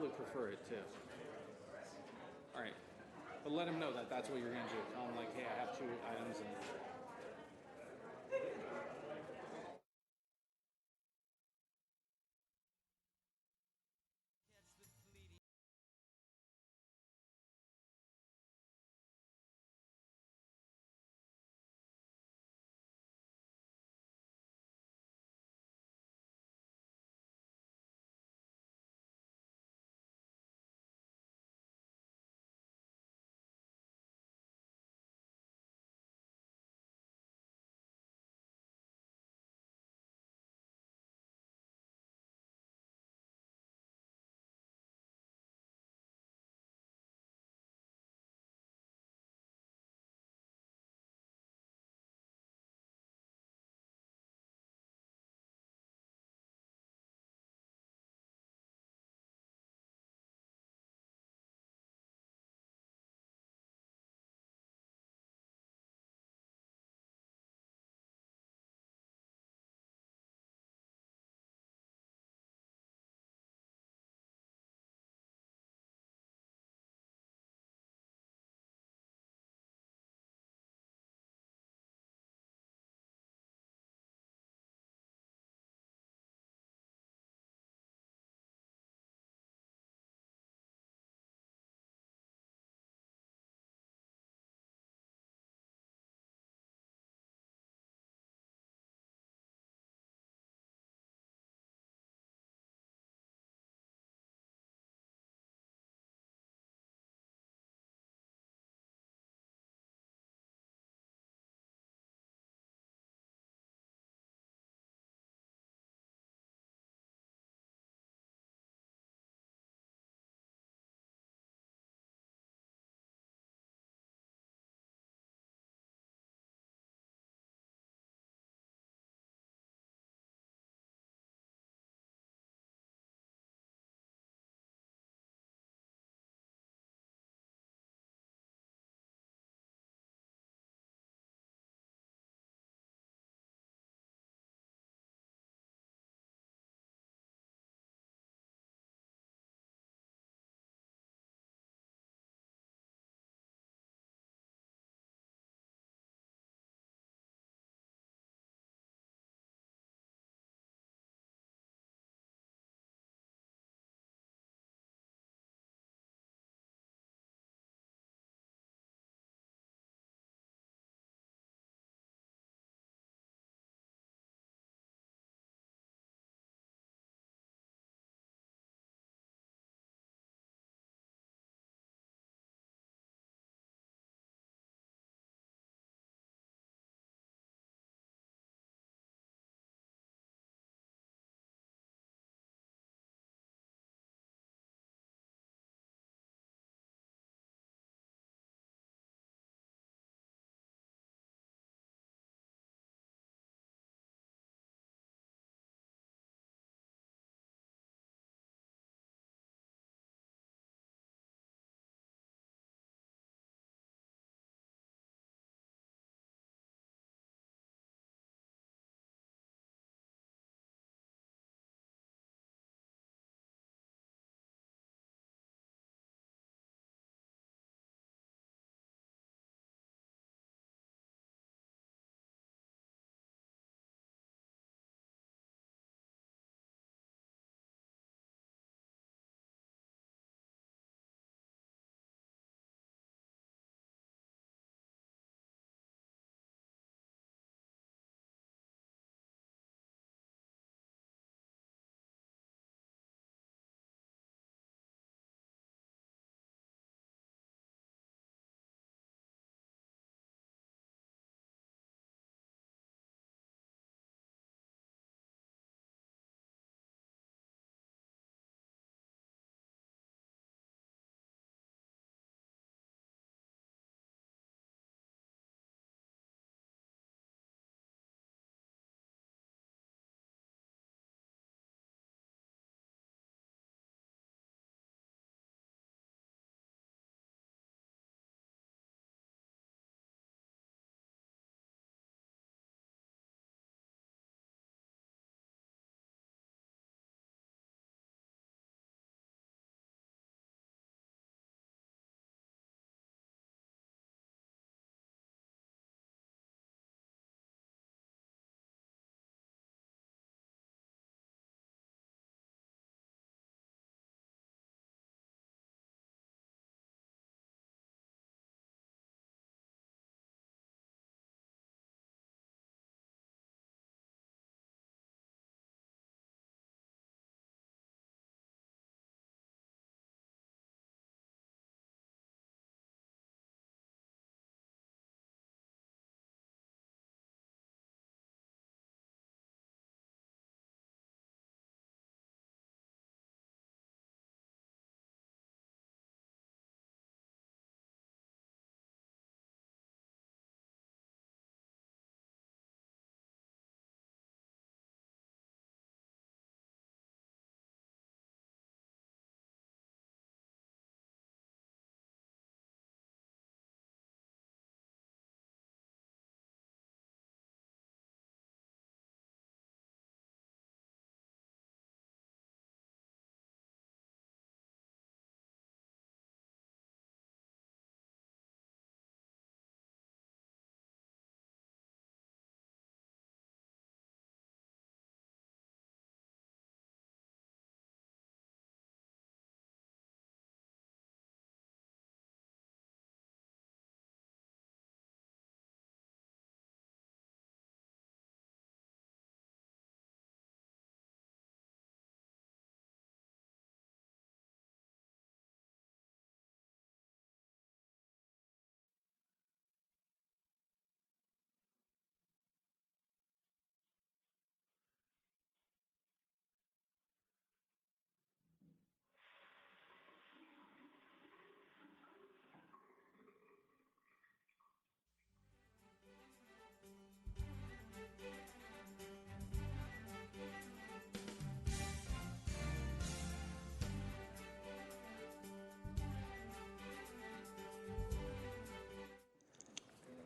probably prefer it too. All right, but let him know that that's what you're gonna do. Tell him like, hey, I have 2 items and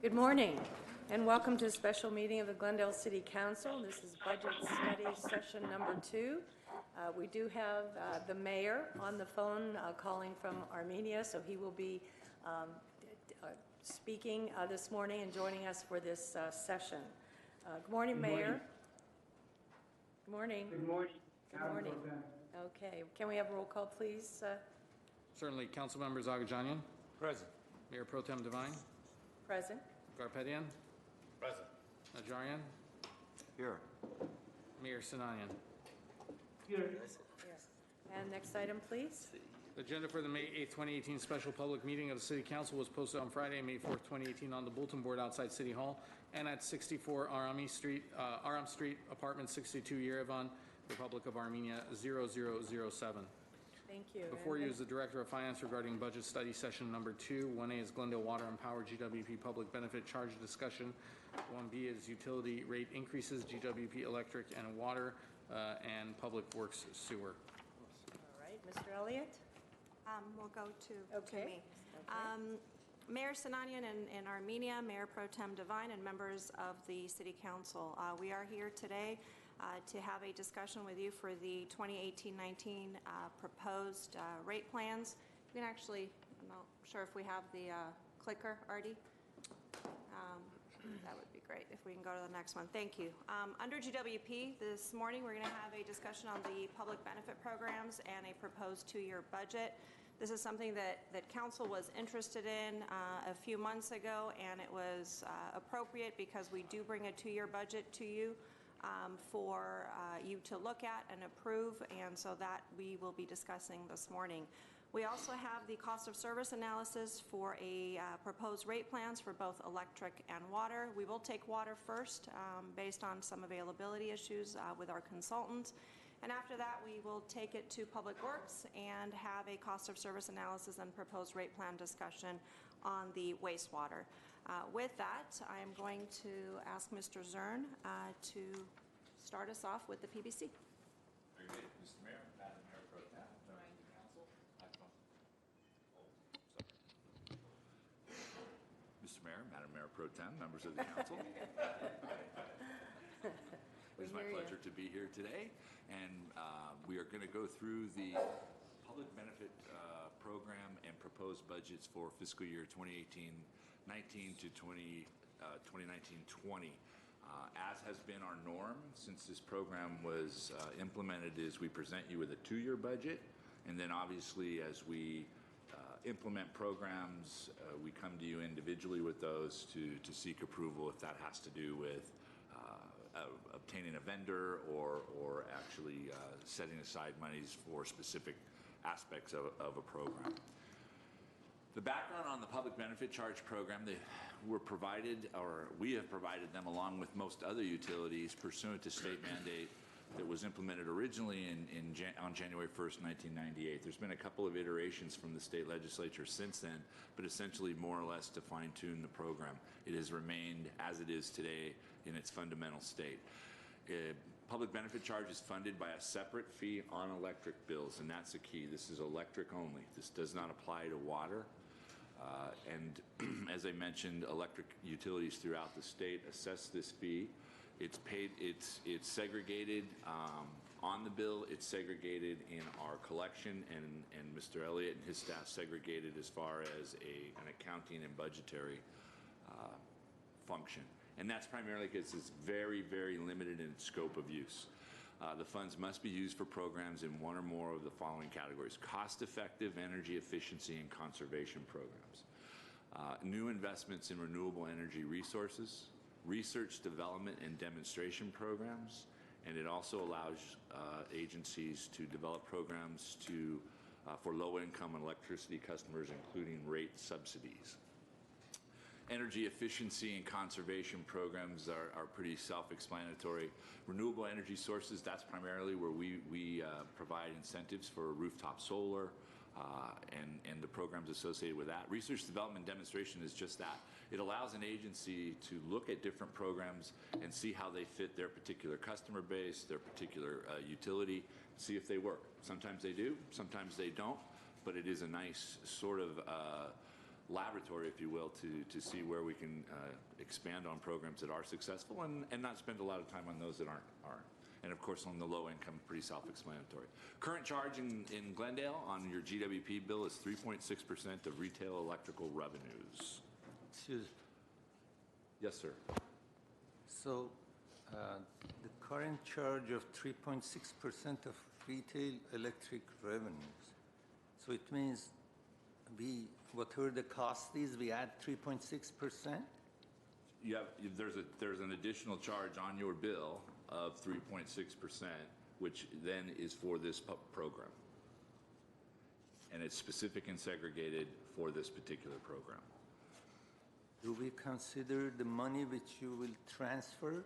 Good morning, and welcome to a special meeting of the Glendale City Council. This is Budget Study Session number 2. We do have the mayor on the phone calling from Armenia, so he will be speaking this morning and joining us for this session. Good morning, Mayor. Good morning. Good morning. Good morning. Okay, can we have a roll call, please? Certainly. Council members Agajanian. Present. Mayor Pro Tem Devine. Present. Garpetian. Present. Najarian. Here. Mayor Sinanian. Here. Yes. And next item, please. The agenda for the May 8th, 2018 special public meeting of the City Council was posted on Friday, May 4th, 2018 on the bulletin board outside City Hall and at 64 Aram Street, Apartment 62, Yerevan, Republic of Armenia, 0007. Thank you. Before you is the Director of Finance regarding budget study session number 2. 1A is Glendale Water and Power GWP public benefit charge discussion. 1B is utility rate increases, GWP electric and water, and public works sewer. All right, Mr. Elliott. We'll go to Okay. me. Okay. Mayor Sinanian in Armenia, Mayor Pro Tem Devine, and members of the City Council. We are here today to have a discussion with you for the 2018-19 proposed rate plans. You can actually, I'm not sure if we have the clicker, Artie. That would be great if we can go to the next one. Thank you. Under GWP, this morning we're going to have a discussion on the public benefit programs and a proposed 2-year budget. This is something that Council was interested in a few months ago, and it was appropriate because we do bring a 2-year budget to you for you to look at and approve, and so that we will be discussing this morning. We also have the cost of service analysis for a proposed rate plans for both electric and water. We will take water first based on some availability issues with our consultant. And after that, we will take it to Public Works and have a cost of service analysis and proposed rate plan discussion on the wastewater. With that, I am going to ask Mr. Zern to start us off with the PBC. Very good. Mr. Mayor, Madam Mayor Pro Tem, members of the council. Mr. Mayor, Madam Mayor Pro Tem, members of the council. It is my pleasure to be here today, and we are going to go through the public benefit program and proposed budgets for fiscal year 2018-19 to 2019-20. As has been our norm since this program was implemented, is we present you with a 2-year budget, and then obviously as we implement programs, we come to you individually with those to seek approval if that has to do with obtaining a vendor or actually setting aside monies for specific aspects of a program. The background on the public benefit charge program, they were provided, or we have provided them along with most other utilities pursuant to state mandate that was implemented originally on January 1st, 1998. There's been a couple of iterations from the state legislature since then, but essentially more or less to fine-tune the program. It has remained as it is today in its fundamental state. Public benefit charge is funded by a separate fee on electric bills, and that's the key. This is electric only. This does not apply to water. And as I mentioned, electric utilities throughout the state assess this fee. It's paid. It's segregated on the bill. It's segregated in our collection, and Mr. Elliott and his staff segregated as far as an accounting and budgetary function. And that's primarily because it's very, very limited in its scope of use. The funds must be used for programs in one or more of the following categories: cost-effective energy efficiency and conservation programs, new investments in renewable energy resources, research, development, and demonstration programs, and it also allows agencies to develop programs for low-income electricity customers, including rate subsidies. Energy efficiency and conservation programs are pretty self-explanatory. Renewable energy sources, that's primarily where we provide incentives for rooftop solar and the programs associated with that. Research, development, demonstration is just that. It allows an agency to look at different programs and see how they fit their particular customer base, their particular utility, see if they work. Sometimes they do, sometimes they don't, but it is a nice sort of laboratory, if you will, to see where we can expand on programs that are successful and not spend a lot of time on those that aren't. And of course, on the low income, pretty self-explanatory. Current charge in Glendale on your GWP bill is 3.6% of retail electrical revenues. Excuse. Yes, sir. So the current charge of 3.6% of retail electric revenues. So it means whatever the cost is, we add 3.6%? There's an additional charge on your bill of 3.6%, which then is for this program. And it's specific and segregated for this particular program. Do we consider the money which you will transfer?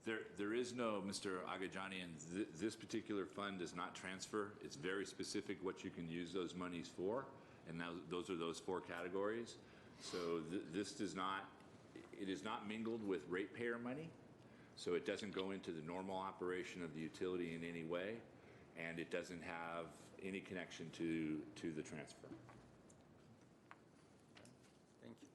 There is no, Mr. Agajanian, this particular fund does not transfer. It's very specific what you can use those monies for, and now those are those 4 categories. So this does not, it is not mingled with ratepayer money, so it doesn't go into the normal operation of the utility in any way, and it doesn't have any connection to the transfer. Thank you.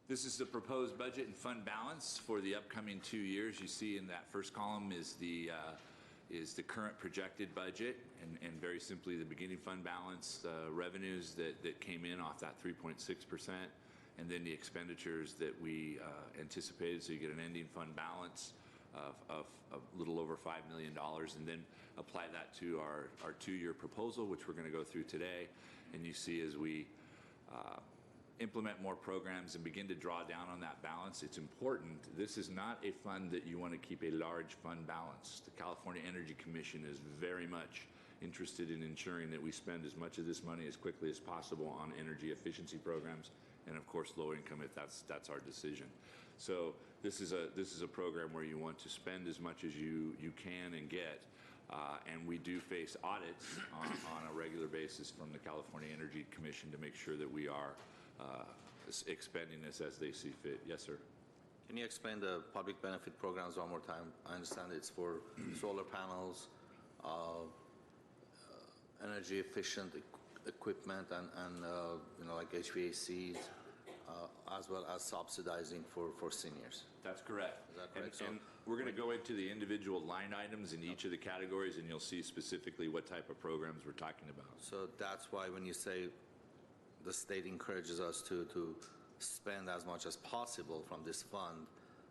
This is the proposed budget and fund balance for the upcoming 2 years. You see in that first column is the current projected budget, and very simply the beginning fund balance revenues that came in off that 3.6%, and then the expenditures that we anticipated. So you get an ending fund balance of a little over $5 million, and then apply that to our 2-year proposal, which we're going to go through today. And you see as we implement more programs and begin to draw down on that balance, it's important. This is not a fund that you want to keep a large fund balance. The California Energy Commission is very much interested in ensuring that we spend as much of this money as quickly as possible on energy efficiency programs, and of course low income if that's our decision. So this is a program where you want to spend as much as you can and get, and we do face audits on a regular basis from the California Energy Commission to make sure that we are expending this as they see fit. Yes, sir. Can you explain the public benefit programs one more time? I understand it's for solar panels, energy efficient equipment, and like HVACs, as well as subsidizing for seniors. That's correct. Is that correct? And we're going to go into the individual line items in each of the categories, and you'll see specifically what type of programs we're talking about. So that's why when you say the state encourages us to spend as much as possible from this fund,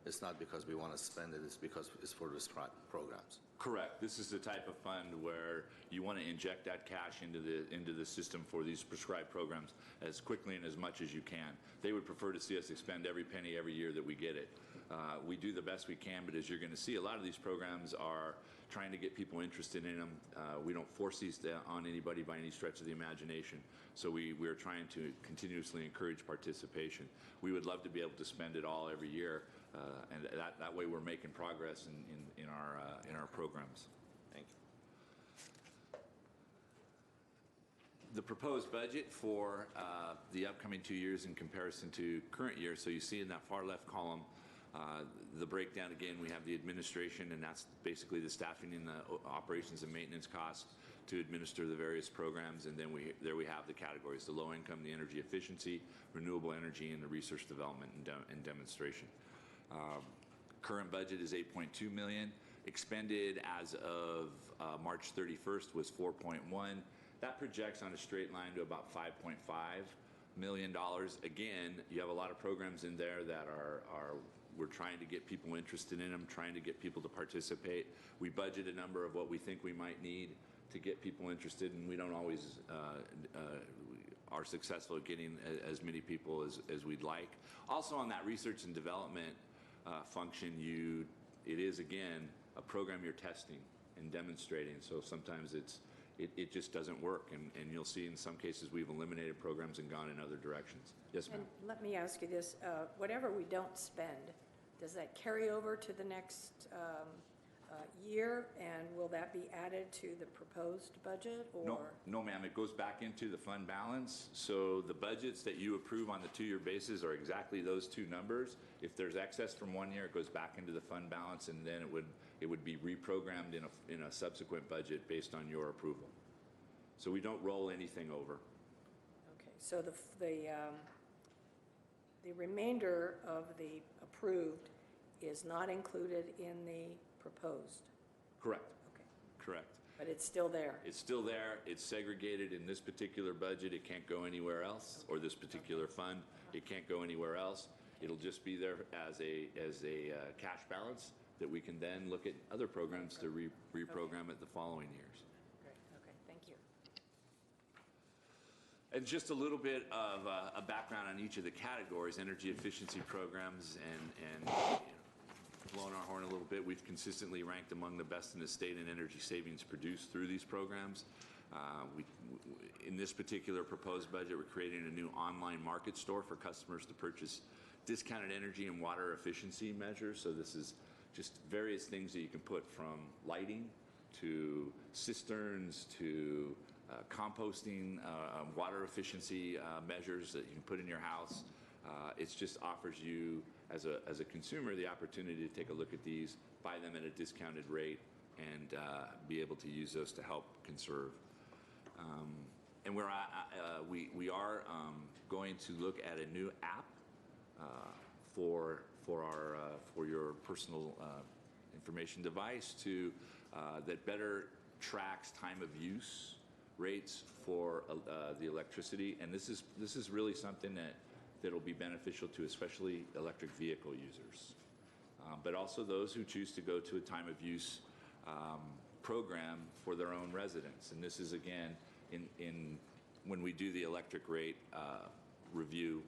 it's not because we want to spend it, it's because it's for prescribed programs. Correct. This is the type of fund where you want to inject that cash into the system for these prescribed programs as quickly and as much as you can. They would prefer to see us expend every penny every year that we get it. We do the best we can, but as you're going to see, a lot of these programs are trying to get people interested in them. We don't force these on anybody by any stretch of the imagination. So we're trying to continuously encourage participation. We would love to be able to spend it all every year, and that way we're making progress in our programs. Thank you. The proposed budget for the upcoming 2 years in comparison to current years. So you see in that far left column, the breakdown. Again, we have the administration, and that's basically the staffing and the operations and maintenance costs to administer the various programs. And then we have the categories: the low income, the energy efficiency, renewable energy, and the research development and demonstration. Current budget is $8.2 million. Expended as of March 31st was $4.1. That projects on a straight line to about $5.5 million. Again, you have a lot of programs in there that we're trying to get people interested in them, trying to get people to participate. We budget a number of what we think we might need to get people interested, and we don't always are successful at getting as many people as we'd like. Also on that research and development function, it is again a program you're testing and demonstrating. So sometimes it just doesn't work, and you'll see in some cases we've eliminated programs and gone in other directions. Yes, ma'am. And let me ask you this, whatever we don't spend, does that carry over to the next year, and will that be added to the proposed budget, or? No, ma'am. It goes back into the fund balance. So the budgets that you approve on the 2-year basis are exactly those two numbers. If there's excess from 1 year, it goes back into the fund balance, and then it would be reprogrammed in a subsequent budget based on your approval. So we don't roll anything over. so the remainder of the approved is not included in the proposed? Correct, Okay, correct. but it's still there? It's still there. It's segregated in this particular budget. It can't go anywhere else, or this particular fund. It can't go anywhere else. It'll just be there as a cash balance that we can then look at other programs to reprogram it the following years. Great, okay, thank you. And just a little bit of a background on each of the categories, energy efficiency programs and you know, blowing our horn a little bit, we've consistently ranked among the best in the state in energy savings produced through these programs. In this particular proposed budget, we're creating a new online market store for customers to purchase discounted energy and water efficiency measures. So this is just various things that you can put from lighting to cisterns to composting, water efficiency measures that you can put in your house. It just offers you, as a consumer, the opportunity to take a look at these, buy them at a discounted rate, and be able to use those to help conserve. And we are going to look at a new app for your personal information device that better tracks time of use rates for the electricity, and this is really something that'll be beneficial to especially electric vehicle users, but also those who choose to go to a time of use program for their own residents. And this is again when we do the electric rate review,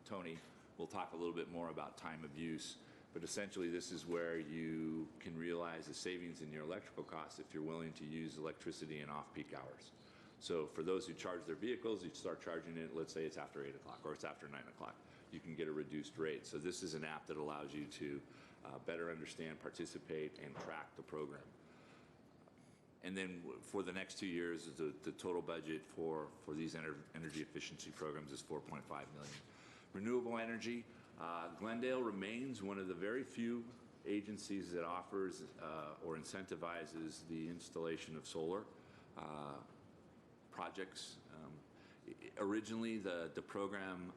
Tony will talk a little bit more about time of use, but essentially this is where you can realize the savings in your electrical costs if you're willing to use electricity in off-peak hours. So for those who charge their vehicles, you start charging it, let's say it's after 8 o'clock or it's after 9 o'clock, you can get a reduced rate. So this is an app that allows you to better understand, participate, and track the program. And then for the next 2 years, the total budget for these energy efficiency programs is $4.5 million. Renewable energy, Glendale remains one of the very few agencies that offers or incentivizes the installation of solar projects. Originally, the program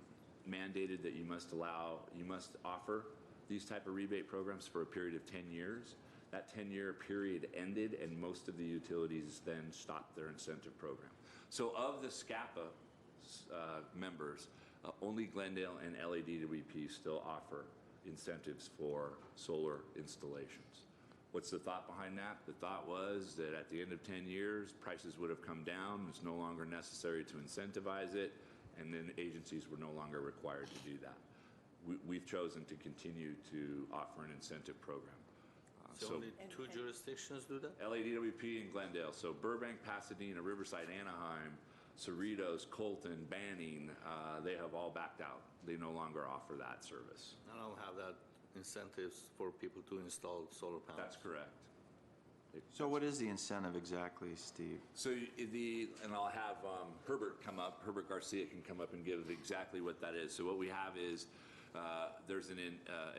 mandated that you must offer these type of rebate programs for a period of 10 years. That 10-year period ended, and most of the utilities then stopped their incentive program. So of the SCAPA members, only Glendale and LADWP still offer incentives for solar installations. What's the thought behind that? The thought was that at the end of 10 years, prices would have come down. It's no longer necessary to incentivize it, and then agencies were no longer required to do that. We've chosen to continue to offer an incentive program. So only two jurisdictions do that? LADWP and Glendale. So Burbank, Pasadena, Riverside, Anaheim, Cerritos, Colton, Banning, they have all backed out. They no longer offer that service. I don't have that incentives for people to install solar panels. That's correct. So what is the incentive exactly, Steve? So and I'll have Herbert come up, Herbert Garcia can come up and give exactly what that is. So what we have is there's an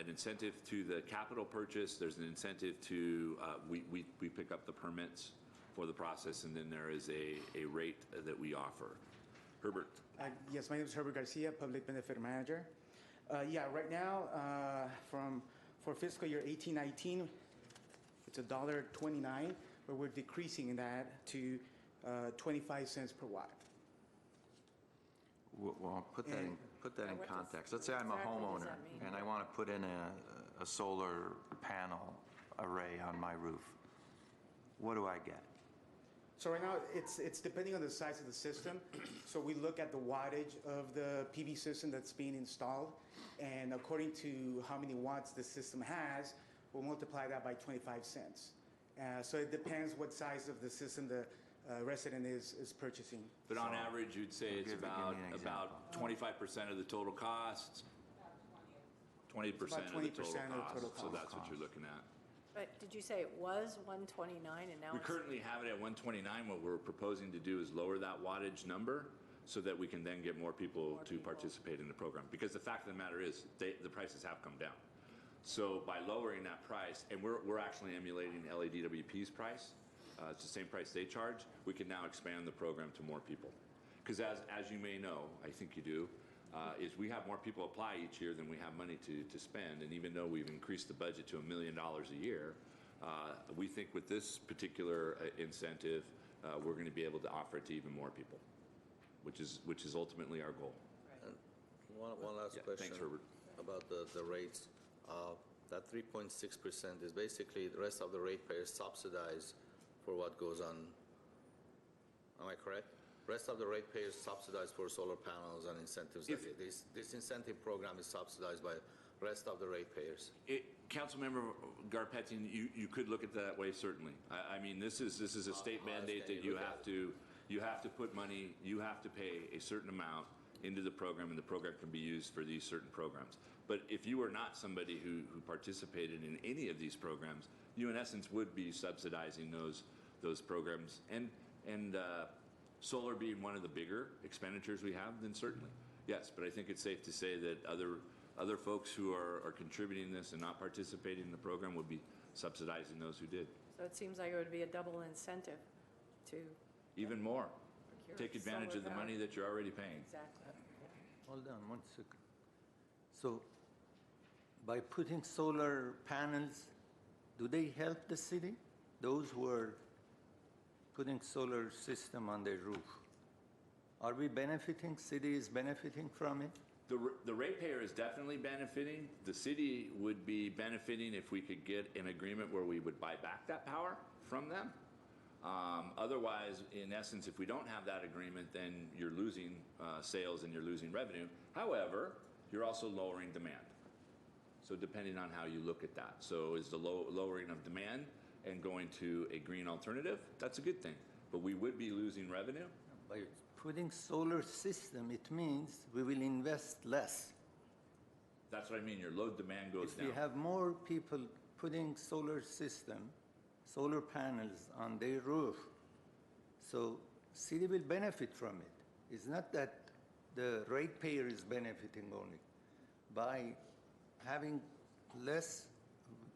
incentive to the capital purchase, there's an incentive to, we pick up the permits for the process, and then there is a rate that we offer. Herbert. Yes, my name is Herbert Garcia, Public Benefit Manager. Right now, for fiscal year 18-19, it's $1.29, but we're decreasing that to 25 cents per watt. Well, put that in context. Let's say I'm a exactly does homeowner that mean? and I want to put in a solar panel array on my roof. What do I get? So right now, it's depending on the size of the system. So we look at the wattage of the PV system that's being installed, and according to how many watts the system has, we'll multiply that by 25 cents. So it depends what size of the system the resident is purchasing. But on average, you'd say it's Give me an about 25% of the total costs. 20% of the total cost. So that's what you're looking at. But did you say it was 129 and now We it's... currently have it at 129. What we're proposing to do is lower that wattage number so that we can then get more people to participate in the program. Because the fact of the matter is, the prices have come down. So by lowering that price, and we're actually emulating LADWP's price, it's the same price they charge, we can now expand the program to more people. Because as you may know, I think you do, is we have more people apply each year than we have money to spend. And even though we've increased the budget to $1 million a year, we think with this particular incentive, we're going to be able to offer it to even more people, which is ultimately our goal. One last Yeah, question thanks, Herbert. about the rates. That 3.6% is basically the rest of the ratepayers subsidize for what goes on. Am I correct? Rest of the ratepayers subsidize for solar panels and incentives. This incentive program is subsidized by rest of the ratepayers. Councilmember Garpetian, you could look at it that way, certainly. I mean, this is a state mandate that you have to put money, you have to pay a certain amount into the program, and the program can be used for these certain programs. But if you were not somebody who participated in any of these programs, you in essence would be subsidizing those programs. And solar being one of the bigger expenditures we have, then certainly, yes. But I think it's safe to say that other folks who are contributing this and not participating in the program would be subsidizing those who did. So it seems like it would be a double incentive to Even more. procure Take advantage solar of the power. money that you're already paying. Exactly. Hold on 1 second. So by putting solar panels, do they help the city? Those who are putting solar system on their roof. Are we benefiting? City is benefiting from it? The ratepayer is definitely benefiting. The city would be benefiting if we could get an agreement where we would buy back that power from them. Otherwise, in essence, if we don't have that agreement, then you're losing sales and you're losing revenue. However, you're also lowering demand. So depending on how you look at that. So is the lowering of demand and going to a green alternative, that's a good thing. But we would be losing revenue. By putting solar system, it means we will invest less. That's what I mean, your load demand goes If down. we have more people putting solar system, solar panels on their roof, so city will benefit from it. It's not that the ratepayer is benefiting only. By having less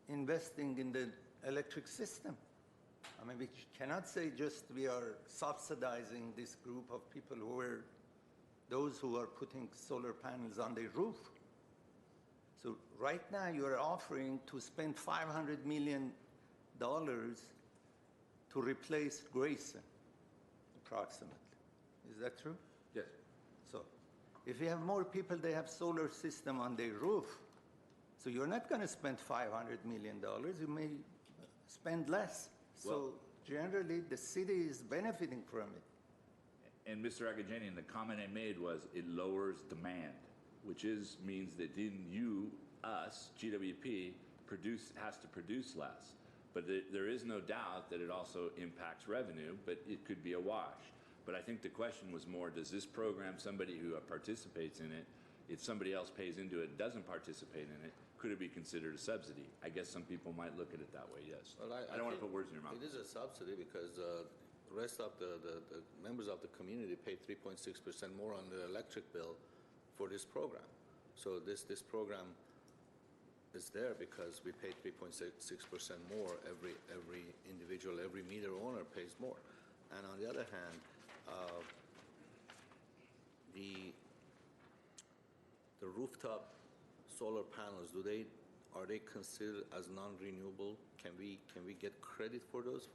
investing in the electric system. I mean, we cannot say just we are subsidizing this group of people those who are putting solar panels on their roof. So right now you are offering to spend $500 million to replace Grayson, approximately. Is that true? Yes. So if you have more people, they have solar system on their roof. So you're not going to spend $500 million. You may spend less. So generally, the city is benefiting from it. And Mr. Agajanian, the comment I made was it lowers demand, which means that us, GWP, has to produce less. But there is no doubt that it also impacts revenue, but it could be a wash. But I think the question was more, does this program, somebody who participates in it, if somebody else pays into it and doesn't participate in it, could it be considered a subsidy? I guess some people might look at it that way, yes. Well, I don't want to put words in your mouth. It is a subsidy because the rest of the members of the community pay 3.6% more on the electric bill for this program. So this program is there because we pay 3.6% more. Every individual, every meter owner pays more. And on the other hand, the rooftop solar panels, are they considered as non-renewable? Can we get credit for those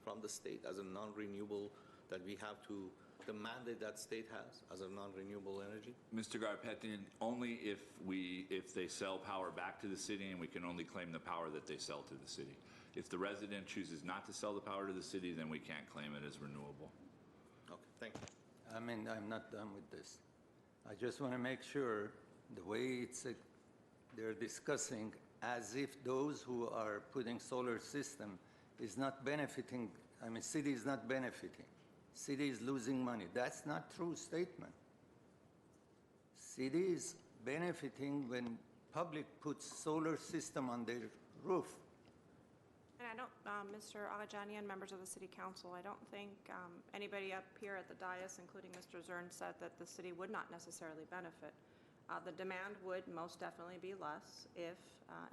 from the state as a non-renewable that we have to, the mandate that state has as a non-renewable energy? Mr. Garpetian, only if they sell power back to the city, and we can only claim the power that they sell to the city. If the resident chooses not to sell the power to the city, then we can't claim it as renewable. Okay, thank you. I mean, I'm not done with this. I just want to make sure the way they're discussing as if those who are putting solar system is not benefiting, I mean, city is not benefiting. City is losing money. That's not true statement. City is benefiting when public puts solar system on their roof. And I don't, Mr. Agajanian, members of the City Council, I don't think anybody up here at the dais, including Mr. Zern, said that the city would not necessarily benefit. The demand would most definitely be less if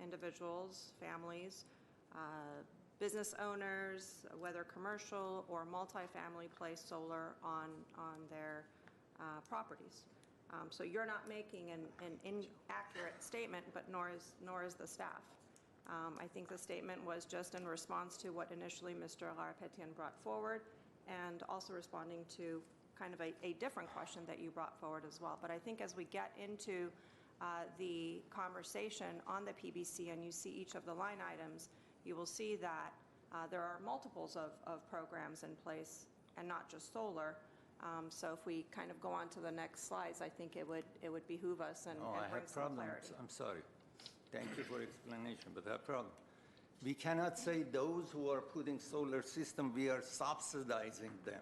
individuals, families, business owners, whether commercial or multifamily, place solar on their properties. So you're not making an inaccurate statement, but nor is the staff. I think the statement was just in response to what initially Mr. Larapetian brought forward, and also responding to kind of a different question that you brought forward as well. But I think as we get into the conversation on the PBC and you see each of the line items, you will see that there are multiples of programs in place and not just solar. So if we kind of go on to the next slides, I think it would behoove us and bring some clarity. I'm sorry. Thank you for explanation, but I have problem. We cannot say those who are putting solar system, we are subsidizing them.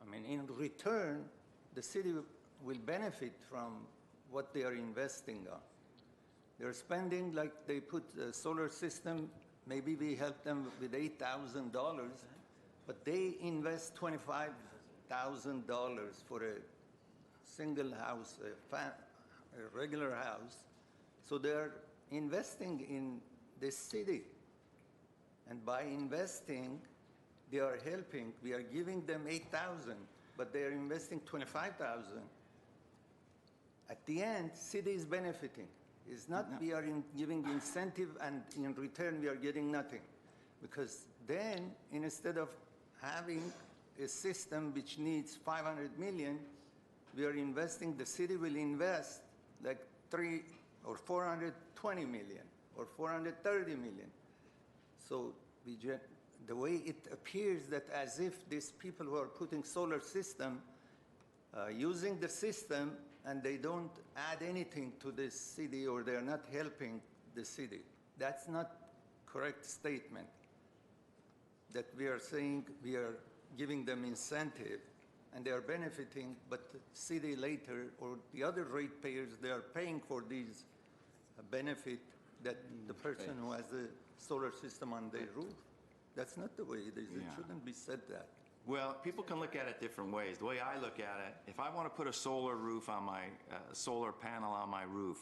I mean, in return, the city will benefit from what they are investing on. They're spending, like they put a solar system, maybe we help them with $8,000, but they invest $25,000 for a single house, a regular house. So they're investing in the city. And by investing, they are helping. We are giving them $8,000, but they are investing $25,000. At the end, city is benefiting. It's not we are giving incentive and in return we are getting nothing. Because then, instead of having a system which needs $500 million, we are investing, the city will invest like $300 or $420 million or $430 million. So the way it appears that as if these people who are putting solar system, using the system, and they don't add anything to the city or they're not helping the city. That's not correct statement. That we are saying we are giving them incentive and they are benefiting, but the city later or the other ratepayers, they are paying for these benefit that the person who has the solar system on their roof. That's not the way it is. It shouldn't be said that. Well, people can look at it different ways. The way I look at it, if I want to put a solar roof on my solar panel on my roof,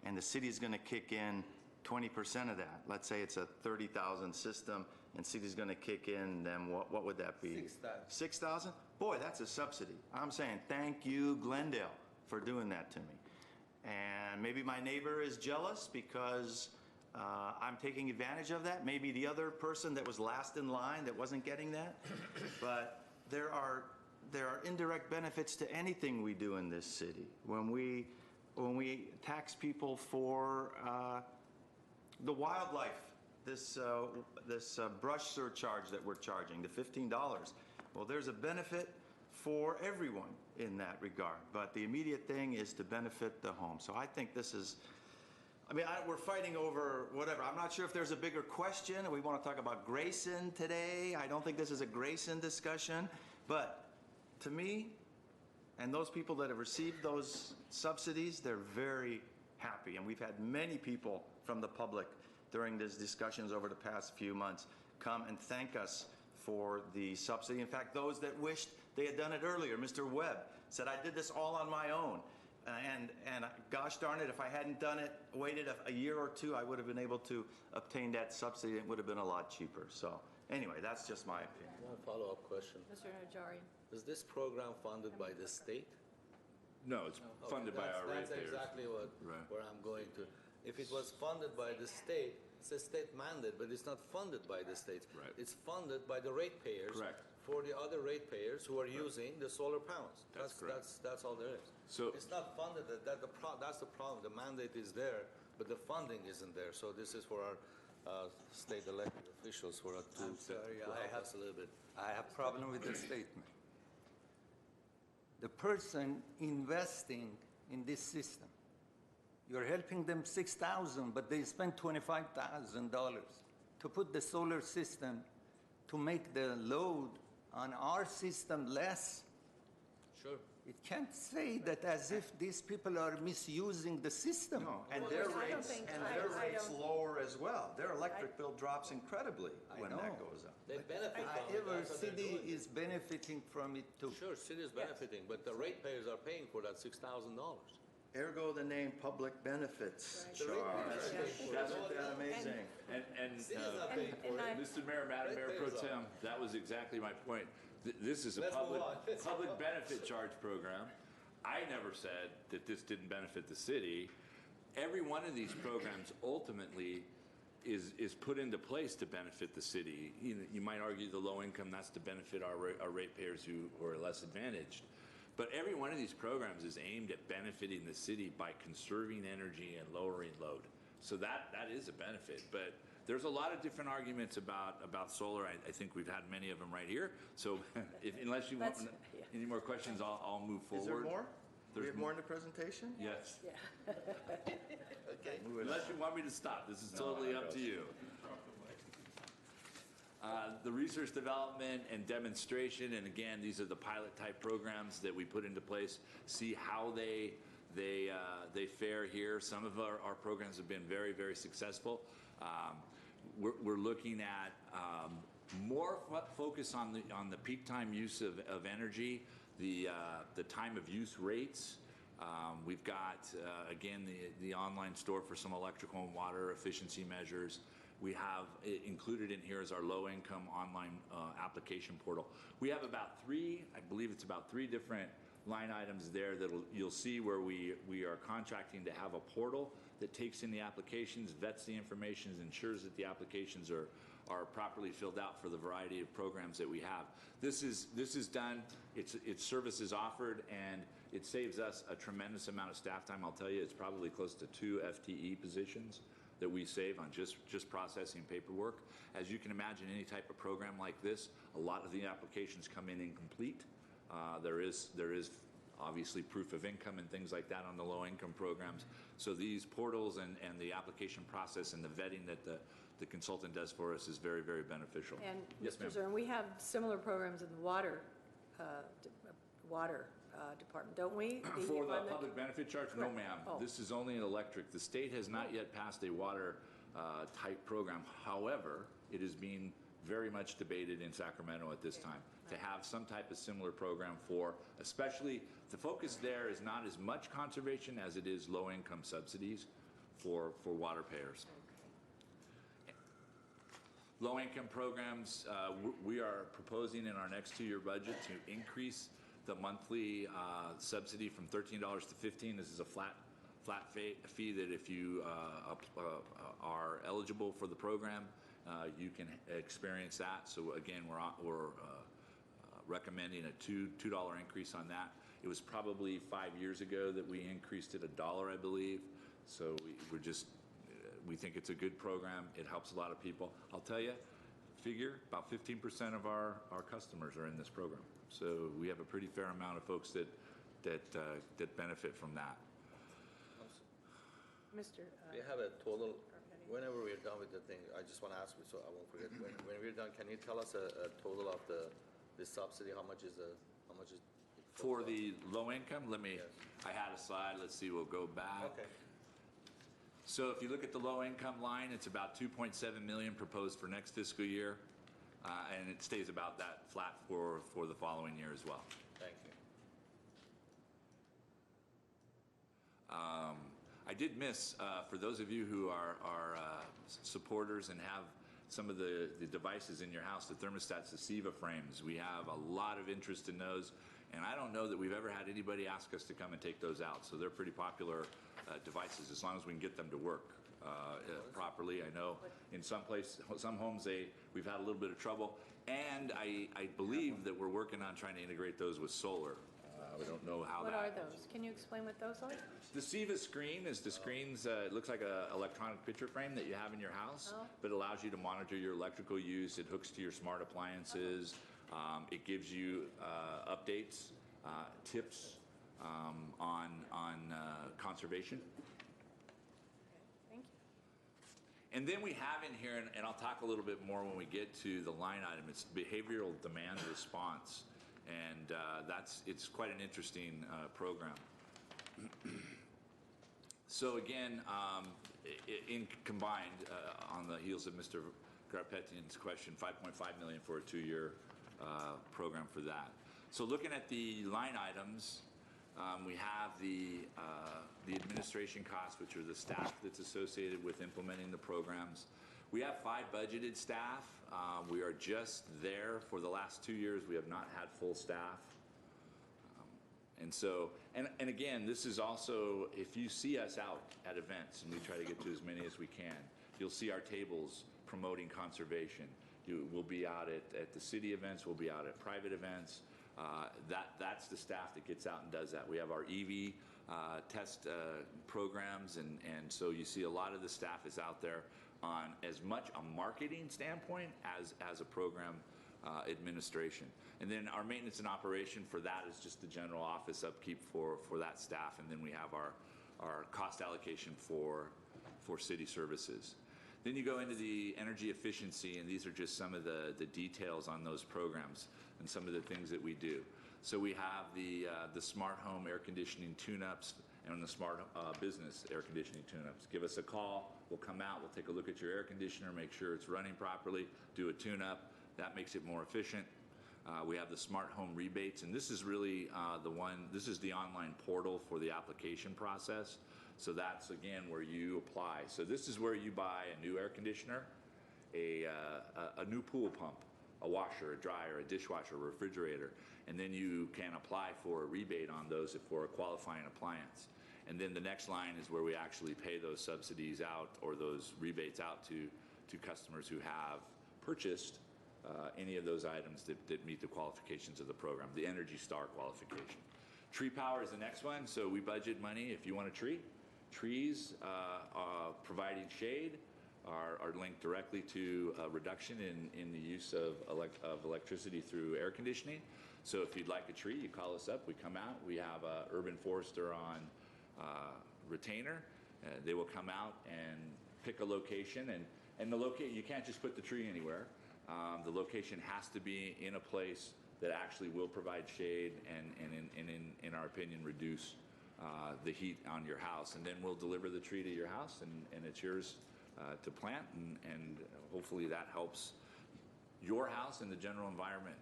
and the city is going to kick in 20% of that. Let's say it's a 30,000 system, and city's going to kick in. Then what would that be? 6,000. 6,000? Boy, that's a subsidy. I'm saying thank you, Glendale, for doing that to me. And maybe my neighbor is jealous because I'm taking advantage of that. Maybe the other person that was last in line that wasn't getting that. But there are indirect benefits to anything we do in this city. When we tax people for the wildlife, this brush surcharge that we're charging, the $15. Well, there's a benefit for everyone in that regard. But the immediate thing is to benefit the home. So I think this is. I mean, we're fighting over whatever. I'm not sure if there's a bigger question. We want to talk about Grayson today. I don't think this is a Grayson discussion. But to me, and those people that have received those subsidies, they're very happy. And we've had many people from the public during these discussions over the past few months come and thank us for the subsidy. In fact, those that wished they had done it earlier, Mr. Webb said, I did this all on my own. And gosh darn it, if I hadn't done it, waited a year or two, I would have been able to obtain that subsidy. It would have been a lot cheaper. So anyway, that's just my opinion. One follow-up question. Mr. Najarian. Is this program funded by the state? No, it's funded by our That's ratepayers. exactly where I'm going to. If it was funded by the state, it's a state mandate, but it's not funded by the state. Right. It's funded by the ratepayers. Correct. For the other ratepayers who are using the solar panels. That's correct. That's all there is. So it's not funded. That's the problem. The mandate is there, but the funding isn't there. So this is for our state elected officials to help us a little bit. I have problem with the statement. The person investing in this system, you're helping them $6,000, but they spend $25,000 to put the solar system to make the load on our system less. Sure. It can't say that as if these people are misusing the system. No, and Well, their I don't rates think- and I- their I rates don't- lower as well. Their electric bill drops incredibly when know. that goes up. They benefit from it. However, That's what they're city doing. is benefiting from it too. Sure, city is benefiting, but the ratepayers are paying for that $6,000. Ergo the name public benefits Right. charge. Isn't that amazing? And City's not paying for and it. I- Mr. Mayor, Madam Mayor Pro Ratepayers are. Tem, that was exactly my point. This is a Let's move public, on. public benefit charge program. I never said that this didn't benefit the city. Every one of these programs ultimately is put into place to benefit the city. You might argue the low income, that's to benefit our ratepayers who are less advantaged. But every one of these programs is aimed at benefiting the city by conserving energy and lowering load. So that is a benefit. But there's a lot of different arguments about solar. I think we've had many of them right here. So unless you want any more questions, I'll move forward. Is there more? Do we There's have more in the presentation? Yes. Yeah. Okay. Unless you want me to stop. This is totally up to you. The research development and demonstration, and again, these are the pilot type programs that we put into place. See how they fare here. Some of our programs have been very, very successful. We're looking at more focus on the peak time use of energy, the time of use rates. We've got, again, the online store for some electrical and water efficiency measures. We have included in here is our low-income online application portal. We have about three different line items there that you'll see where we are contracting to have a portal that takes in the applications, vets the information, ensures that the applications are properly filled out for the variety of programs that we have. This is done, it's services offered, and it saves us a tremendous amount of staff time. I'll tell you, it's probably close to 2 FTE positions that we save on just processing paperwork. As you can imagine, any type of program like this, a lot of the applications come in incomplete. There is obviously proof of income and things like that on the low income programs. So these portals and the application process and the vetting that the consultant does for us is very, very beneficial. And Yes, Mr. ma'am. Zern, we have similar programs in the water department, don't we? For the public benefit charge? No, Correct. ma'am. Oh. This is only an electric. The state has not yet passed a water type program. However, it is being very much debated in Sacramento at this time to have some type of similar program for, especially, the focus there is not as much conservation as it is low-income subsidies for water payers. Low-income programs, we are proposing in our next 2-year budget to increase the monthly subsidy from $13 to $15. This is a flat fee that if you are eligible for the program, you can experience that. So again, we're recommending a $2 increase on that. It was probably 5 years ago that we increased it $1, I believe. So we think it's a good program. It helps a lot of people. I'll tell you, figure about 15% of our customers are in this program. So we have a pretty fair amount of folks that benefit from that. Mr. We have a total, whenever we're done with the thing, I just want to ask you, so I won't forget, when we're done, can you tell us a total of the subsidy? How much is For the low income, Yes. I had a slide, let's see, we'll go back. Okay. So if you look at the low income line, it's about 2.7 million proposed for next fiscal year. And it stays about that flat for the following year as well. Thank you. I did miss, for those of you who are supporters and have some of the devices in your house, the thermostats, the SIVA frames, we have a lot of interest in those. And I don't know that we've ever had anybody ask us to come and take those out. So they're pretty popular devices as long as we can get them to work properly. I know in some homes we've had a little bit of trouble. And I believe that we're working on trying to integrate those with solar. We don't know how What that. are those? Can you explain what those are? The SIVA screen is the screens, it looks like an electronic picture frame that you have in your house, but it allows you to monitor your electrical use. It hooks to your smart appliances. It gives you updates, tips on conservation. Thank you. And then we have in here, and I'll talk a little bit more when we get to the line item, it's behavioral demand response. And it's quite an interesting program. So again, in combined, on the heels of Mr. Garpetian's question, $5.5 million for a 2-year program for that. So looking at the line items, we have the administration costs, which are the staff that's associated with implementing the programs. We have 5 budgeted staff. We are just there. For the last 2 years, we have not had full staff. And so, and again, this is also, if you see us out at events, and we try to get to as many as we can, you'll see our tables promoting conservation. We'll be out at the city events, we'll be out at private events. That's the staff that gets out and does that. We have our EV test programs, and so you see a lot of the staff is out there on as much a marketing standpoint as a program administration. And then our maintenance and operation for that is just the general office upkeep for that staff, and then we have our cost allocation for city services. Then you go into the energy efficiency, and these are just some of the details on those programs and some of the things that we do. So we have the smart home air conditioning tune-ups and the smart business air conditioning tune-ups. Give us a call, we'll come out, we'll take a look at your air conditioner, make sure it's running properly, do a tune-up. That makes it more efficient. We have the smart home rebates, and this is really this is the online portal for the application process. So that's, again, where you apply. So this is where you buy a new air conditioner, a new pool pump, a washer, a dryer, a dishwasher, a refrigerator, and then you can apply for a rebate on those for a qualifying appliance. And then the next line is where we actually pay those subsidies out or those rebates out to customers who have purchased any of those items that meet the qualifications of the program, the Energy Star qualification. Tree power is the next one. So we budget money if you want a tree. Trees providing shade are linked directly to a reduction in the use of electricity through air conditioning. So if you'd like a tree, you call us up, we come out. We have an urban forester on retainer. They will come out and pick a location, and the location, you can't just put the tree anywhere. The location has to be in a place that actually will provide shade and in our opinion, reduce the heat on your house. And then we'll deliver the tree to your house, and it's yours to plant, and hopefully that helps your house and the general environment.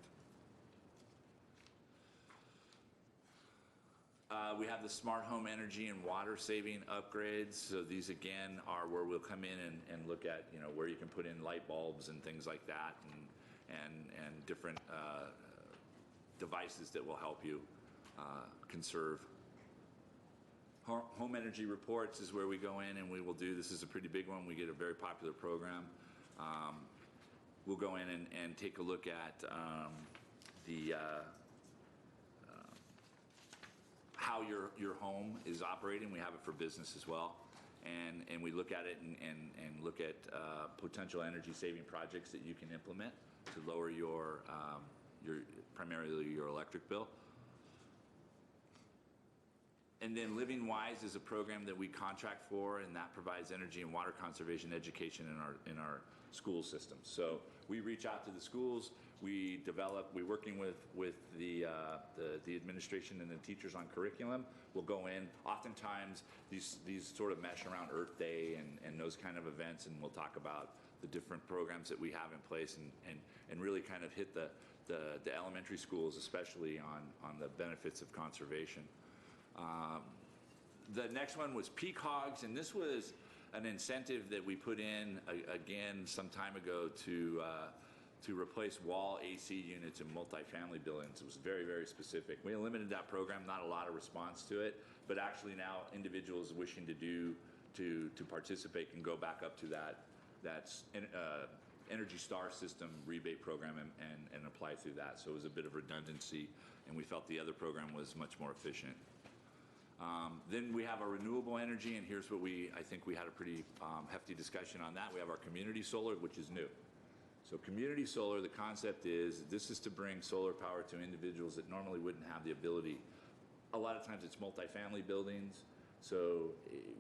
We have the smart home energy and water saving upgrades. So these again are where we'll come in and look at, where you can put in light bulbs and things like that, and different devices that will help you conserve. Home energy reports is where we go in and we will do, this is a pretty big one, we get a very popular program. We'll go in and take a look at how your home is operating. We have it for business as well. And we look at it and look at potential energy saving projects that you can implement to lower your primarily your electric bill. And then Living Wise is a program that we contract for, and that provides energy and water conservation education in our school systems. So we reach out to the schools, we're working with the administration and the teachers on curriculum. We'll go in, oftentimes these sort of mesh around Earth Day and those kind of events, and we'll talk about the different programs that we have in place and really kind of hit the elementary schools, especially on the benefits of conservation. The next one was peak hogs, and this was an incentive that we put in again some time ago to replace wall AC units in multifamily buildings. It was very, very specific. We eliminated that program, not a lot of response to it, but actually now individuals wishing to participate can go back up to that Energy Star system rebate program and apply through that. So it was a bit of redundancy, and we felt the other program was much more efficient. Then we have our renewable energy, and here's what I think we had a pretty hefty discussion on that. We have our community solar, which is new. So community solar, the concept is this is to bring solar power to individuals that normally wouldn't have the ability. A lot of times it's multifamily buildings. So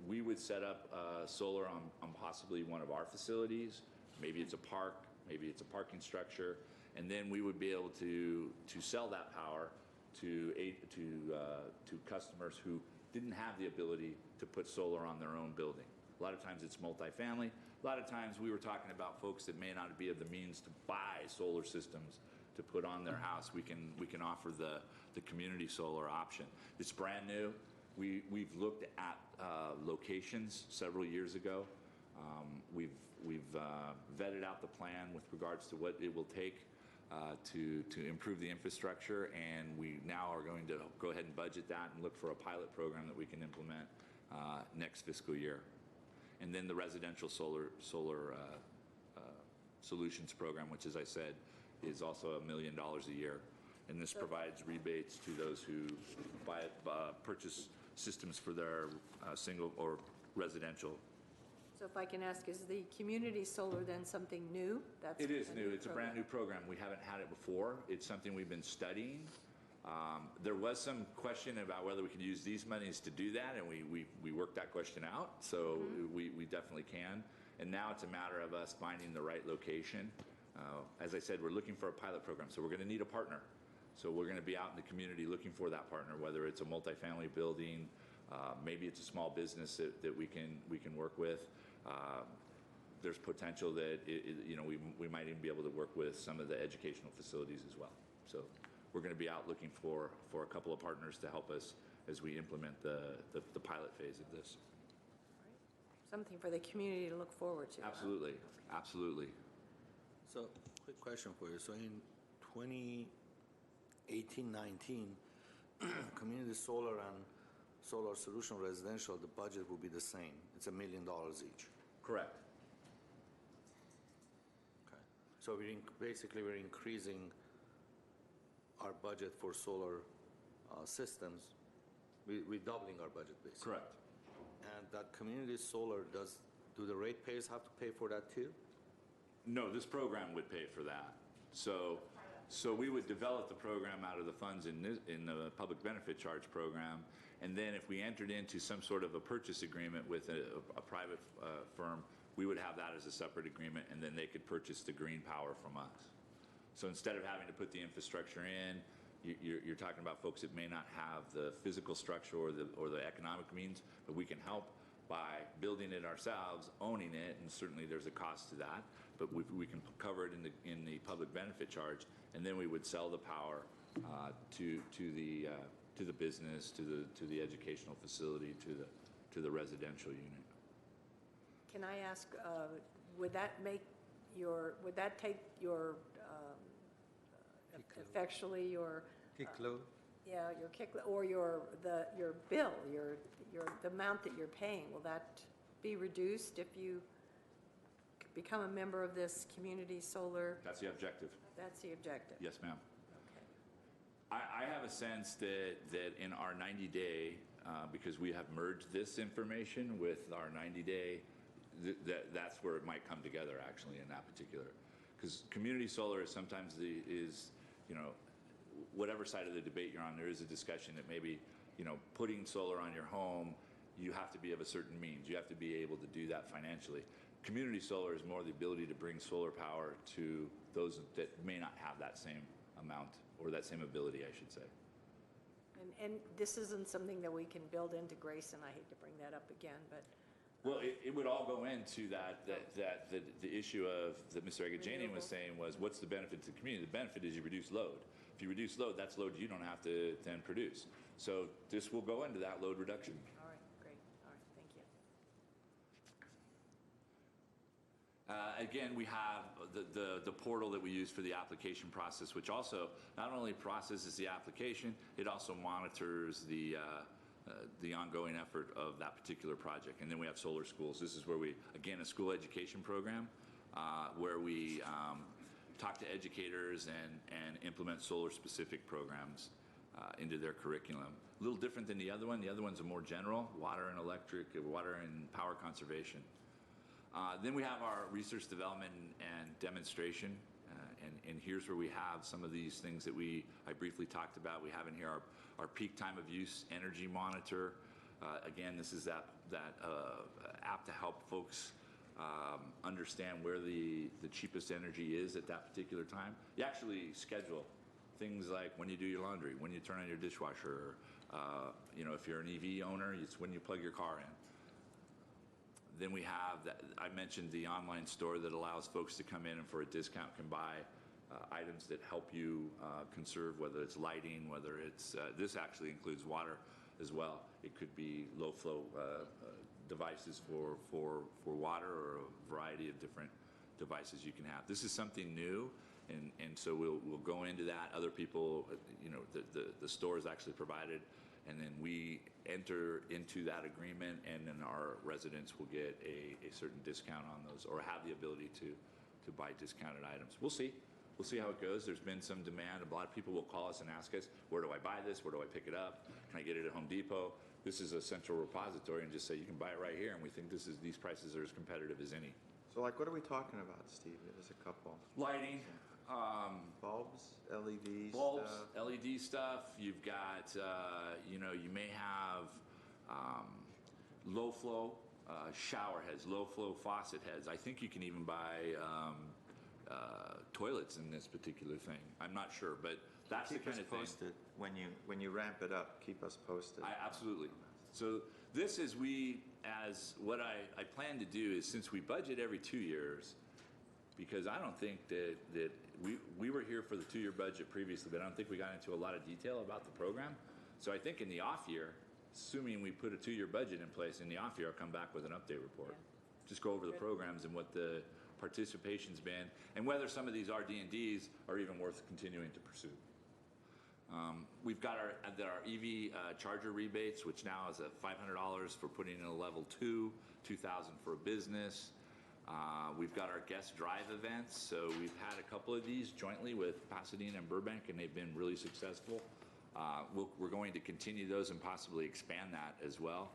we would set up solar on possibly one of our facilities. Maybe it's a park, maybe it's a parking structure, and then we would be able to sell that power to customers who didn't have the ability to put solar on their own building. A lot of times it's multifamily. A lot of times we were talking about folks that may not be of the means to buy solar systems to put on their house. We can offer the community solar option. It's brand new. We've looked at locations several years ago. we've vetted out the plan with regards to what it will take to improve the infrastructure, and we now are going to go ahead and budget that and look for a pilot program that we can implement next fiscal year. And then the residential solar solutions program, which, as I said, is also $1 million a year. And this provides rebates to those who purchase systems for their single or residential. So if I can ask, is the community solar then something new? It is a new. It's a program. brand new program. We haven't had it before. It's something we've been studying. There was some question about whether we could use these monies to do that, and we worked that question out. So we definitely can. And now it's a matter of us finding the right location. As I said, we're looking for a pilot program, so we're going to need a partner. So we're going to be out in the community looking for that partner, whether it's a multifamily building, maybe it's a small business that we can work with. There's potential that we might even be able to work with some of the educational facilities as well. So we're going to be out looking for a couple of partners to help us as we implement the pilot phase of this. Something for the community to look forward to. Absolutely, absolutely. So, quick question for you. So in 2018-19, community solar and solar solution residential, the budget will be the same. It's $1 million each. Correct. Okay. So basically we're increasing our budget for solar systems. We're doubling our budget basically. Correct. And that community solar, do the ratepayers have to pay for that too? No, this program would pay for that. So we would develop the program out of the funds in the public benefit charge program, and then if we entered into some sort of a purchase agreement with a private firm, we would have that as a separate agreement, and then they could purchase the green power from us. So instead of having to put the infrastructure in, you're talking about folks that may not have the physical structure or the economic means, but we can help by building it ourselves, owning it, and certainly there's a cost to that, but we can cover it in the public benefit charge, and then we would sell the power to the business, to the educational facility, to the residential unit. Can I ask, would that take your effectually your Kick load? your kick or your bill, the amount that you're paying? Will that be reduced if you become a member of this community solar? That's the objective. That's the objective. Yes, ma'am. Okay. I have a sense that in our 90-day, because we have merged this information with our 90-day, that's where it might come together actually in that particular. Because community solar is sometimes whatever side of the debate you're on, there is a discussion that maybe, putting solar on your home, you have to be of a certain means. You have to be able to do that financially. Community solar is more the ability to bring solar power to those that may not have that same amount or that same ability, I should say. And this isn't something that we can build into Grayson. I hate to bring that up again, but. Well, it would all go into the issue of that Mr. Agajanian was saying was, what's the benefit to the community? The benefit is you reduce load. If you reduce load, that's load you don't have to then produce. So this will go into that load reduction. All right, great. All right, thank you. Again, we have the portal that we use for the application process, which also not only processes the application, it also monitors the ongoing effort of that particular project. And then we have solar schools. This is where again, a school education program where we talk to educators and implement solar-specific programs into their curriculum. A little different than the other one. The other one's a more general, water and electric, water and power conservation. Then we have our research development and demonstration. And here's where we have some of these things that I briefly talked about. We have in here our peak time of use energy monitor. Again, this is that app to help folks understand where the cheapest energy is at that particular time. You actually schedule things like when you do your laundry, when you turn on your dishwasher, if you're an EV owner, it's when you plug your car in. Then we have, I mentioned the online store that allows folks to come in and for a discount can buy items that help you conserve, whether it's lighting, whether it's, this actually includes water as well. It could be low flow devices for water, or a variety of different devices you can have. This is something new, and so we'll go into that. Other people, the store is actually provided, and then we enter into that agreement, and then our residents will get a certain discount on those, or have the ability to buy discounted items. We'll see. We'll see how it goes. There's been some demand. A lot of people will call us and ask us, where do I buy this? Where do I pick it up? Can I get it at Home Depot? This is a central repository, and just say you can buy it right here, and we think these prices are as competitive as any. So like, what are we talking about, Steve? There's a couple. Lighting. Bulbs, LED Bulbs, stuff. LED stuff. You've got, you may have low flow shower heads, low flow faucet heads. I think you can even buy toilets in this particular thing. I'm not sure, but that's the kind of thing. Keep us posted when you ramp it up. Keep us posted. Absolutely. So this is what I plan to do is, since we budget every 2 years, because I don't think that we were here for the 2-year budget previously, but I don't think we got into a lot of detail about the program. So I think in the off year, assuming we put a 2-year budget in place, in the off year, I'll come back with an update report. Yeah. Just go over the programs and what the participation's been, and whether some of these RD&Ds are even worth continuing to pursue. We've got our EV charger rebates, which now is at $500 for putting in a level 2, $2,000 for a business. We've got our guest drive events. So we've had a couple of these jointly with Pasadena and Burbank, and they've been really successful. We're going to continue those and possibly expand that as well.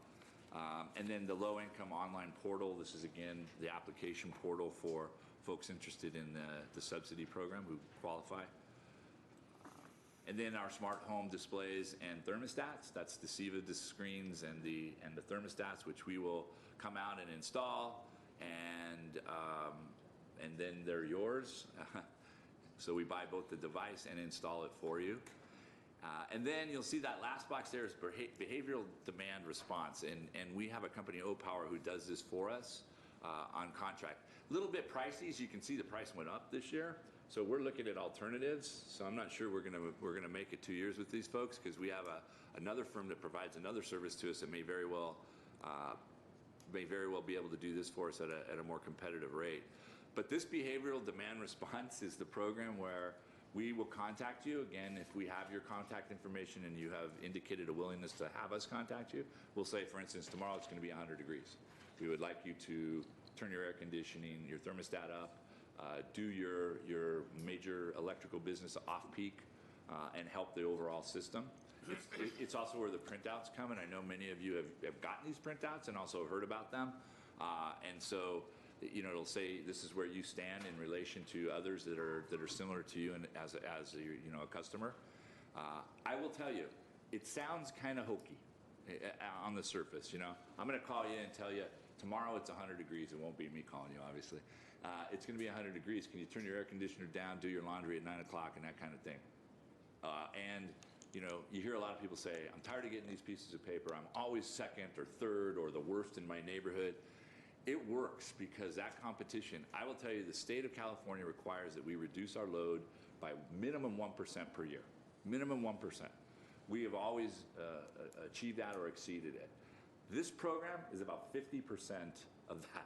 And then the low-income online portal. This is, again, the application portal for folks interested in the subsidy program who qualify. And then our smart home displays and thermostats. That's the SIVA screens and the thermostats, which we will come out and install, and then they're yours. So we buy both the device and install it for you. And then you'll see that last box there is behavioral demand response, and we have a company, O-Power, who does this for us on contract. A little bit pricey, as you can see, the price went up this year. So we're looking at alternatives. So I'm not sure we're gonna make it 2 years with these folks, because we have another firm that provides another service to us that may very well be able to do this for us at a more competitive rate. But this behavioral demand response is the program where we will contact you. Again, if we have your contact information and you have indicated a willingness to have us contact you, we'll say, for instance, tomorrow it's going to be 100 degrees. We would like you to turn your air conditioning, your thermostat up, do your major electrical business off-peak, and help the overall system. It's also where the printouts come, and I know many of you have gotten these printouts and also heard about them. And so, it'll say this is where you stand in relation to others that are similar to you, and as a customer. I will tell you, it sounds kind of hokey on the surface. I'm going to call you and tell you tomorrow it's 100 degrees. It won't be me calling you, obviously. It's going to be 100 degrees. Can you turn your air conditioner down, do your laundry at 9 o'clock, and that kind of thing? And you hear a lot of people say, I'm tired of getting these pieces of paper. I'm always second or third or the worst in my neighborhood. It works, because that competition, I will tell you, the state of California requires that we reduce our load by minimum 1% per year. Minimum 1%. We have always achieved that or exceeded it. This program is about 50% of that.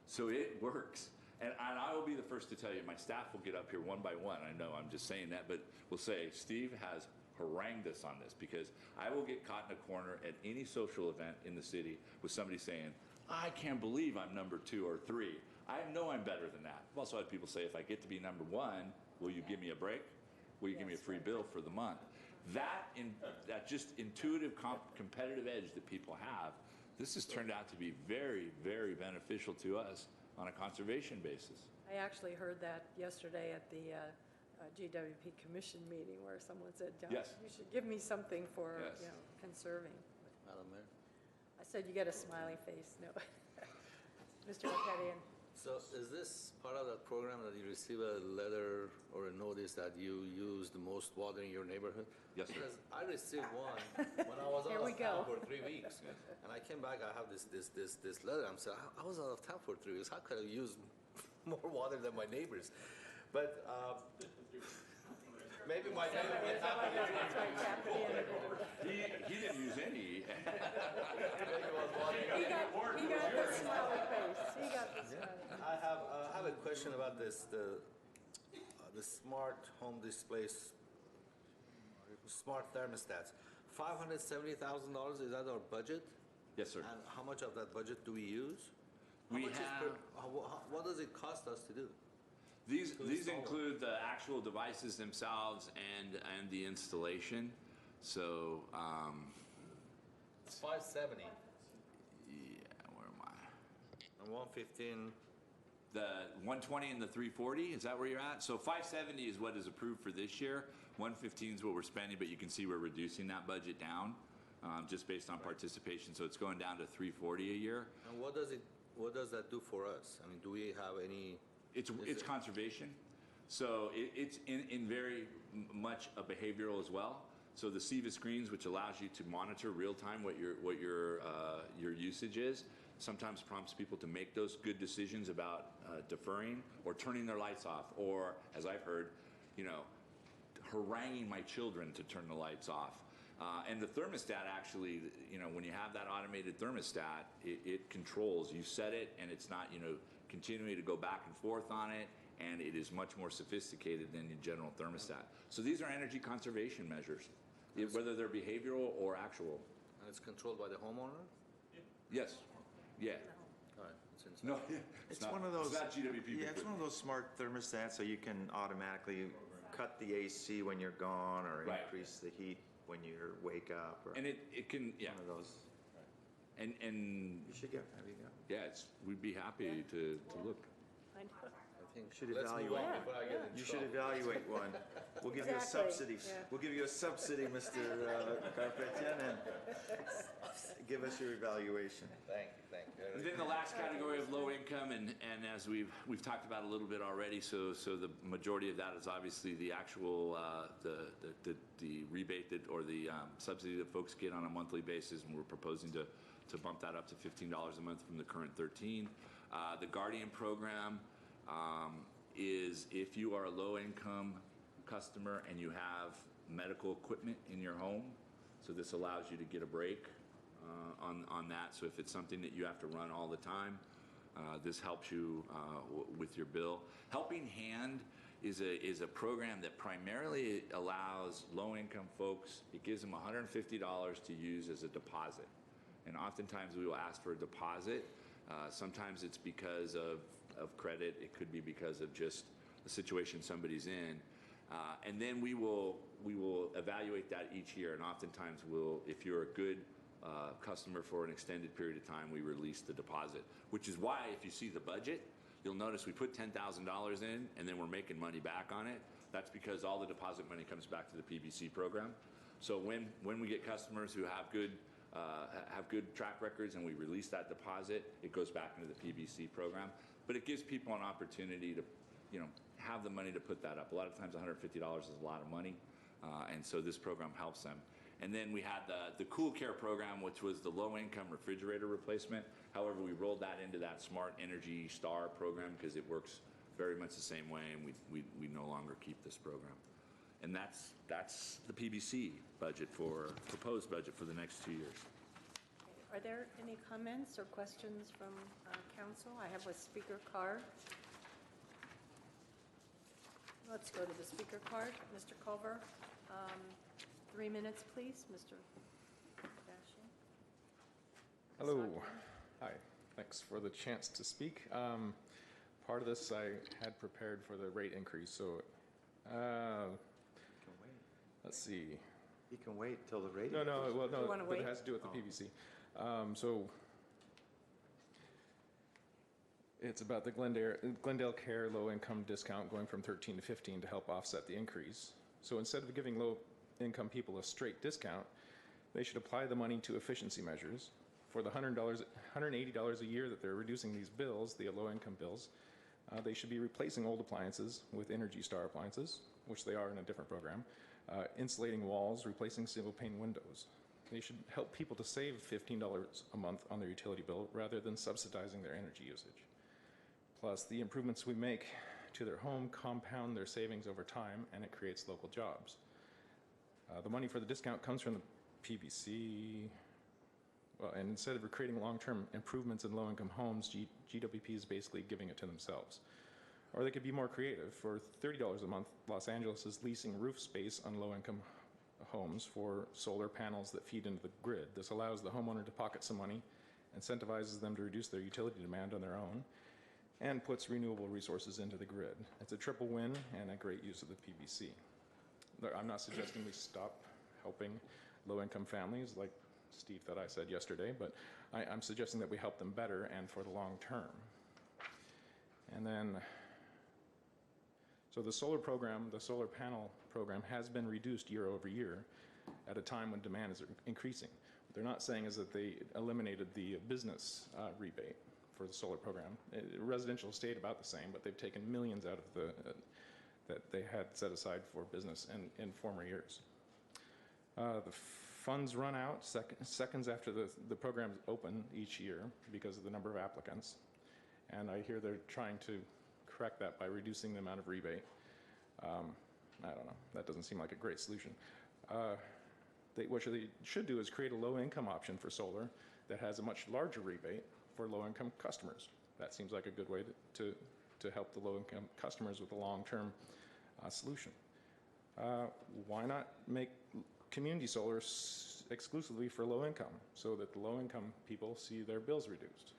So it works. And I will be the first to tell you, my staff will get up here one by one. I know I'm just saying that, but we'll say, Steve has harangued us on this, because I will get caught in a corner at any social event in the city with somebody saying, I can't believe I'm number 2 or 3. I know I'm better than that. I've also had people say, if I get to be number 1, will you give me a break? Will you give me a free bill for the month? That just intuitive competitive edge that people have, this has turned out to be very, very beneficial to us on a conservation basis. I actually heard that yesterday at the GWP Commission meeting, where someone said, John, Yes. you should give me something for Yes. conserving. Madam Mayor? I said, you get a smiley face. No. Mr. McCarty. So is this part of that program that you receive a letter or a notice that you use the most water in your neighborhood? Yes, sir. Because I received one when I was Here out we of town go. for 3 weeks. And I came back, I have this letter. I'm saying, I was out of town for 3 weeks. How could I use more water than my neighbors? But maybe my neighbor would have He didn't use any. Maybe it was water. I have a question about this, the smart home displays, smart thermostats. $570,000, is that our budget? Yes, sir. And how much of that budget do we use? We How much have- what does it cost us to do? These install it. include the actual devices themselves and the installation. So, It's 570 yeah, where am I? and 115. The 120 and the 340, is that where you're at? So 570 is what is approved for this year. 115 is what we're spending, but you can see we're reducing that budget down just based on participation. So it's going down to 340 a year. And what does that do for us? I mean, do we have any? It's conservation. So it's in very much a behavioral as well. So the SIVA screens, which allows you to monitor real time what your usage is, sometimes prompts people to make those good decisions about deferring or turning their lights off, or as I've heard, haranguing my children to turn the lights off. And the thermostat actually, when you have that automated thermostat, it controls. You set it, and it's not, continuing to go back and forth on it, and it is much more sophisticated than your general thermostat. So these are energy conservation measures, whether they're behavioral or actual. And it's controlled by the homeowner? Yes. Yeah. All right, it's inside. No, It's not. one of those. It's not GWP. Yeah, it's one of those smart thermostats, so you can automatically cut the AC when you're gone, or Right. increase the heat when you wake up, or And it can, yeah. one of those. And You should get, there you go. yeah, we'd be happy to look. I know. I think Should let's move evaluate. on before I get in You should trouble. evaluate one. We'll give you a Exactly, subsidy. yeah. We'll give you a subsidy, Mr. Carpetian, and give us your evaluation. Thank you. And then the last category of low income, and as we've talked about a little bit already, so the majority of that is obviously the actual the rebate that, or the subsidy that folks get on a monthly basis, and we're proposing to bump that up to $15 a month from the current $13. The Guardian program is if you are a low income customer and you have medical equipment in your home, so this allows you to get a break on that. So if it's something that you have to run all the time, this helps you with your bill. Helping Hand is a program that primarily allows low-income folks, it gives them $150 to use as a deposit. And oftentimes we will ask for a deposit. Sometimes it's because of credit. It could be because of just the situation somebody's in. And then we will evaluate that each year. And oftentimes if you're a good customer for an extended period of time, we release the deposit, which is why if you see the budget, you'll notice we put $10,000 in and then we're making money back on it. That's because all the deposit money comes back to the PBC program. So when we get customers who have good track records and we release that deposit, it goes back into the PBC program. But it gives people an opportunity to, have the money to put that up. A lot of times $150 is a lot of money, and so this program helps them. And then we had the Cool Care program, which was the low-income refrigerator replacement. However, we rolled that into that Smart Energy Star program because it works very much the same way, and we no longer keep this program. And that's the PBC budget proposed budget for the next 2 years. Are there any comments or questions from council? I have a speaker card. Let's go to the speaker card. Mr. Culver, 3 minutes, please. Mr. Dashian. Hello. Hi. Thanks for the chance to speak. Part of this I had prepared for the rate increase, so You can wait. let's see. You can wait till the radio. No, well, no, You wanna but wait? it has to do with the PVC. So it's about the Glendale Care low-income discount going from 13 to 15 to help offset the increase. So instead of giving low-income people a straight discount, they should apply the money to efficiency measures. For the $180 a year that they're reducing these bills, the low-income bills, they should be replacing old appliances with Energy Star appliances, which they are in a different program, insulating walls, replacing single-pane windows. They should help people to save $15 a month on their utility bill rather than subsidizing their energy usage. Plus, the improvements we make to their home compound their savings over time, and it creates local jobs. The money for the discount comes from the PVC. Well, and instead of creating long-term improvements in low-income homes, GWP is basically giving it to themselves. Or they could be more creative. For $30 a month, Los Angeles is leasing roof space on low-income homes for solar panels that feed into the grid. This allows the homeowner to pocket some money, incentivizes them to reduce their utility demand on their own, and puts renewable resources into the grid. It's a triple win and a great use of the PBC. Look, I'm not suggesting we stop helping low-income families like Steve thought I said yesterday, but I'm suggesting that we help them better and for the long term. And then, so the solar program, the solar panel program has been reduced year over year at a time when demand is increasing. What they're not saying is that they eliminated the business rebate for the solar program. Residential stayed about the same, but they've taken millions out of the that they had set aside for business in former years. The funds run out seconds after the programs open each year because of the number of applicants. And I hear they're trying to correct that by reducing the amount of rebate. I don't know. That doesn't seem like a great solution. What they should do is create a low-income option for solar that has a much larger rebate for low-income customers. That seems like a good way to help the low-income customers with a long-term solution. Why not make community solar exclusively for low-income so that the low-income people see their bills reduced?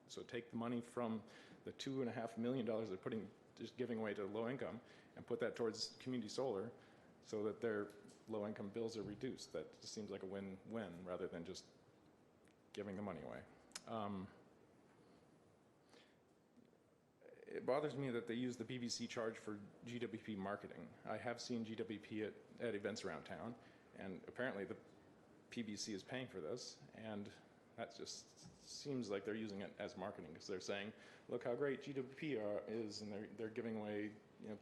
So take the money from the $2.5 million they're just giving away to low-income and put that towards community solar so that their low-income bills are reduced. That just seems like a win-win rather than just giving the money away. It bothers me that they use the PBC charge for GWP marketing. I have seen GWP at events around town, and apparently the PBC is paying for this, and that just seems like they're using it as marketing because they're saying, look how great GWP is, and they're giving away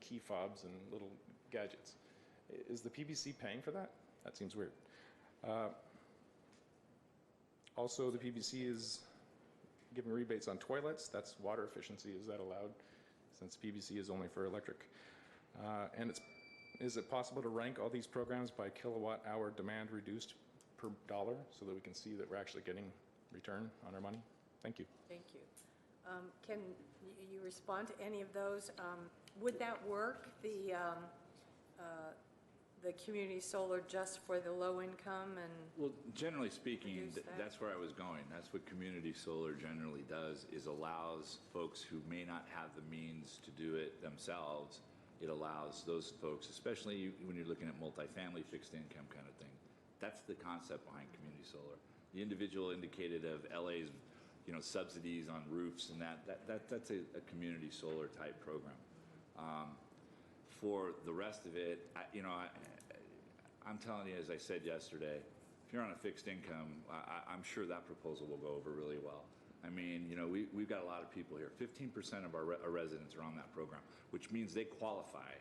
key fobs and little gadgets. Is the PBC paying for that? That seems weird. Also, the PBC is giving rebates on toilets. That's water efficiency. Is that allowed? Since PBC is only for electric. And is it possible to rank all these programs by kilowatt hour demand reduced per dollar so that we can see that we're actually getting return on our money? Thank you. Thank you. Can you respond to any of those? Would that work, the community solar just for the low income and? Well, generally speaking, reduce that? that's where I was going. That's what community solar generally does, is allows folks who may not have the means to do it themselves. It allows those folks, especially when you're looking at multifamily fixed income kind of thing. That's the concept behind community solar. The individual indicated of LA's, subsidies on roofs and that's a community solar type program. For the rest of it, I'm telling you, as I said yesterday, if you're on a fixed income, I'm sure that proposal will go over really well. I mean, we've got a lot of people here. 15% of our residents are on that program, which means they qualify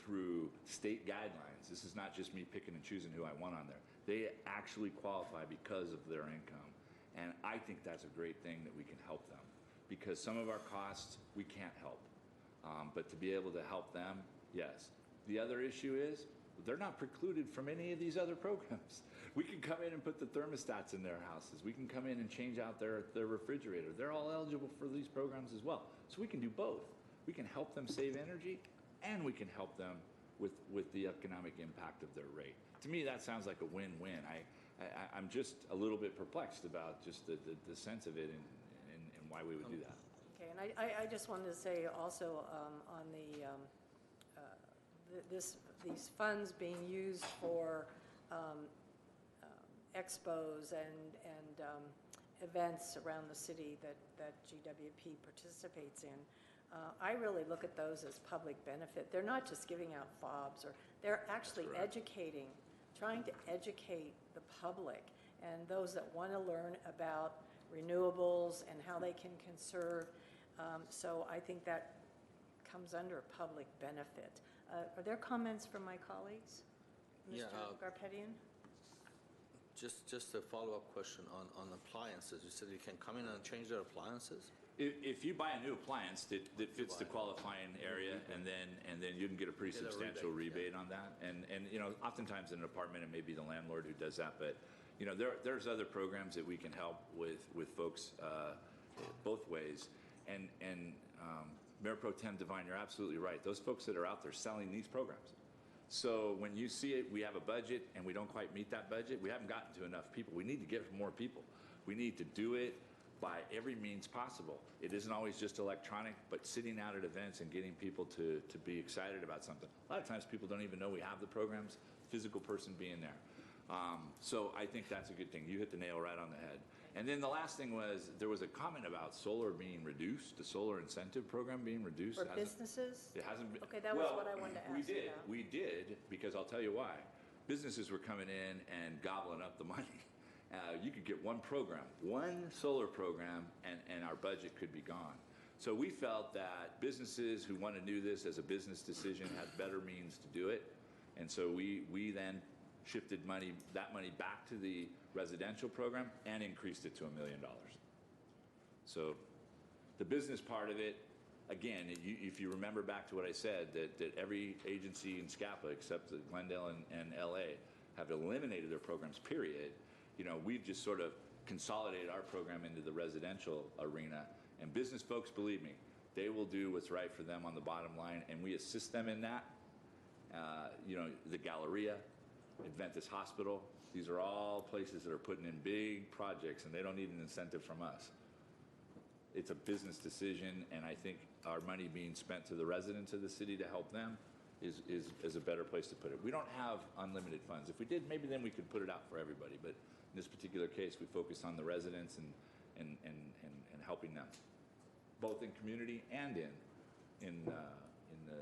through state guidelines. This is not just me picking and choosing who I want on there. They actually qualify because of their income. And I think that's a great thing that we can help them, because some of our costs we can't help. But to be able to help them, yes. The other issue is they're not precluded from any of these other programs. We can come in and put the thermostats in their houses. We can come in and change out their refrigerator. They're all eligible for these programs as well. So we can do both. We can help them save energy, and we can help them with the economic impact of their rate. To me, that sounds like a win-win. I'm just a little bit perplexed about just the sense of it and why we would do that. Okay, and I just wanted to say also on these funds being used for expos and events around the city that GWP participates in. I really look at those as public benefit. They're not just giving out fobs, or they're actually educating, trying to educate the public and those that want to learn about renewables and how they can conserve. So I think that comes under public benefit. Are there comments from my colleagues? Mr. Garpetian? Just a follow-up question on appliances. You said you can come in and change their appliances? If you buy a new appliance that fits the qualifying area, and then you can get a pretty substantial rebate on that. And oftentimes in an apartment it may be the landlord who does that, but you know, there's other programs that we can help with folks both ways. And Mayor Pro Tem Devine, you're absolutely right. Those folks that are out there selling these programs. So when you see it, we have a budget and we don't quite meet that budget, we haven't gotten to enough people. We need to get more people. We need to do it by every means possible. It isn't always just electronic, but sitting out at events and getting people to be excited about something. A lot of times people don't even know we have the programs, physical person being there. So I think that's a good thing. You hit the nail right on the head. And then the last thing was, there was a comment about solar being reduced, the solar incentive program being reduced. For businesses? It hasn't been. Okay, that was what I wanted to ask about. We did, because I'll tell you why. Businesses were coming in and gobbling up the money. You could get one program, one solar program, and our budget could be gone. So we felt that businesses who want to do this as a business decision had better means to do it. And so we then shifted that money back to the residential program and increased it to $1 million. So the business part of it, again, if you remember back to what I said, that every agency in SCAPA except the Glendale and LA have eliminated their programs, period. You know, we've just sort of consolidated our program into the residential arena. And business folks, believe me, they will do what's right for them on the bottom line, and we assist them in that. You know, the Galleria, Adventist Hospital, these are all places that are putting in big projects, and they don't need an incentive from us. It's a business decision, and I think our money being spent to the residents of the city to help them is a better place to put it. We don't have unlimited funds. If we did, maybe then we could put it out for everybody. But in this particular case, we focus on the residents and helping them, both in community and in the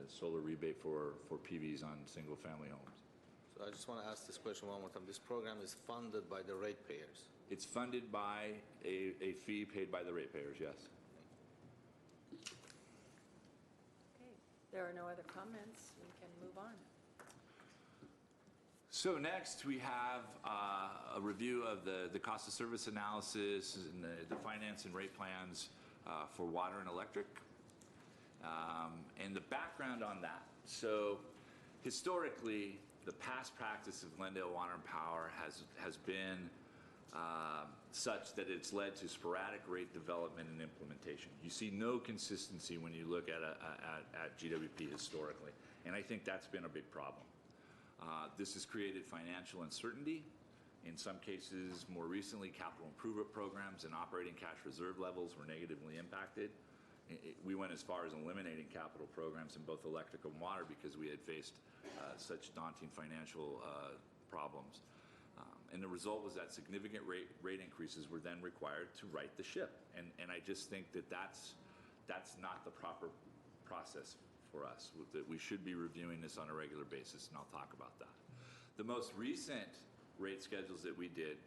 solar rebate for PVs on single-family homes. So I just want to ask this question one more time. This program is funded by the ratepayers. It's funded by a fee paid by the ratepayers, yes. Okay, there are no other comments. We can move on. So next we have a review of the cost of service analysis and the finance and rate plans for water and electric. And the background on that. So historically, the past practice of Glendale Water and Power has been such that it's led to sporadic rate development and implementation. You see no consistency when you look at GWP historically, and I think that's been a big problem. This has created financial uncertainty. In some cases, more recently, capital improvement programs and operating cash reserve levels were negatively impacted. We went as far as eliminating capital programs in both electric and water because we had faced such daunting financial problems. And the result was that significant rate increases were then required to right the ship. And I just think that that's not the proper process for us. That we should be reviewing this on a regular basis, and I'll talk about that. The most recent rate schedules that we did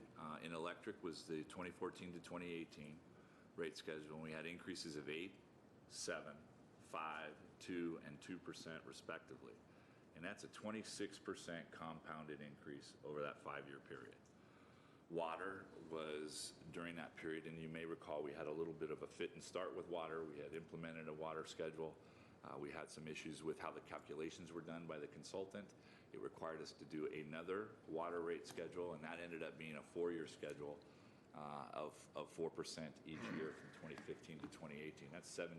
in electric was the 2014 to 2018 rate schedule, and we had increases of 8, 7, 5, 2, and 2% respectively. And that's a 26% compounded increase over that 5-year period. Water was during that period, and you may recall we had a little bit of a fit and start with water. We had implemented a water schedule. We had some issues with how the calculations were done by the consultant. It required us to do another water rate schedule, and that ended up being a 4-year schedule of 4% each year from 2015 to 2018. That's 17%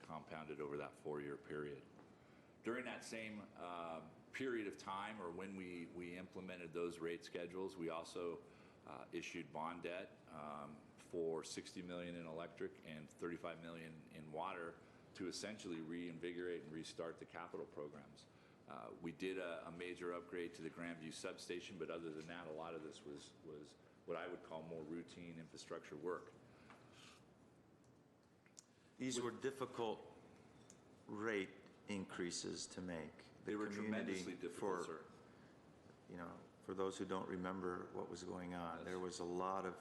compounded over that 4-year period. During that same period of time, or when we implemented those rate schedules, we also issued bond debt for $60 million in electric and $35 million in water to essentially reinvigorate and restart the capital programs. We did a major upgrade to the Grandview substation, but other than that, a lot of this was what I would call more routine infrastructure work. These were difficult rate increases to make. They were tremendously difficult, sir. You know, for those who don't remember what was going on, there was a lot of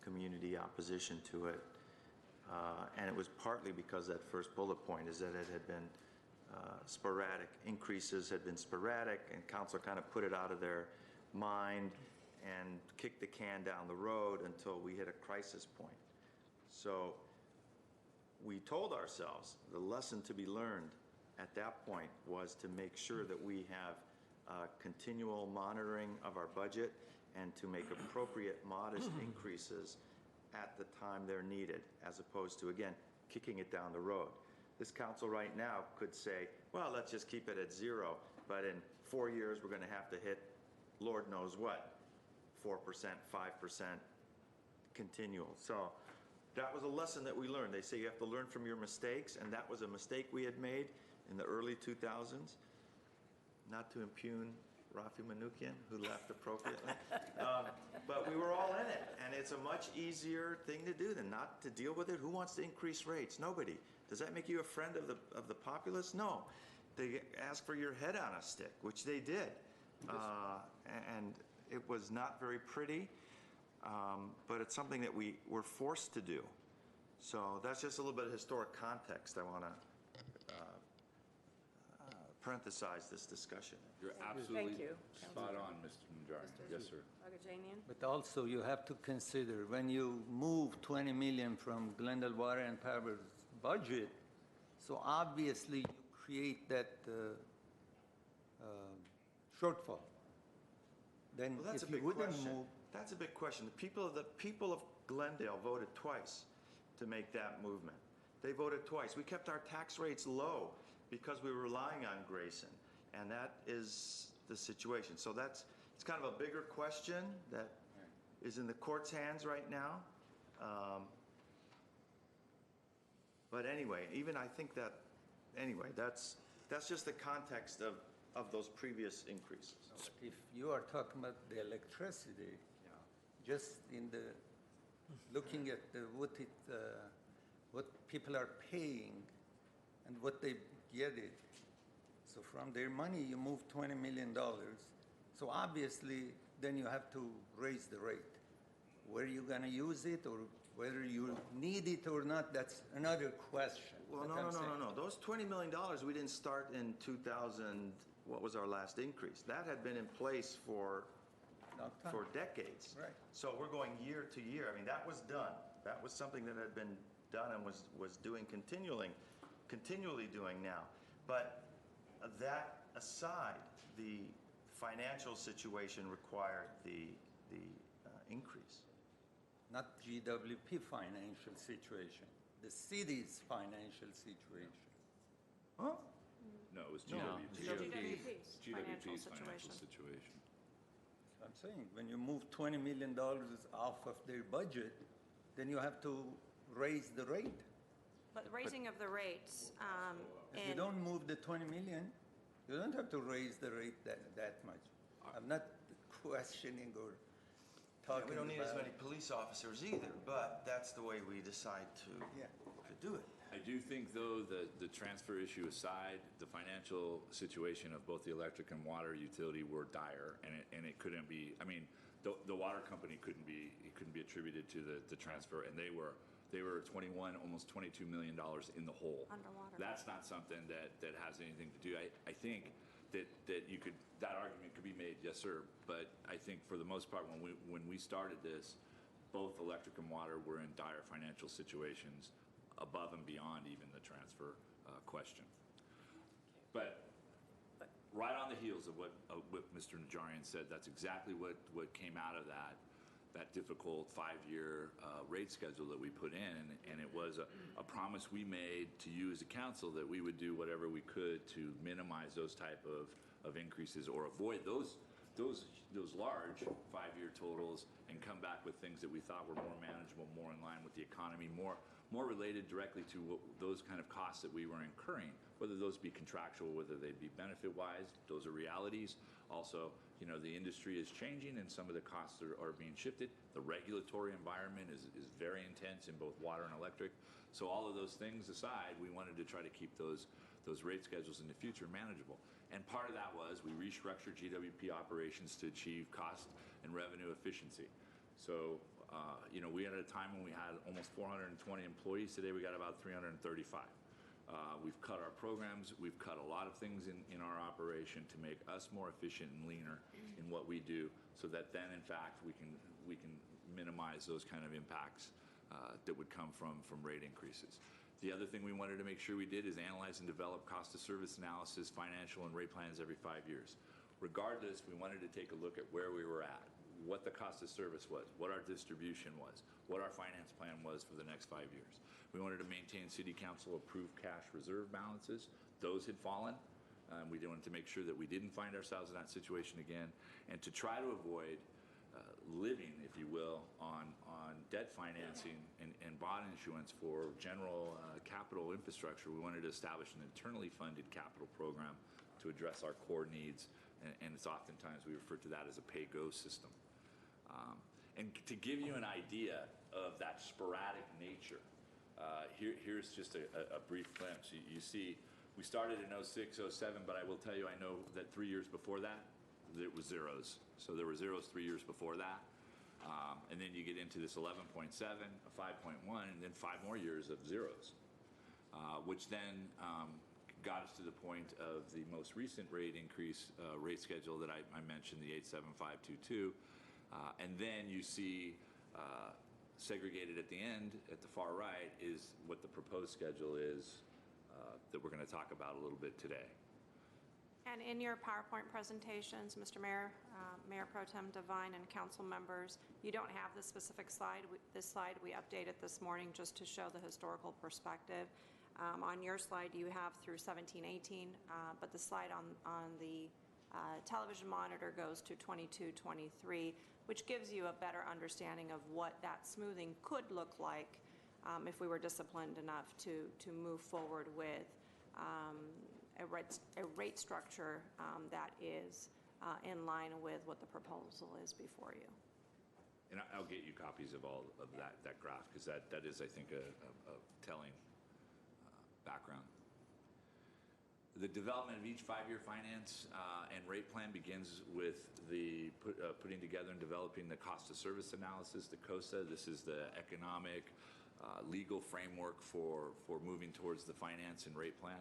community opposition to it. And it was partly because that first bullet point is that it had been sporadic. Increases had been sporadic, and council kind of put it out of their mind and kicked the can down the road until we hit a crisis point. So we told ourselves the lesson to be learned at that point was to make sure that we have continual monitoring of our budget and to make appropriate modest increases at the time they're needed, as opposed to, again, kicking it down the road. This council right now could say, well, let's just keep it at 0, but in 4 years, we're going to have to hit Lord knows what, 4%, 5% continual. So that was a lesson that we learned. They say you have to learn from your mistakes, and that was a mistake we had made in the early 2000s. Not to impugn Rafi Manoukian, who left appropriately. But we were all in it, and it's a much easier thing to do than not to deal with it. Who wants to increase rates? Nobody. Does that make you a friend of the populace? No. They asked for your head on a stick, which they did. And it was not very pretty, but it's something that we were forced to do. So that's just a little bit of historic context I want to parenthesize this discussion. You're absolutely Thank you, spot on, Mr. Najarian. Yes, sir. Agajanian? But also you have to consider when you move 20 million from Glendale Water and Power's budget, so obviously you create that shortfall. Then Well, that's if a you big wouldn't question. move, That's a big question. The people of Glendale voted twice to make that movement. They voted twice. We kept our tax rates low because we were relying on Grayson, and that is the situation. So it's kind of a bigger question that is in the court's hands right now. But anyway, even I think that, anyway, that's just the context of those previous increases. but if you are talking about the electricity, just in the, looking at what people are paying and what they get it. So from their money, you move $20 million. So obviously, then you have to raise the rate. Where you going to use it, or whether you need it or not, that's another question. Well, But no. I'm saying- Those $20 million, we didn't start in 2000, what was our last increase? That had been in place for Long time. decades. Right. So we're going year to year. I mean, that was done. That was something that had been done and was doing continually doing now. But that aside, the financial situation required the increase. Not GWP financial situation, the city's financial situation. Huh? No, it was No. GWP's. GWP's financial situation. I'm saying, when you move $20 million off of their budget, then you have to raise the rate. But the raising of the rates, If you and don't move the 20 million, you don't have to raise the rate that much. I'm not questioning or talking We don't need as about- many police officers either, but that's the way we decide to do it. I do think, though, that the transfer issue aside, the financial situation of both the electric and water utility were dire, and it couldn't be. I mean, the water company couldn't be attributed to the transfer, and they were 21, almost $22 million in the hole. Underwater. That's not something that has anything to do. I think that you could, that argument could be made, yes, sir. But I think for the most part, when we started this, both electric and water were in dire financial situations, above and beyond even the transfer question. But right on the heels of what Mr. Najarian said, that's exactly what came out of that difficult 5-year rate schedule that we put in, and it was a promise we made to you as a council that we would do whatever we could to minimize those type of increases or avoid those large 5-year totals and come back with things that we thought were more manageable, more in line with the economy, more related directly to those kind of costs that we were incurring, whether those be contractual, whether they'd be benefit-wise. Those are realities. Also, the industry is changing and some of the costs are being shifted. The regulatory environment is very intense in both water and electric. So all of those things aside, we wanted to try to keep those rate schedules in the future manageable. And part of that was we restructured GWP operations to achieve cost and revenue efficiency. So, we had a time when we had almost 420 employees. Today we got about 335. We've cut our programs. We've cut a lot of things in our operation to make us more efficient and leaner in what we do, so that then, in fact, we can minimize those kind of impacts that would come from rate increases. The other thing we wanted to make sure we did is analyze and develop cost of service analysis, financial and rate plans every 5 years. Regardless, we wanted to take a look at where we were at. what the cost of service was, what our distribution was, what our finance plan was for the next 5 years. We wanted to maintain city council approved cash reserve balances. Those had fallen. We wanted to make sure that we didn't find ourselves in that situation again, and to try to avoid living, if you will, on debt financing and bond issuance for general capital infrastructure. We wanted to establish an internally funded capital program to address our core needs, and it's oftentimes we refer to that as a pay-go system. And to give you an idea of that sporadic nature, here's just a brief glimpse. You see, we started in 06, 07, but I will tell you, I know that 3 years before that, it was zeros. So there were zeros 3 years before that. And then you get into this 11.7, a 5.1, and then 5 more years of zeros, which then got us to the point of the most recent rate increase rate schedule that I mentioned, the 87522. And then you see segregated at the end, at the far right, is what the proposed schedule is that we're going to talk about a little bit today. And in your PowerPoint presentations, Mr. Mayor, Mayor Pro Tem Devine, and council members, you don't have the specific slide. This slide we updated this morning just to show the historical perspective. On your slide, you have through 17-18, but the slide on the television monitor goes to 22-23, which gives you a better understanding of what that smoothing could look like if we were disciplined enough to move forward with a rate structure that is in line with what the proposal is before you. And I'll get you copies of all of that graph, because that is, I think, a telling background. The development of each 5-year finance and rate plan begins with the putting together and developing the cost of service analysis, the COSA. This is the economic, legal framework for moving towards the finance and rate plan.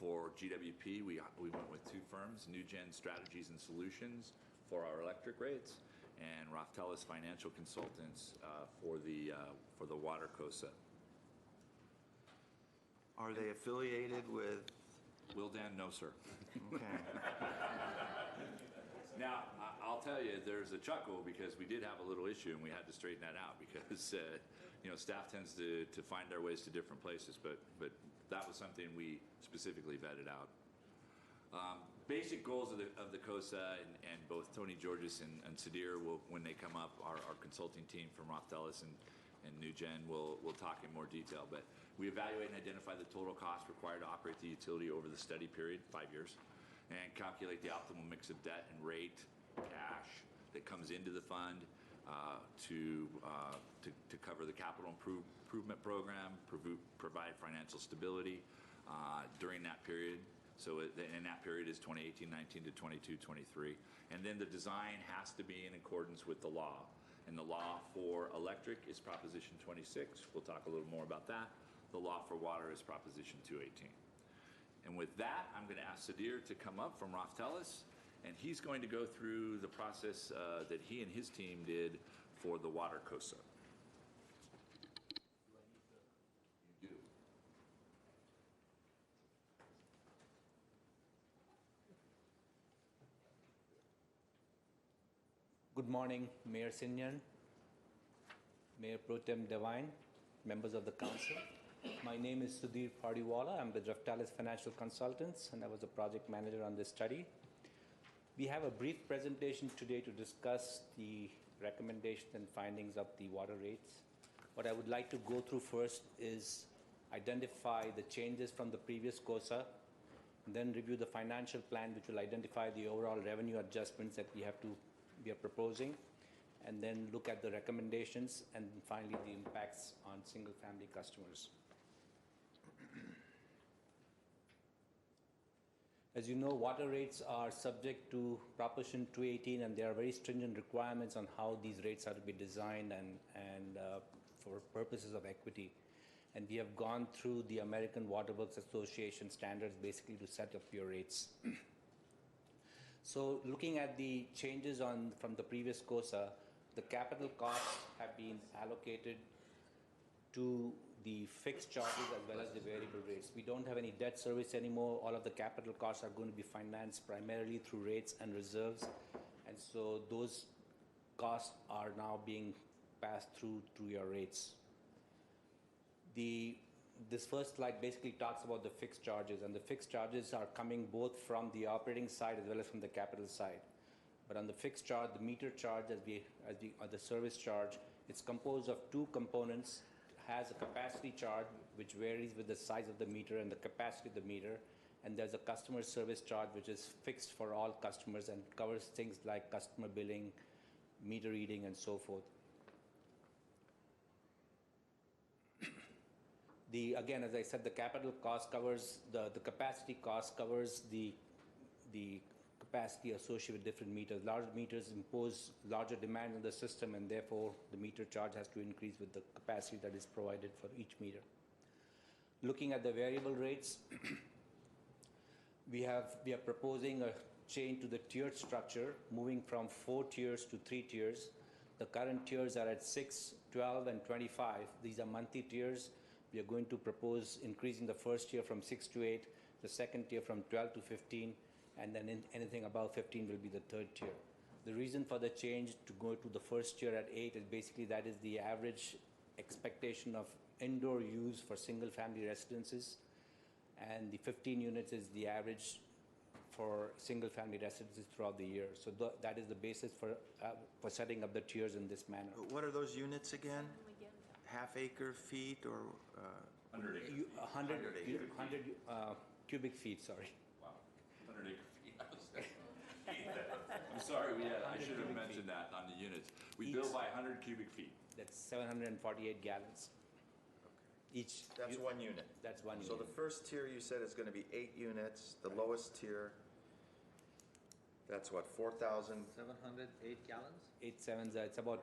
For GWP, we went with 2 firms, NewGen Strategies and Solutions for our electric rates, and Roftelis Financial Consultants for the water COSA. Are they affiliated with? Wildan, no, sir. Okay. Now, I'll tell you, there's a chuckle because we did have a little issue and we had to straighten that out because, staff tends to find their ways to different places, but that was something we specifically vetted out. Basic goals of the COSA, and both Tony Georges and Sadir will, when they come up, our consulting team from Roftelis and NewGen will talk in more detail. But we evaluate and identify the total cost required to operate the utility over the study period, 5 years, and calculate the optimal mix of debt and rate, cash that comes into the fund to cover the capital improvement program, provide financial stability during that period. So in that period is 2018-19 to 22-23. And then the design has to be in accordance with the law. And the law for electric is Proposition 26. We'll talk a little more about that. The law for water is Proposition 218. And with that, I'm going to ask Sadir to come up from Roftelis, and he's going to go through the process that he and his team did for the water COSA. You do. Good morning, Mayor Sinyan, Mayor Pro Tem Devine, members of the council. My name is Sudhir Pardiwala. I'm with Roftelis Financial Consultants, and I was a project manager on this study. We have a brief presentation today to discuss the recommendations and findings of the water rates. What I would like to go through first is identify the changes from the previous COSA, and then review the financial plan, which will identify the overall revenue adjustments that we are proposing, and then look at the recommendations, and finally the impacts on single-family customers. As you know, water rates are subject to Proposition 218, and there are very stringent requirements on how these rates are to be designed and for purposes of equity. And we have gone through the American Water Works Association standards basically to set up your rates. So looking at the changes from the previous COSA, the capital costs have been allocated to the fixed charges as well as the variable rates. We don't have any debt service anymore. All of the capital costs are going to be financed primarily through rates and reserves. And so those costs are now being passed through your rates. This first slide basically talks about the fixed charges, and the fixed charges are coming both from the operating side as well as from the capital side. But on the fixed charge, the meter charge, or the service charge, it's composed of two components. Has a capacity charge, which varies with the size of the meter and the capacity of the meter, and there's a customer service charge, which is fixed for all customers and covers things like customer billing, meter reading, and so forth. Again, as I said, the capital cost covers the capacity cost covers the capacity associated with different meters. Large meters impose larger demand on the system, and therefore the meter charge has to increase with the capacity that is provided for each meter. Looking at the variable rates, we are proposing a change to the tiered structure, moving from 4 tiers to 3 tiers. The current tiers are at 6, 12, and 25. These are monthly tiers. We are going to propose increasing the first tier from 6 to 8, the second tier from 12 to 15, and then anything above 15 will be the third tier. The reason for the change to go to the first tier at 8 is basically that is the average expectation of indoor use for single-family residences, and the 15 units is the average for single-family residences throughout the year. So that is the basis for setting up the tiers in this manner. What are those units again? Half acre feet or? 100 acre. 100 cubic feet, sorry. Wow, 100 acre feet. I'm sorry, I should have mentioned that on the units. We bill by 100 cubic feet. That's 748 gallons. Each. That's one unit. That's one unit. So the first tier you said is going to be 8 units. The lowest tier, that's what, 4,000? 708 gallons? 8 sevens, it's about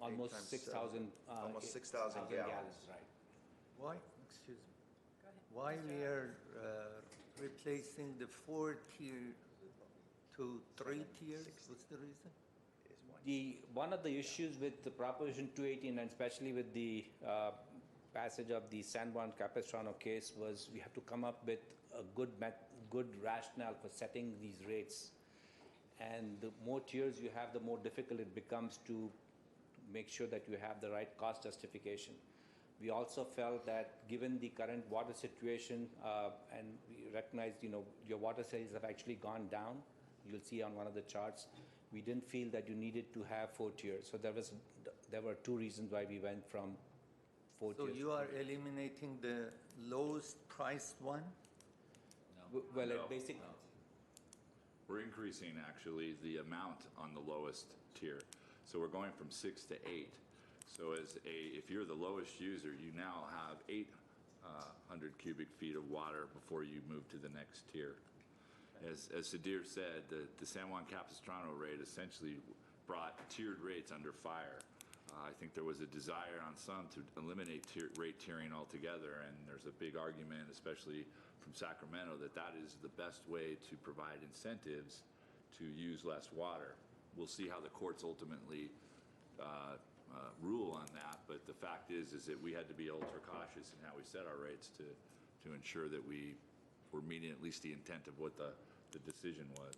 almost 6,000. Almost 6,000 gallons. Right. Why, excuse me, why we are replacing the 4-tier to 3 tiers? What's the reason? One of the issues with the Proposition 218, and especially with the passage of the San Juan Capistrano case, was we have to come up with a good rationale for setting these rates. And the more tiers you have, the more difficult it becomes to make sure that you have the right cost justification. We also felt that given the current water situation, and we recognized, your water sales have actually gone down. You'll see on one of the charts. We didn't feel that you needed to have 4 tiers. So there were 2 reasons why we went from 4 tiers. So you are eliminating the lowest priced one? Well, No. it basically. We're increasing actually the amount on the lowest tier. So we're going from 6 to 8. So if you're the lowest user, you now have 800 cubic feet of water before you move to the next tier. As Sudhir said, the San Juan Capistrano rate essentially brought tiered rates under fire. I think there was a desire on some to eliminate rate tiering altogether, and there's a big argument, especially from Sacramento, that is the best way to provide incentives to use less water. We'll see how the courts ultimately rule on that, but the fact is that we had to be ultra cautious in how we set our rates to ensure that we were meeting at least the intent of what the decision was.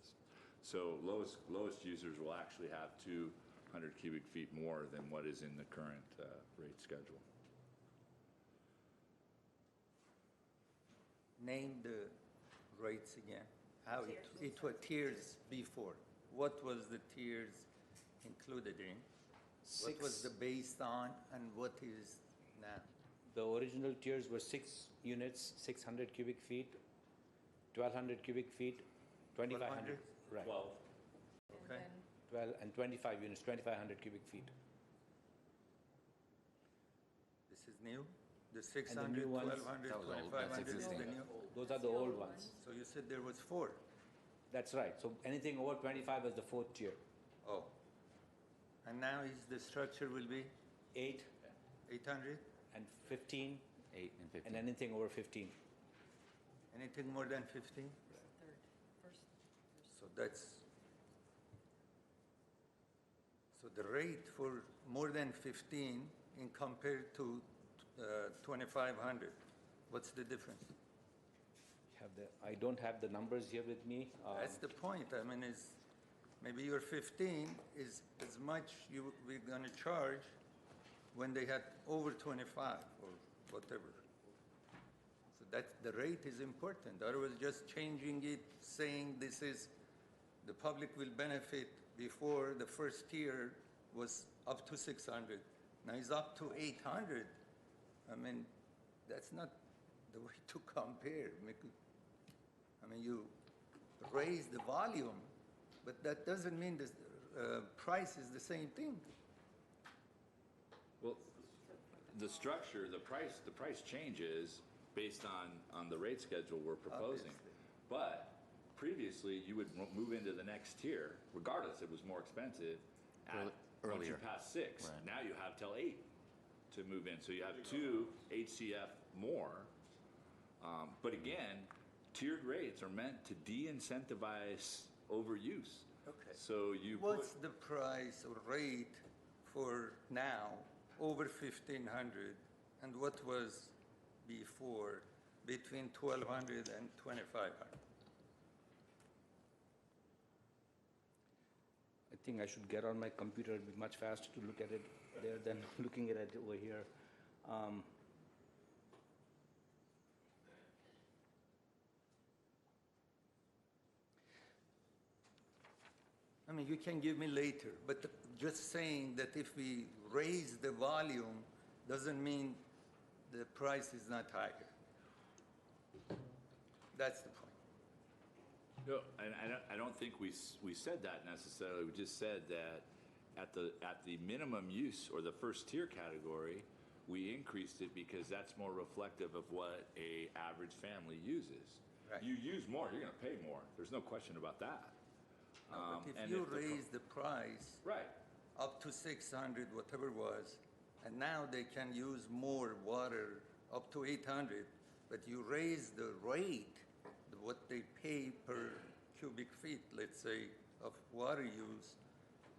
So lowest users will actually have 200 cubic feet more than what is in the current rate schedule. Name the rates again. How it was tiers before. What was the tiers included in? What was the based on, and what is now? The original tiers were 6 units, 600 cubic feet, 1,200 cubic feet, 2,500. 1,200? Right. 12. Okay. 12 and 25 units, 2,500 cubic feet. This is new? The And 600, the new ones- 1,200, That was old. 2,500 That's is the existing. new? Those are the old ones. So you said there was 4? That's right. So anything over 25 is the 4th tier. Oh. And now is the structure will be 8 800? and 15, 8 and 15. and anything over 15. Anything more than 15? So the rate for more than 15 in compared to 2,500, what's the difference? I don't have the numbers here with me. That's the point. I mean, Maybe your 15 is as much we're gonna charge when they had over 25 or whatever. So that, the rate is important. Otherwise, just changing it, saying this is, the public will benefit. Before, the first tier was up to 600. Now it's up to 800. I mean, that's not the way to compare. I mean, you raise the volume, but that doesn't mean the price is the same thing. Well, the structure, the price changes based on the rate schedule we're proposing. Obviously. But previously, you would move into the next tier, regardless, it was more expensive. Once you Earlier. pass 6, Right. now you have till 8 to move in. So you have 2 HCF more. But again, tiered rates are meant to de-incentivize overuse. Okay. So you What's the price or rate for now over 1,500, and what was before between 1,200 and 2,500? I think I should get on my computer. It'd be much faster to look at it there than looking at it over here. I mean, you can give me later, but just saying that if we raise the volume doesn't mean the price is not higher. That's the point. No, and I don't think we said that necessarily. We just said that at the minimum use or the first tier category, we increased it because that's more reflective of what a average family uses. Right. You use more, you're going to pay more. There's no question about that. No, but And if you the raise the price right, up to 600, whatever it was, and now they can use more water up to 800, but you raise the rate, what they pay per cubic feet, let's say, of water use,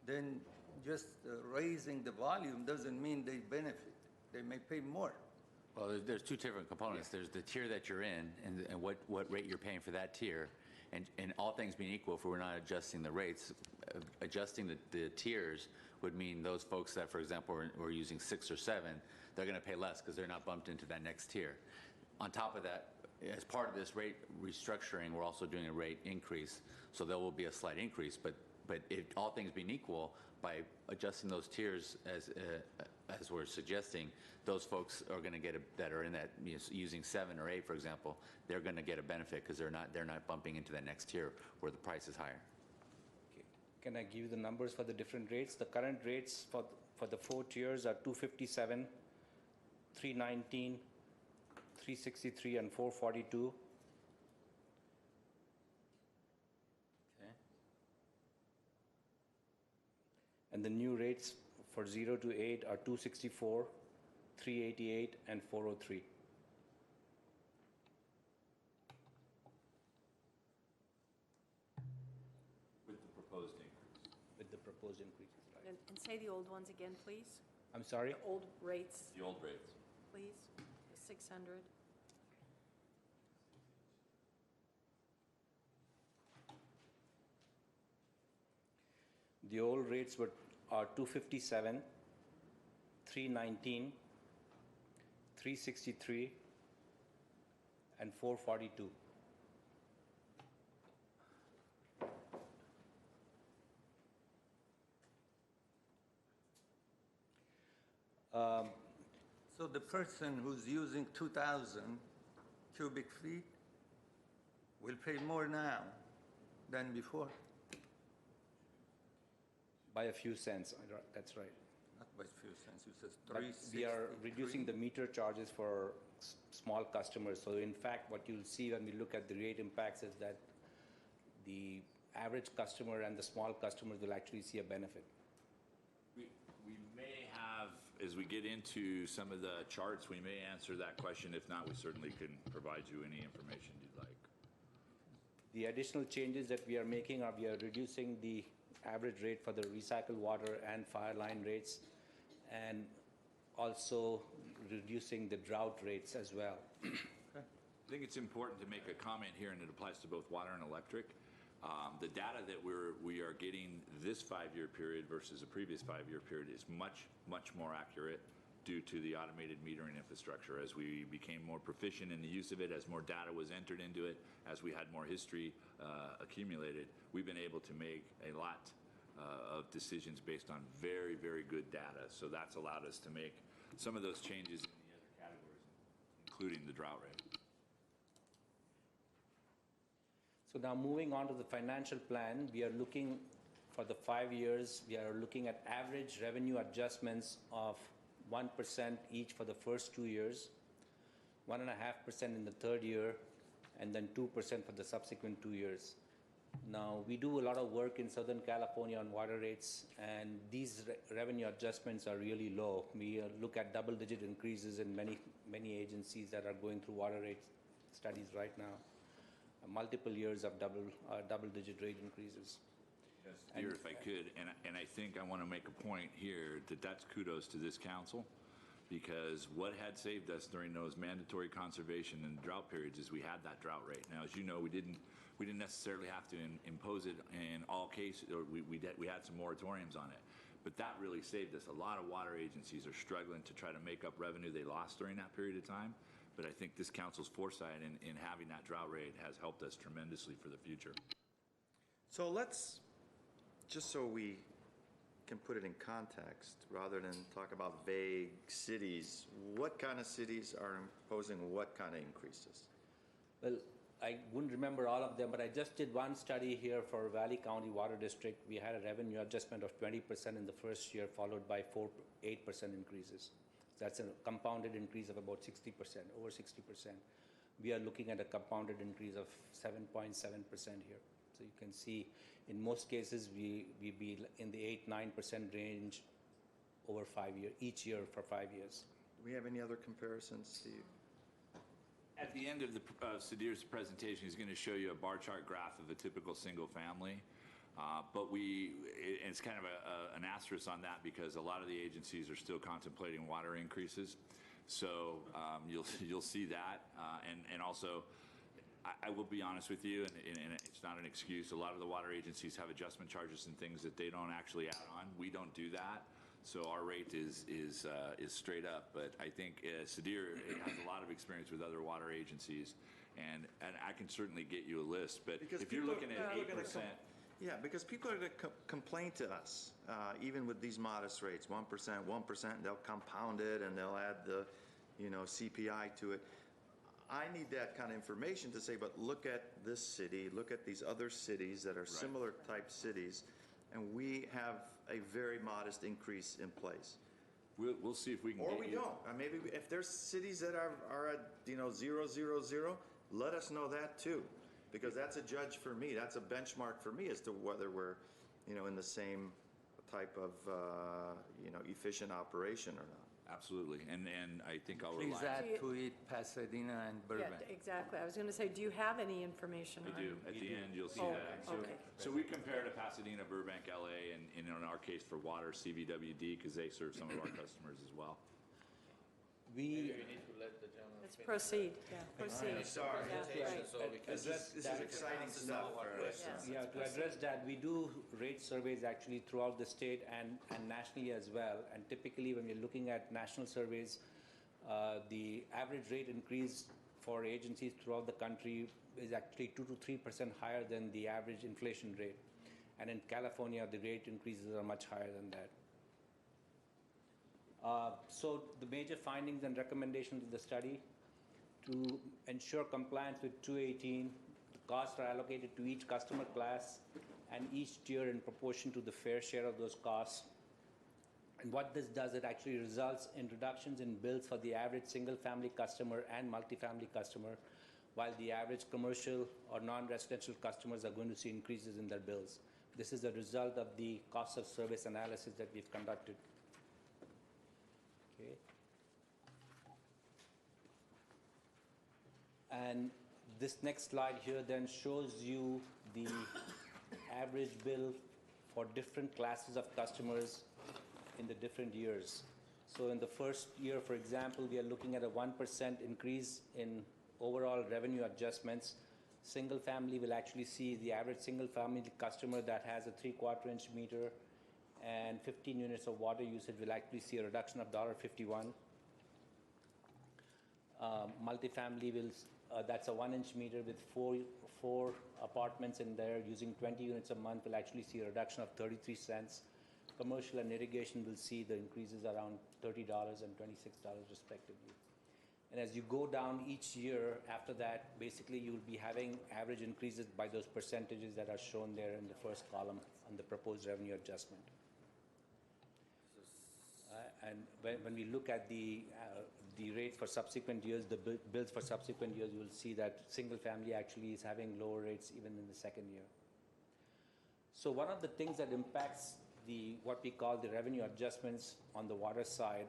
then just raising the volume doesn't mean they benefit. They may pay more. Well, there's two different components. There's the tier that you're in and what rate you're paying for that tier. And all things being equal, if we're not adjusting the rates, adjusting the tiers would mean those folks that, for example, were using 6 or 7, they're going to pay less because they're not bumped into that next tier. On top of that, as part of this rate restructuring, we're also doing a rate increase, so there will be a slight increase. But if all things being equal, by adjusting those tiers as we're suggesting, those folks are going to get that are in that, you know, using 7 or 8, for example, they're going to get a benefit because they're not bumping into that next tier where the price is higher. Okay. Can I give you the numbers for the different rates? The current rates for the 4 tiers are 257, 319, 363, and 442. Okay. And the new rates for 0 to 8 are 264, 388, and 403. with the proposed increase. With the proposed increases, right? And say the old ones again, please. I'm sorry? The old rates, The old rates. please. The 600. The old rates are 257, 319, 363, and 442. So the person who's using 2,000 cubic feet will pay more now than before, By a few cents, that's right. not by few cents. You said But we are 363. reducing the meter charges for small customers. So in fact, what you'll see when we look at the rate impacts is that the average customer and the small customers will actually see a benefit. We may have, as we get into some of the charts, we may answer that question. If not, we certainly can provide you any information you'd like. The additional changes that we are making are we are reducing the average rate for the recycled water and fire line rates, and also reducing the drought rates as well. I think it's important to make a comment here, and it applies to both water and electric. The data that we are getting this 5-year period versus a previous 5-year period is much, much more accurate due to the automated metering infrastructure. As we became more proficient in the use of it, as more data was entered into it, as we had more history accumulated, we've been able to make a lot of decisions based on very, very good data. So that's allowed us to make some of those changes in the other categories, including the drought rate. So now moving on to the financial plan, we are looking for the 5 years, we are looking at average revenue adjustments of 1% each for the first 2 years, 1.5% in the third year, and then 2% for the subsequent 2 years. Now, we do a lot of work in Southern California on water rates, and these revenue adjustments are really low. We look at double-digit increases in many agencies that are going through water rate studies right now. Multiple years of double-digit rate increases. Here, if I could, and I think I want to make a point here that that's kudos to this council, because what had saved us during those mandatory conservation and drought periods is we had that drought rate. Now, as you know, we didn't necessarily have to impose it in all cases, or we had some moratoriums on it. But that really saved us. A lot of water agencies are struggling to try to make up revenue they lost during that period of time. But I think this council's foresight in having that drought rate has helped us tremendously for the future. So let's, just so we can put it in context, rather than talk about vague cities, what kind of cities are imposing what kind of increases? Well, I wouldn't remember all of them, but I just did one study here for Valley County Water District. We had a revenue adjustment of 20% in the first year, followed by 8% increases. That's a compounded increase of about 60%, over 60%. We are looking at a compounded increase of 7.7% here. So you can see, in most cases, we be in the 8-9% range over 5 years, each year for 5 years. Do we have any other comparisons, Steve? At the end of Sudir's presentation, he's going to show you a bar chart graph of a typical single family. But it's kind of an asterisk on that because a lot of the agencies are still contemplating water increases. So you'll see that. And also, I will be honest with you, and it's not an excuse. A lot of the water agencies have adjustment charges and things that they don't actually add on. We don't do that. So our rate is straight up. But I think Sudir has a lot of experience with other water agencies, and I can certainly get you a list. But because if you're looking at 8%. Yeah, because people are going to complain to us, even with these modest rates, 1%, 1%, they'll compound it and they'll add the, CPI to it. I need that kind of information to say, but look at this city, look at these other cities that are similar type cities, and we have a very modest increase in place. We'll see if we can. Or we don't. Maybe if there's cities that are at 0, let us know that too. Because that's a judge for me. That's a benchmark for me as to whether we're, in the same type of, efficient operation or not. Absolutely. And I think I'll Please rely. add to it Pasadena and Burbank. Yeah, exactly. I was going to say, do you have any information I on? do. At the end, you'll see Oh, that. okay. So we compare to Pasadena, Burbank, LA, and in our case for water, CVWD, because they serve some of our customers as well. Let's proceed, yeah, proceed. Sorry. Yeah, right. This is exciting stuff. Yeah, to address that, we do rate surveys actually throughout the state and nationally as well. And typically, when we're looking at national surveys, the average rate increase for agencies throughout the country is actually 2 to 3% higher than the average inflation rate. And in California, the rate increases are much higher than that. So the major findings and recommendations of the study: to ensure compliance with 218, the costs are allocated to each customer class and each tier in proportion to the fair share of those costs. And what this does, it actually results in reductions in bills for the average single-family customer and multifamily customer, while the average commercial or non-residential customers are going to see increases in their bills. This is a result of the cost of service analysis that we've conducted. Okay. And this next slide here then shows you the average bill for different classes of customers in the different years. So in the first year, for example, we are looking at a 1% increase in overall revenue adjustments. Single family will actually see the average single family customer that has a 3/4 inch meter and 15 units of water usage will actually see a reduction of $1.51. Multifamily will, that's a 1-inch meter with four apartments in there using 20 units a month will actually see a reduction of 33 cents. Commercial and irrigation will see the increases around $30 and $26 respectively. And as you go down each year after that, basically you'll be having average increases by those percentages that are shown there in the first column on the proposed revenue adjustment. And when we look at the rate for subsequent years, the bills for subsequent years, you will see that single family actually is having lower rates even in the second year. So one of the things that impacts what we call the revenue adjustments on the water side,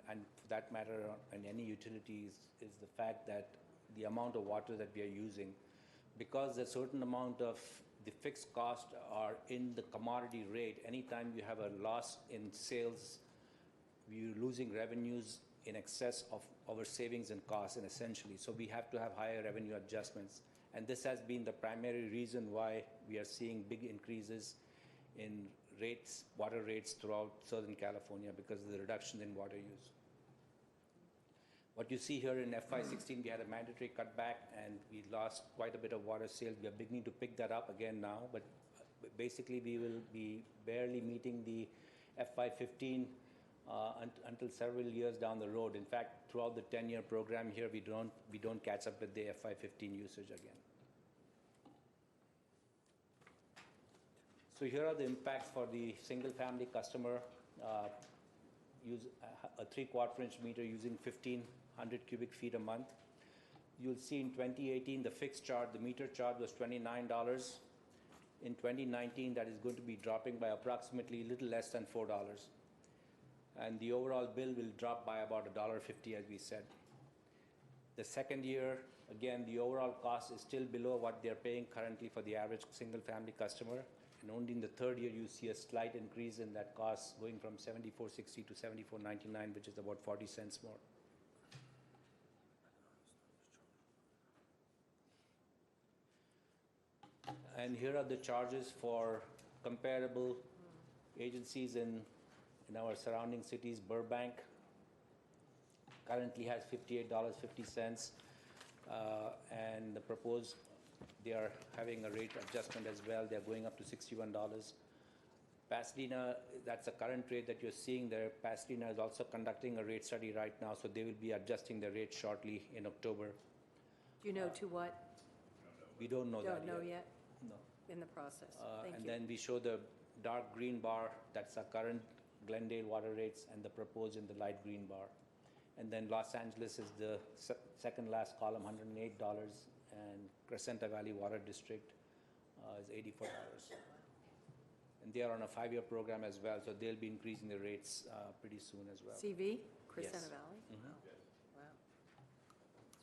and for that matter in any utilities, is the fact that the amount of water that we are using, because a certain amount of the fixed costs are in the commodity rate. Anytime you have a loss in sales, we're losing revenues in excess of our savings and costs, and essentially. So we have to have higher revenue adjustments. And this has been the primary reason why we are seeing big increases in rates, water rates throughout Southern California because of the reduction in water use. What you see here in FY16, we had a mandatory cutback and we lost quite a bit of water sales. We are beginning to pick that up again now, but basically we will be barely meeting the FY15 until several years down the road. In fact, throughout the 10-year program here, we don't catch up with the FY15 usage again. So here are the impacts for the single-family customer. Use a 3/4 inch meter using 1,500 cubic feet a month. You'll see in 2018 the fixed charge, the meter charge was $29. In 2019, that is going to be dropping by approximately a little less than $4. And the overall bill will drop by about $1.50, as we said. The second year, again, the overall cost is still below what they're paying currently for the average single-family customer. And only in the third year, you see a slight increase in that cost, going from $74.60 to $74.99, which is about 40 cents more. And here are the charges for comparable agencies in our surrounding cities. Burbank currently has $58.50, and the proposed, they are having a rate adjustment as well. They're going up to $61. Pasadena, that's the current rate that you're seeing there. Pasadena is also conducting a rate study right now, so they will be adjusting the rate shortly in October. Do you know to what? We don't know that Don't know yet? No. In the process. Thank And you. then we show the dark green bar, that's our current Glendale water rates, and the proposed in the light green bar. And then Los Angeles is the second last column, $108, and Crescenta Valley Water District is $84. And they are on a 5-year program as well, so they'll be increasing the rates pretty soon as well. CV, Crescenta Yes. Valley? Wow.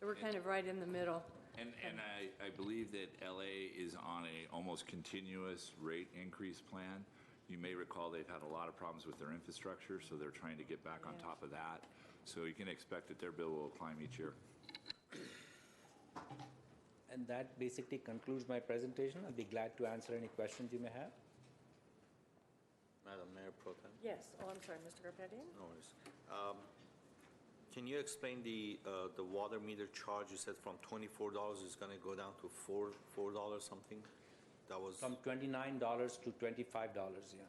So we're kind of right in the middle. And I believe that LA is on a almost continuous rate increase plan. You may recall they've had a lot of problems with their infrastructure, so they're trying to get back on top of that. So you can expect that their bill will climb each year. And that basically concludes my presentation. I'll be glad to answer any questions you may have. Madam Mayor Pro Tem? Yes. Oh, I'm sorry, Mr. Garpetian? No worries. Can you explain the water meter charge? You said from $24 is going to go down to $4 something? That was, From $29 to $25, yeah.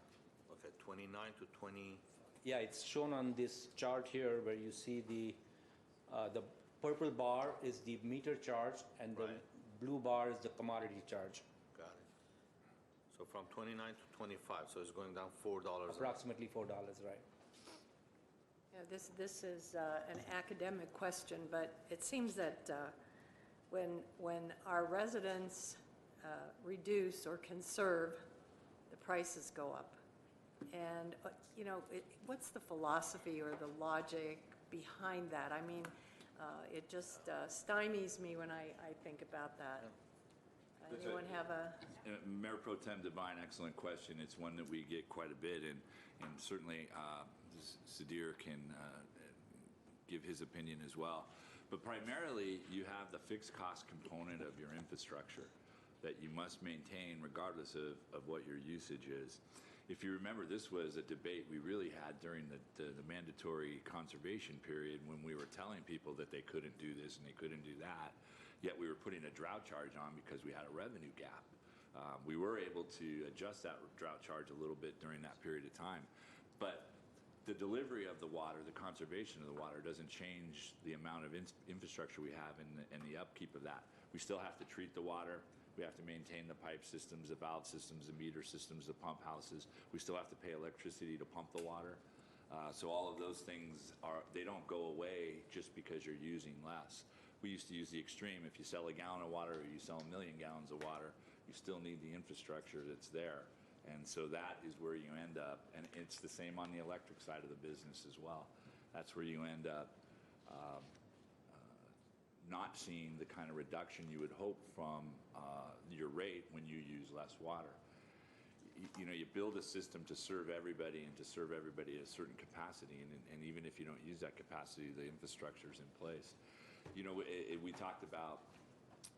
okay, 29 to 20. Yeah, it's shown on this chart here where you see the purple bar is the meter charge and the Right. blue bar is the commodity charge. Got it. So from 29 to 25, so it's going down $4. Approximately $4, right. Yeah, this is an academic question, but it seems that when our residents reduce or conserve, the prices go up. And, you know, what's the philosophy or the logic behind that? I mean, it just stymies me when I think about that. Anyone have a... Mayor Pro Tem Devine, excellent question. It's one that we get quite a bit, and certainly Sudhir can give his opinion as well. But primarily, you have the fixed cost component of your infrastructure that you must maintain regardless of what your usage is. If you remember, this was a debate we really had during the mandatory conservation period when we were telling people that they couldn't do this and they couldn't do that, yet we were putting a drought charge on because we had a revenue gap. We were able to adjust that drought charge a little bit during that period of time. But the delivery of the water, the conservation of the water, doesn't change the amount of infrastructure we have and the upkeep of that. We still have to treat the water. We have to maintain the pipe systems, the valve systems, the meter systems, the pump houses. We still have to pay electricity to pump the water. So all of those things they don't go away just because you're using less. We used to use the extreme. If you sell a gallon of water or you sell 1 million gallons of water, you still need the infrastructure that's there. And so that is where you end up. And it's the same on the electric side of the business as well. That's where you end up not seeing the kind of reduction you would hope from your rate when you use less water. You know, you build a system to serve everybody and to serve everybody at a certain capacity. And even if you don't use that capacity, the infrastructure is in place. You know, we talked about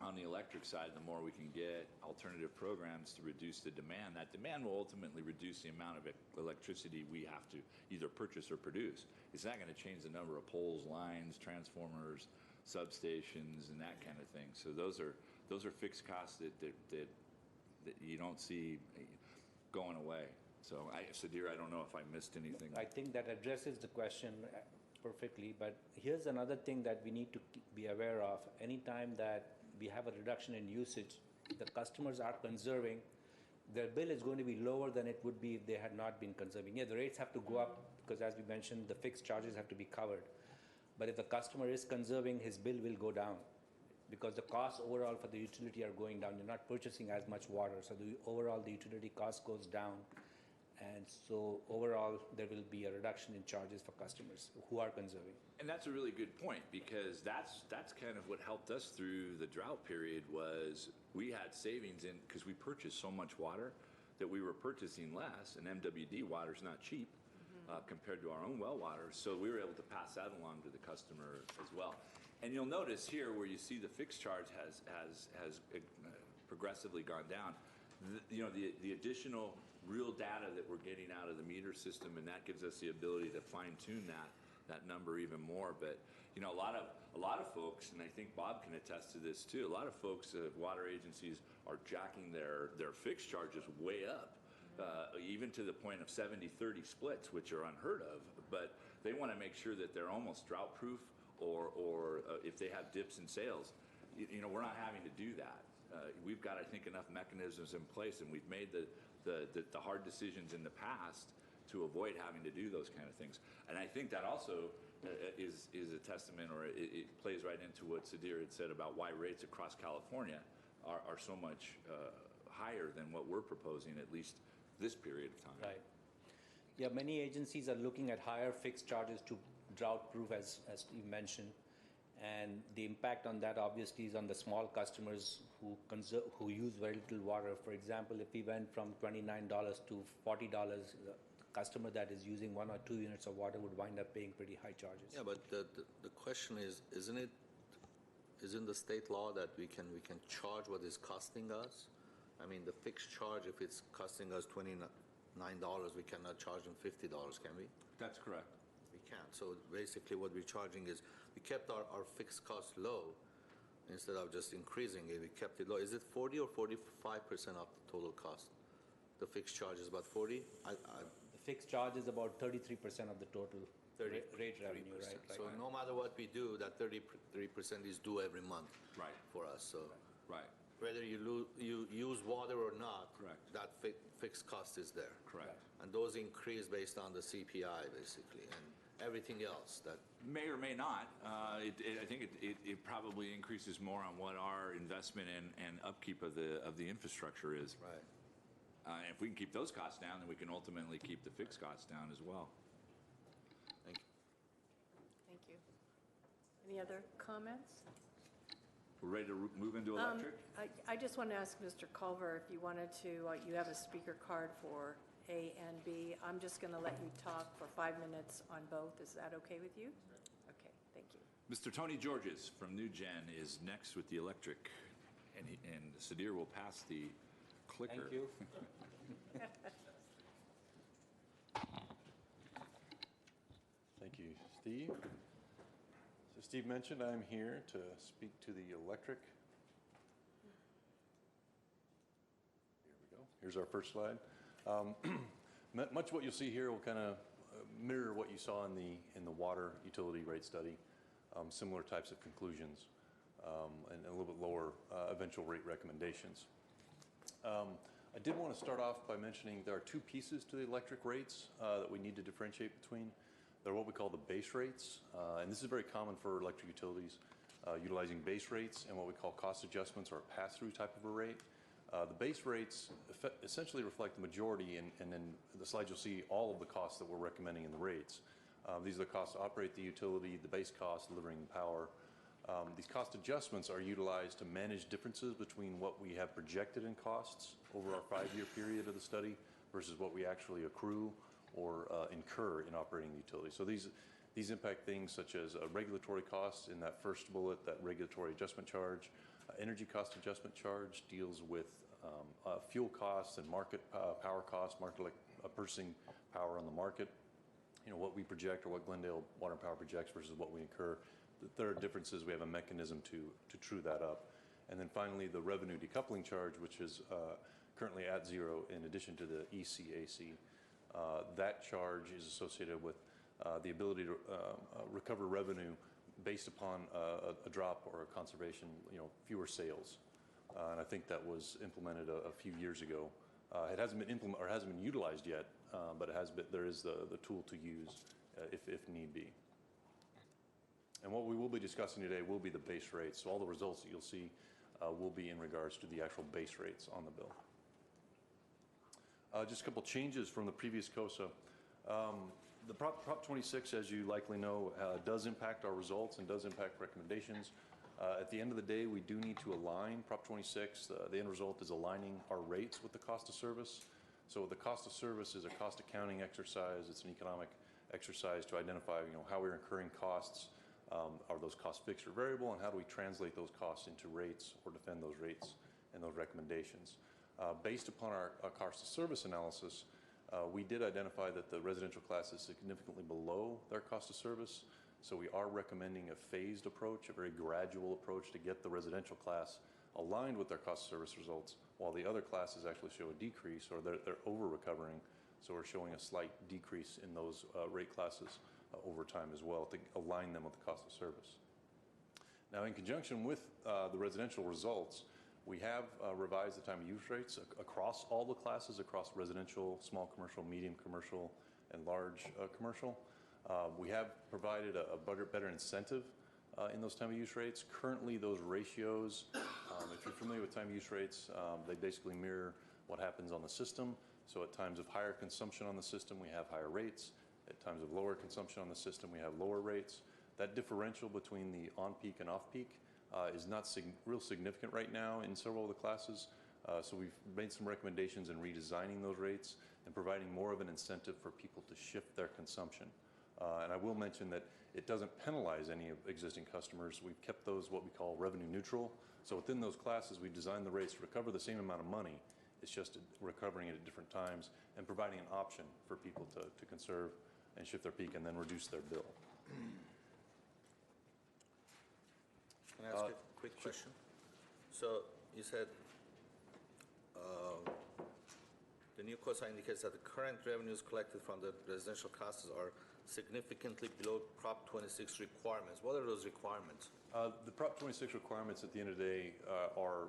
on the electric side, the more we can get alternative programs to reduce the demand, that demand will ultimately reduce the amount of electricity we have to either purchase or produce. It's not going to change the number of poles, lines, transformers, substations, and that kind of thing. So those are fixed costs that you don't see going away. So, Sudhir, I don't know if I missed anything. I think that addresses the question perfectly, but here's another thing that we need to be aware of. Anytime that we have a reduction in usage, the customers are conserving, their bill is going to be lower than it would be if they had not been conserving. Yeah, the rates have to go up because, as we mentioned, the fixed charges have to be covered. But if the customer is conserving, his bill will go down because the costs overall for the utility are going down. You're not purchasing as much water, so overall the utility cost goes down. And so overall, there will be a reduction in charges for customers who are conserving. And that's a really good point because that's kind of what helped us through the drought period was we had savings in because we purchased so much water that we were purchasing less, and MWD water is not cheap compared to our own well water. So we were able to pass that along to the customer as well. And you'll notice here where you see the fixed charge has progressively gone down. The additional real data that we're getting out of the meter system, and that gives us the ability to fine-tune that number even more. But a lot of folks, and I think Bob can attest to this too, a lot of folks at water agencies are jacking their fixed charges way up, even to the point of 70-30 splits, which are unheard of. But they want to make sure that they're almost drought-proof, or if they have dips in sales, we're not having to do that. We've got, I think, enough mechanisms in place, and we've made the hard decisions in the past to avoid having to do those kind of things. And I think that also is a testament, or it plays right into what Sudhir had said about why rates across California are so much higher than what we're proposing, at least this period of time. Right. Yeah, many agencies are looking at higher fixed charges to drought-proof, as you mentioned. And the impact on that obviously is on the small customers who use very little water. For example, if we went from $29 to $40, the customer that is using 1 or 2 units of water would wind up paying pretty high charges. Yeah, but the question is, isn't the state law that we can charge what is costing us? I mean, the fixed charge, if it's costing us $29, we cannot charge them $50, can we? That's correct. We can't. So basically what we're charging is, we kept our fixed cost low instead of just increasing it. We kept it low. Is it 40 or 45% of the total cost? The fixed charge is about 40? The fixed charge is about 33% of the total rate revenue, right? So no matter what we do, that 33% is due every month for us. So Right. whether you use water or not, Correct. that fixed cost is there. Correct. And those increase based on the CPI, basically, and everything else that May or may not. I think it probably increases more on what our investment and upkeep of the infrastructure is. Right. And if we can keep those costs down, then we can ultimately keep the fixed costs down as well. Thank you. Thank you. Any other comments? We're ready to move into electric? I just want to ask Mr. Culver if you wanted to, you have a speaker card for A and B. I'm just going to let you talk for 5 minutes on both. Is that okay with you? Okay, thank you. Mr. Tony Georges from New Gen is next with the electric, and Sudhir will pass the clicker. Thank you. Thank you, Steve. So Steve mentioned I'm here to speak to the electric. Here we go. Here's our first slide. Much of what you'll see here will kind of mirror what you saw in the water utility rate study. Similar types of conclusions and a little bit lower eventual rate recommendations. I did want to start off by mentioning there are two pieces to the electric rates that we need to differentiate between. They're what we call the base rates, and this is very common for electric utilities, utilizing base rates and what we call cost adjustments or a pass-through type of a rate. The base rates essentially reflect the majority, and then the slide you'll see all of the costs that we're recommending in the rates. These are the costs to operate the utility, the base cost, delivering power. These cost adjustments are utilized to manage differences between what we have projected in costs over our 5-year period of the study versus what we actually accrue or incur in operating the utility. So these impact things such as regulatory costs in that first bullet, that regulatory adjustment charge. Energy cost adjustment charge deals with fuel costs and market power costs, purchasing power on the market. You know, what we project or what Glendale Water and Power projects versus what we incur. There are differences. We have a mechanism to true that up. And then finally, the revenue decoupling charge, which is currently at zero in addition to the ECAC. That charge is associated with the ability to recover revenue based upon a drop or a conservation, fewer sales. And I think that was implemented a few years ago. It hasn't been implemented or hasn't been utilized yet, but there is the tool to use if need be. And what we will be discussing today will be the base rates. So all the results that you'll see will be in regards to the actual base rates on the bill. Just a couple changes from the previous COSA. The Prop 26, as you likely know, does impact our results and does impact recommendations. At the end of the day, we do need to align Prop 26. The end result is aligning our rates with the cost of service. So the cost of service is a cost accounting exercise. It's an economic exercise to identify, how we're incurring costs. Are those costs fixed or variable, and how do we translate those costs into rates or defend those rates and those recommendations? Based upon our cost of service analysis, we did identify that the residential class is significantly below their cost of service. So we are recommending a phased approach, a very gradual approach to get the residential class aligned with their cost of service results, while the other classes actually show a decrease or they're over-recovering. So we're showing a slight decrease in those rate classes over time as well to align them with the cost of service. Now, in conjunction with the residential results, we have revised the time of use rates across all the classes, across residential, small commercial, medium commercial, and large commercial. We have provided a better incentive in those time of use rates. Currently, those ratios, if you're familiar with time of use rates, they basically mirror what happens on the system. So at times of higher consumption on the system, we have higher rates. At times of lower consumption on the system, we have lower rates. That differential between the on-peak and off-peak is not real significant right now in several of the classes. So we've made some recommendations in redesigning those rates and providing more of an incentive for people to shift their consumption. And I will mention that it doesn't penalize any of existing customers. We've kept those what we call revenue neutral. So within those classes, we designed the rates to recover the same amount of money. It's just recovering it at different times and providing an option for people to conserve and shift their peak and then reduce their bill. Can I ask a quick question? So you said the new COSA indicates that the current revenues collected from the residential classes are significantly below Prop 26 requirements. What are those requirements? The Prop 26 requirements at the end of the day are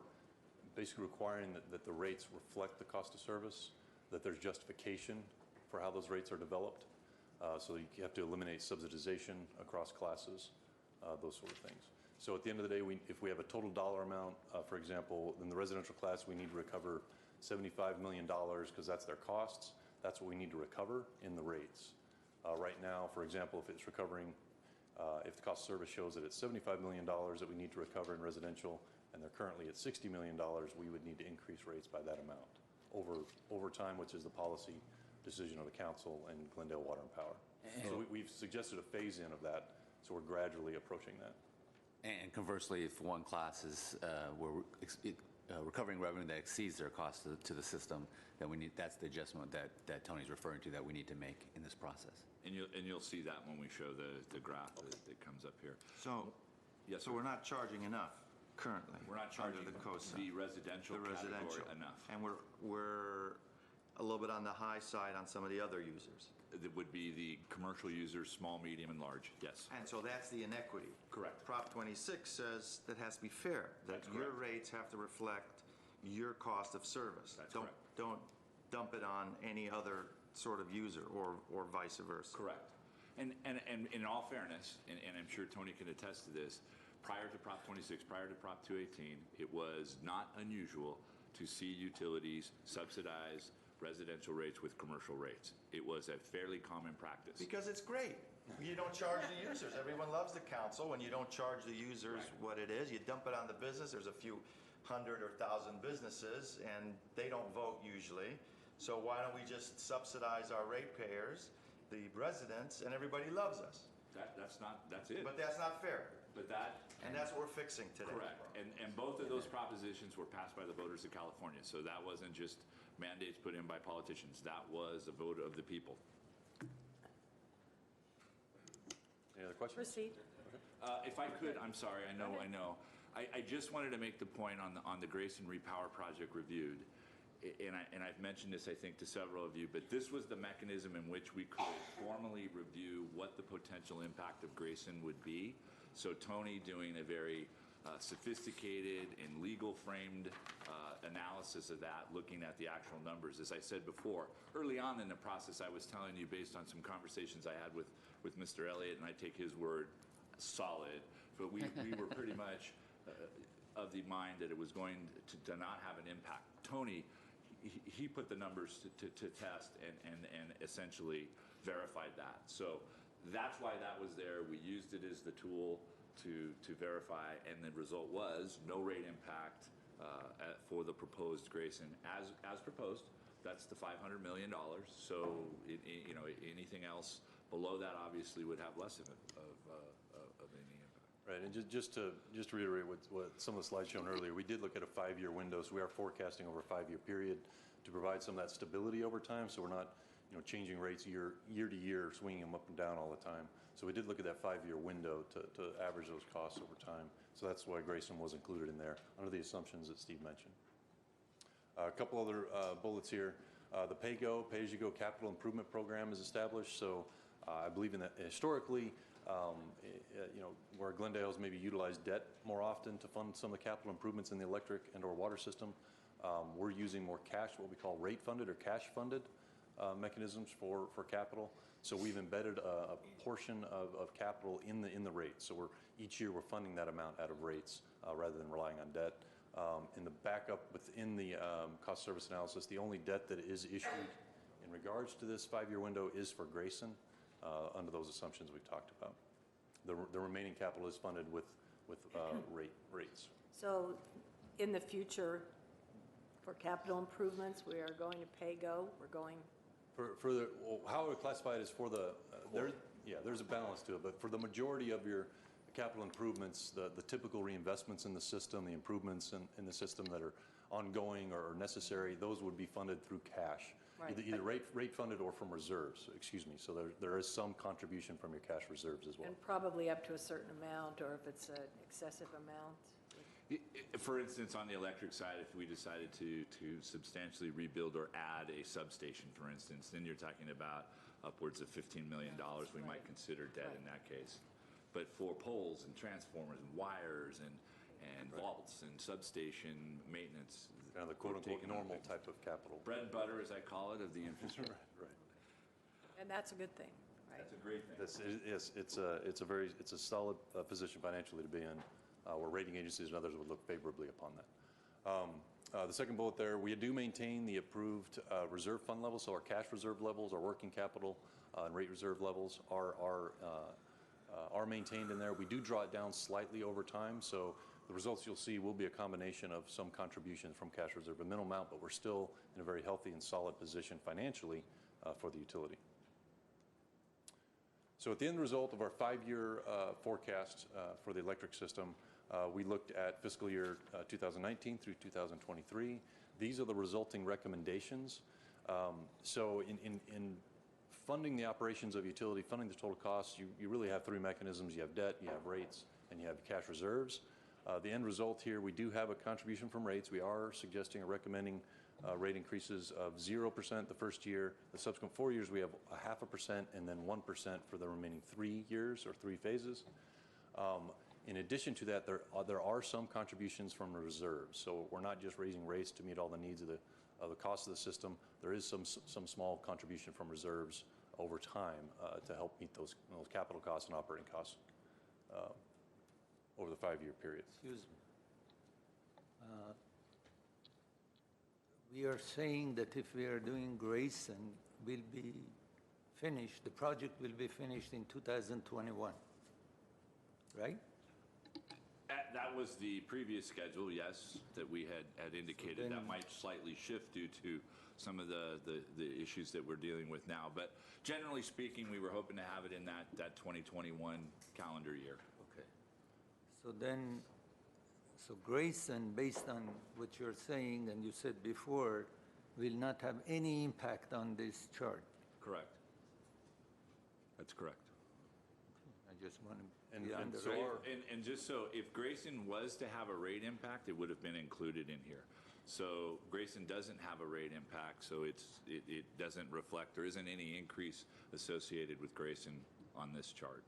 basically requiring that the rates reflect the cost of service, that there's justification for how those rates are developed. So you have to eliminate subsidization across classes, those sort of things. So at the end of the day, if we have a total dollar amount, for example, in the residential class, we need to recover $75 million because that's their costs. That's what we need to recover in the rates. Right now, for example, if it's recovering, if the cost of service shows that it's $75 million that we need to recover in residential, and they're currently at $60 million, we would need to increase rates by that amount over time, which is the policy decision of the council and Glendale Water and Power. So we've suggested a phase-in of that, so we're gradually approaching that. And conversely, if one class is recovering revenue that exceeds their cost to the system, then that's the adjustment that Tony's referring to that we need to make in this process. And you'll see that when we show the graph that comes up here. So, Yes, so sir. we're not charging enough currently? We're not charging under the COSA? the residential category enough. And we're a little bit on the high side on some of the other users. That would be the commercial users, small, medium, and large, yes. And so that's the inequity. Correct. Prop 26 says that has to be fair, that That's your correct. rates have to reflect your cost of service. That's Don't- correct. Don't dump it on any other sort of user or vice versa. Correct. And in all fairness, and I'm sure Tony can attest to this, prior to Prop 26, prior to Prop 218, it was not unusual to see utilities subsidize residential rates with commercial rates. It was a fairly common practice. Because it's great. You don't charge the users. Everyone loves the council when you don't charge the users what it is. You dump it on the business. There's a few hundred or thousand businesses, and they don't vote usually. So why don't we just subsidize our ratepayers, the residents, and everybody loves us? That's it. But that's not fair. And that's what we're fixing today. correct. And both of those propositions were passed by the voters of California. So that wasn't just mandates put in by politicians. That was a vote of the people. Any other questions? Proceed. If I could, I'm sorry, I know. I just wanted to make the point on the Grayson Repower project reviewed, and I've mentioned this, I think, to several of you, but this was the mechanism in which we could formally review what the potential impact of Grayson would be. So Tony doing a very sophisticated and legal framed analysis of that, looking at the actual numbers. As I said before, early on in the process, I was telling you based on some conversations I had with Mr. Elliott, and I take his word solid, but we were pretty much of the mind that it was going to not have an impact. Tony, he put the numbers to test and essentially verified that. So that's why that was there. We used it as the tool to verify, and the result was no rate impact for the proposed Grayson as proposed. That's the $500 million. So anything else below that obviously would have less of any impact. Right, and just to reiterate what some of the slides shown earlier, we did look at a 5-year window, so we are forecasting over a 5-year period to provide some of that stability over time, so we're not changing rates year to year, swinging them up and down all the time. So we did look at that 5-year window to average those costs over time. So that's why Grayson was included in there, under the assumptions that Steve mentioned. A couple other bullets here. The pay-as-you-go capital improvement program is established. So I believe in that historically, where Glendale's maybe utilized debt more often to fund some of the capital improvements in the electric and or water system, we're using more cash, what we call rate-funded or cash-funded mechanisms for capital. So we've embedded a portion of capital in the rate. So each year we're funding that amount out of rates rather than relying on debt. In the backup within the cost service analysis, the only debt that is issued in regards to this 5-year window is for Grayson under those assumptions we've talked about. The remaining capital is funded with rates. So in the future, for capital improvements, we are going to pay-go, we're going... How I would classify it is for the, there's a balance to it, but for the majority of your capital improvements, the typical reinvestments in the system, the improvements in the system that are ongoing or necessary, those would be funded through cash. Right. Either rate funded or from reserves, excuse me. So there is some contribution from your cash reserves as well. And probably up to a certain amount, or if it's an excessive amount. For instance, on the electric side, if we decided to substantially rebuild or add a substation, for instance, then you're talking about upwards of $15 million we might consider debt in that case. But for poles and transformers and wires and vaults and substation maintenance, Kind of the quote-unquote normal type of capital. Bread and butter, as I call it, of the infrastructure. Right. And that's a good thing, right? That's a great thing. Yes, it's a solid position financially to be in, where rating agencies and others would look favorably upon that. The second bullet there, we do maintain the approved reserve fund levels, so our cash reserve levels, our working capital and rate reserve levels are maintained in there. We do draw it down slightly over time, so the results you'll see will be a combination of some contributions from cash reserve, a minimal amount, but we're still in a very healthy and solid position financially for the utility. So at the end result of our 5-year forecast for the electric system, we looked at fiscal year 2019 through 2023. These are the resulting recommendations. So in funding the operations of utility, funding the total costs, you really have 3 mechanisms. You have debt, you have rates, and you have cash reserves. The end result here, we do have a contribution from rates. We are suggesting or recommending rate increases of 0% the first year. The subsequent 4 years, we have 0.5% and then 1% for the remaining 3 years or 3 phases. In addition to that, there are some contributions from the reserves. So we're not just raising rates to meet all the needs of the cost of the system. There is some small contribution from reserves over time to help meet those capital costs and operating costs over the 5-year period. Excuse me. We are saying that if we are doing Grayson, will be finished, the project will be finished in 2021, right? That was the previous schedule, yes, that we had indicated. That might slightly shift due to some of the issues that we're dealing with now. But generally speaking, we were hoping to have it in that 2021 calendar year. Okay. So Grayson, based on what you're saying and you said before, will not have any impact on this chart. Correct. That's correct. I just want to be on the record. And just so, if Grayson was to have a rate impact, it would have been included in here. So Grayson doesn't have a rate impact, so it doesn't reflect, there isn't any increase associated with Grayson on this chart.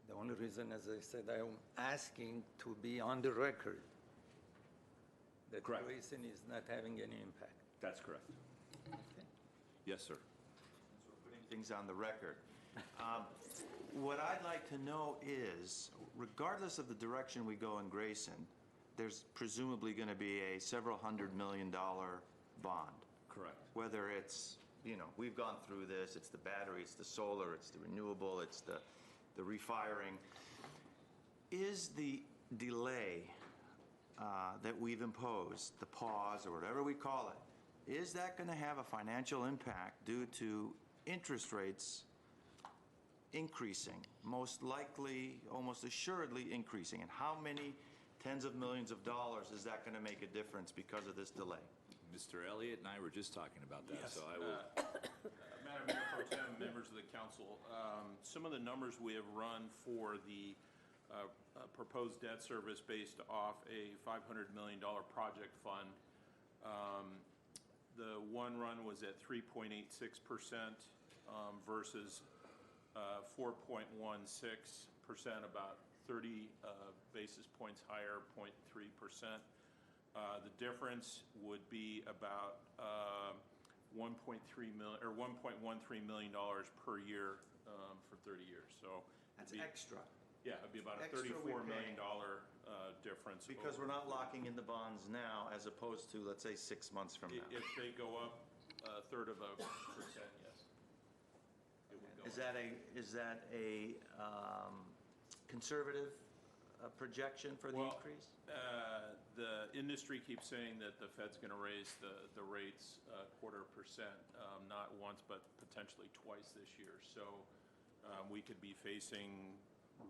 The only reason, as I said, I'm asking to be on the record that Correct. Grayson is not having any impact. That's correct. Okay. Yes, sir. So we're putting things on the record. What I'd like to know is, regardless of the direction we go in Grayson, there's presumably going to be a several $100 million bond. Correct. Whether it's, we've gone through this, it's the battery, it's the solar, it's the renewable, it's the refiring. Is the delay that we've imposed, the pause or whatever we call it, is that going to have a financial impact due to interest rates increasing, most likely, almost assuredly increasing? And how many tens of millions of dollars is that going to make a difference because of this delay? Mr. Elliott and I were just talking about that, Yes. so I will. Madam Mayor Pro Tem, members of the council, some of the numbers we have run for the proposed debt service based off a $500 million project fund. The one run was at 3.86% versus 4.16%, about 30 basis points higher, 0.3%. The difference would be about $1.13 million per year for 30 years. So That's extra. Yeah, it'd be about a Extra $34 million difference. Because we're not locking in the bonds now as opposed to, let's say, 6 months from now. If they go up a third of a percent, yes. It would go Is up. that a conservative projection for the Well, increase? The industry keeps saying that the Fed's going to raise the rates 0.25%, not once, but potentially twice this year. So we could be facing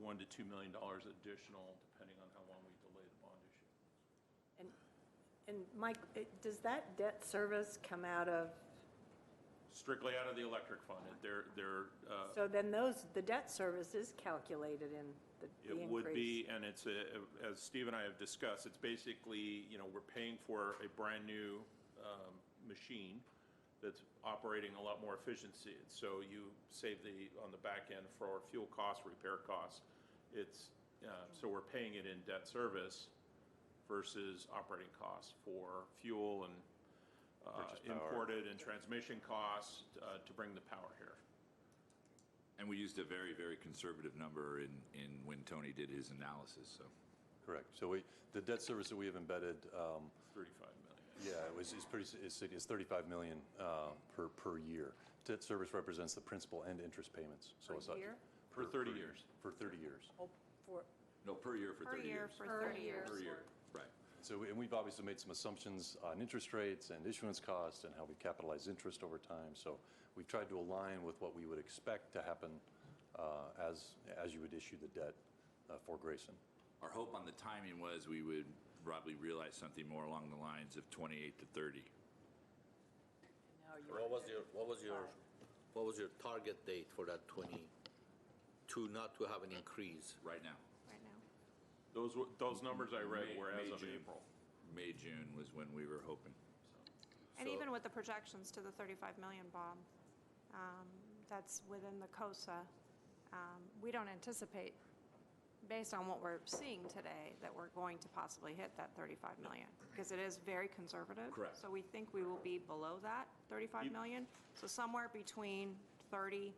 $1 to $2 million additional, depending on how long we delay the bond issue. And Mike, does that debt service come out of, Strictly out of the electric fund. so then the debt service is calculated in the It increase? would be, and it's, as Steve and I have discussed, it's basically, we're paying for a brand-new machine that's operating a lot more efficiency. So you save on the back end for fuel costs, repair costs. So we're paying it in debt service versus operating costs for fuel and imported and transmission costs to bring the power here. And we used a very, very conservative number in when Tony did his analysis, so. Correct. So the debt service that we have embedded, $35 million. yeah, it's $35 million per year. Debt service represents the principal and interest payments. So it's Per year? For 30 years. For 30 years. Oh, for, No, per year for 30 years. For 30 years. Per year, right. So we've obviously made some assumptions on interest rates and issuance costs and how we capitalize interest over time. So we've tried to align with what we would expect to happen as you would issue the debt for Grayson. Our hope on the timing was we would probably realize something more along the lines of 28 to 30. What was your target date for that 20 to not to have an increase? Right now. Right now. Those numbers I read were as of June. April. May, June was when we were hoping. And even with the projections to the 35 million, Bob, that's within the COSA. We don't anticipate, based on what we're seeing today, that we're going to possibly hit that 35 million, because it is very conservative. Correct. So we think we will be below that 35 million. So somewhere between 30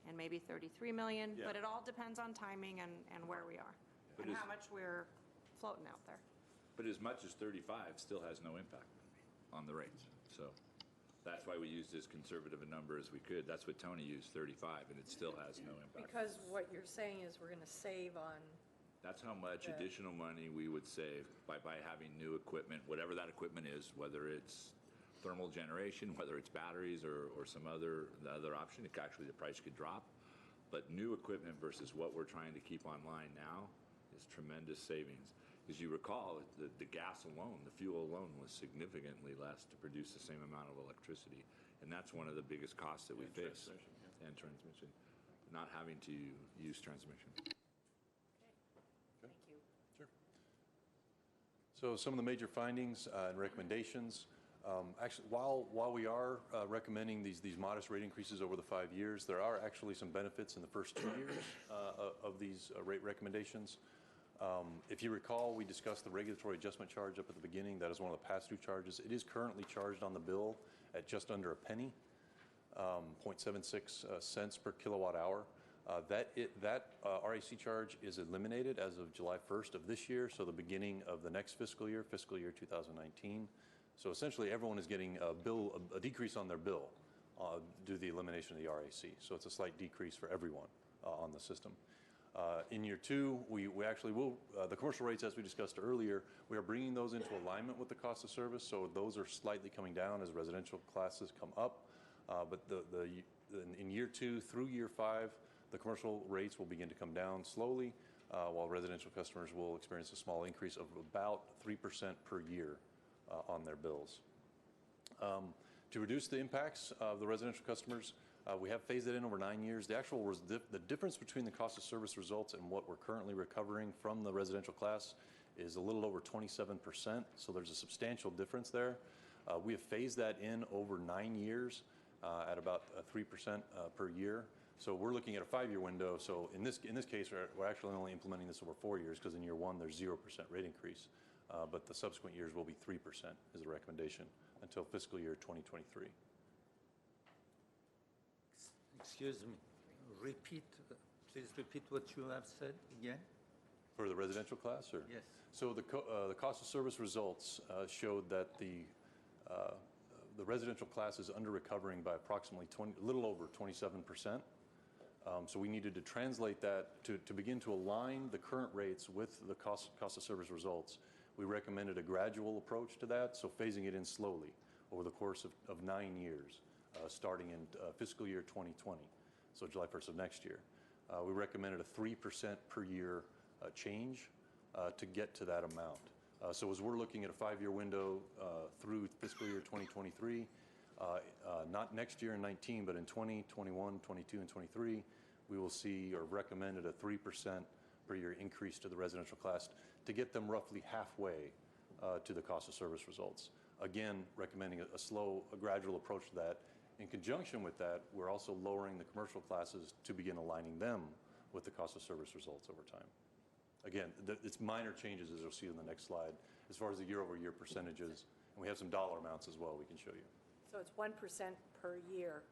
and maybe 33 million, Yeah. but it all depends on timing and where we are, But and is- how much we're floating out there. But as much as 35 still has no impact on the rates. So that's why we used as conservative a number as we could. That's what Tony used, 35, and it still has no impact. Because what you're saying is we're going to save on, That's how much Yeah. additional money we would save by having new equipment, whatever that equipment is, whether it's thermal generation, whether it's batteries or some other option. Actually, the price could drop. But new equipment versus what we're trying to keep online now is tremendous savings. As you recall, the gas alone, the fuel alone was significantly less to produce the same amount of electricity. And that's one of the biggest costs that we face. And transmission, not having to use transmission. thank you. Sure. So some of the major findings and recommendations. Actually, while we are recommending these modest rate increases over the 5 years, there are actually some benefits in the first 2 years of these rate recommendations. If you recall, we discussed the regulatory adjustment charge up at the beginning. That is one of the pass-through charges. It is currently charged on the bill at just under a penny, 0.76 cents per kilowatt hour. That RAC charge is eliminated as of July 1st of this year, so the beginning of the next fiscal year 2019. So essentially, everyone is getting a decrease on their bill due to the elimination of the RAC. So it's a slight decrease for everyone on the system. In year 2, we actually will, the commercial rates, as we discussed earlier, we are bringing those into alignment with the cost of service, so those are slightly coming down as residential classes come up. But in year 2 through year 5, the commercial rates will begin to come down slowly, while residential customers will experience a small increase of about 3% per year on their bills. To reduce the impacts of the residential customers, we have phased it in over 9 years. The difference between the cost of service results and what we're currently recovering from the residential class is a little over 27%, so there's a substantial difference there. We have phased that in over 9 years at about 3% per year. So we're looking at a 5-year window. So in this case, we're actually only implementing this over 4 years, because in year 1 there's 0% rate increase, but the subsequent years will be 3% is the recommendation until fiscal year 2023. Excuse me, please repeat what you have said again. For the residential class, or? Yes. So the cost of service results showed that the residential class is under recovering by approximately a little over 27%. So we needed to translate that to begin to align the current rates with the cost of service results. We recommended a gradual approach to that, so phasing it in slowly over the course of 9 years, starting in fiscal year 2020, so July 1st of next year. We recommended a 3% per year change to get to that amount. So as we're looking at a 5-year window through fiscal year 2023, not next year in 19, but in 20, 21, 22, and 23, we will see or recommended a 3% per year increase to the residential class to get them roughly halfway to the cost of service results. Again, recommending a gradual approach to that. In conjunction with that, we're also lowering the commercial classes to begin aligning them with the cost of service results over time. Again, it's minor changes, as you'll see in the next slide, as far as the year-over-year percentages, and we have some dollar amounts as well we can show you. So it's 1% per year,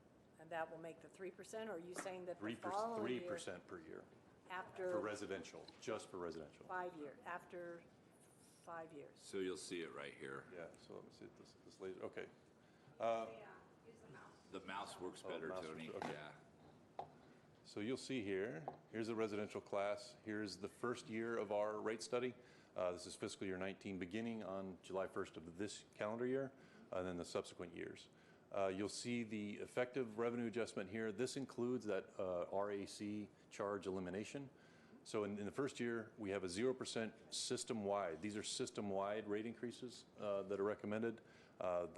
and that will make the 3%, or are you saying that the 3% following year? 3% per year After for residential, just for residential. 5 years, after 5 years. So you'll see it right here. Yeah, so let me see this laser, okay. Use the mouse. The mouse works better, mouse Tony. works, okay. Yeah. So you'll see here's the residential class. Here's the first year of our rate study. This is fiscal year 19, beginning on July 1st of this calendar year, and then the subsequent years. You'll see the effective revenue adjustment here. This includes that RAC charge elimination. So in the first year, we have a 0% system-wide. These are system-wide rate increases that are recommended.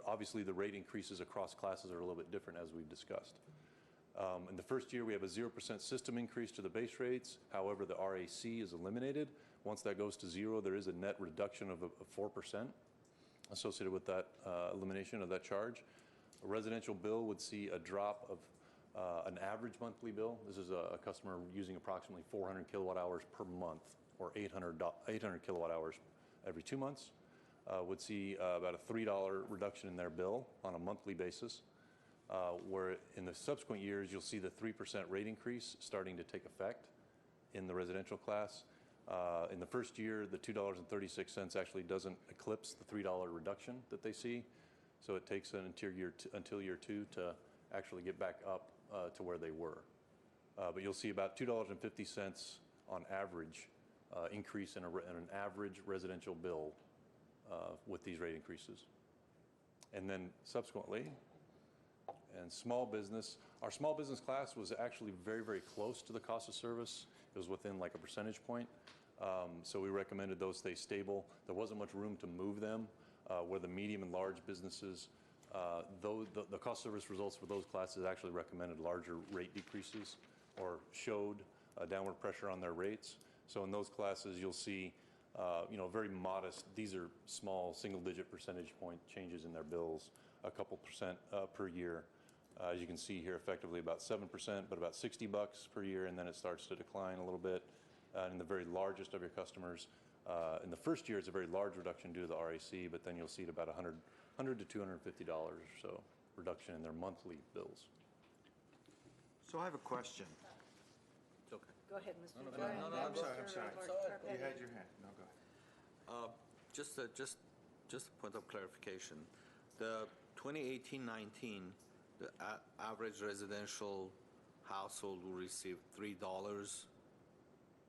Obviously, the rate increases across classes are a little bit different, as we've discussed. In the first year, we have a 0% system increase to the base rates. However, the RAC is eliminated. Once that goes to zero, there is a net reduction of 4% associated with that elimination of that charge. A residential bill would see a drop of an average monthly bill. This is a customer using approximately 400 kilowatt hours per month, or 800 kilowatt hours every 2 months. Would see about a $3 reduction in their bill on a monthly basis, where in the subsequent years, you'll see the 3% rate increase starting to take effect in the residential class. In the first year, the $2.36 actually doesn't eclipse the $3 reduction that they see. So it takes until year two to actually get back up to where they were. But you'll see about $2.50 on average increase in an average residential bill with these rate increases. And then subsequently, and small business, our small business class was actually very, very close to the cost of service. It was within like a percentage point. So we recommended those stay stable. There wasn't much room to move them. Where the medium and large businesses, the cost service results for those classes actually recommended larger rate decreases or showed downward pressure on their rates. So in those classes, you'll see very modest, these are small single-digit percentage point changes in their bills, a couple percent per year. As you can see here, effectively about 7%, but about $60 per year, and then it starts to decline a little bit. In the very largest of your customers, in the first year, it's a very large reduction due to the RAC, but then you'll see it about $100 to $250 or so reduction in their monthly bills. So I have a question. It's okay. Go ahead, Mr. No, Jordan. I'm Then sorry, Mr. I'm sorry. Garpetti. You had your hand. No, go ahead. Just a point of clarification. The 2018-19, the average residential household will receive $3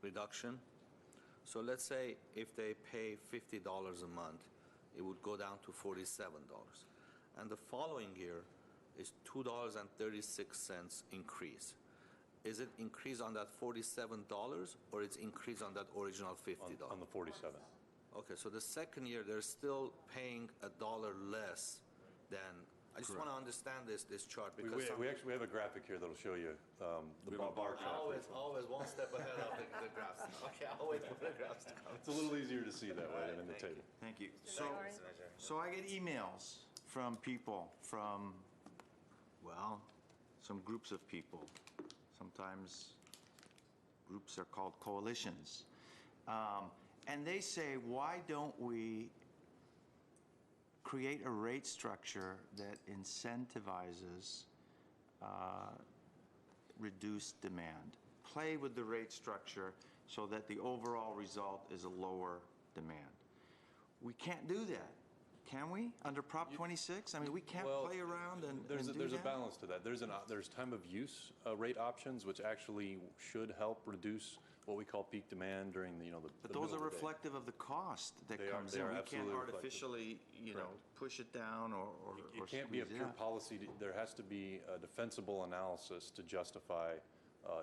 reduction. So let's say if they pay $50 a month, it would go down to $47. And the following year is $2.36 increase. Is it increase on that $47 or it's increase on that original $50? On the 47. Okay, so the second year, they're still paying $1 less than. I just want to understand this chart because We actually have a graphic here that'll show you the bar chart. always one step ahead of the graphs. Okay, I'll wait for the graphs to come. It's a little easier to see that way than in the table. Thank you. Sorry. So I get emails from people from, well, some groups of people. Sometimes groups are called coalitions. And they say, why don't we create a rate structure that incentivizes reduced demand? Play with the rate structure so that the overall result is a lower demand. We can't do that, can we? Under Prop 26? I mean, we can't play around and do there's that? a balance to that. There's time of use rate options, which actually should help reduce what we call peak demand during the But those are reflective of the cost that comes in. We can't absolutely artificially, push it down or It can't be a squeeze it pure out. policy. There has to be a defensible analysis to justify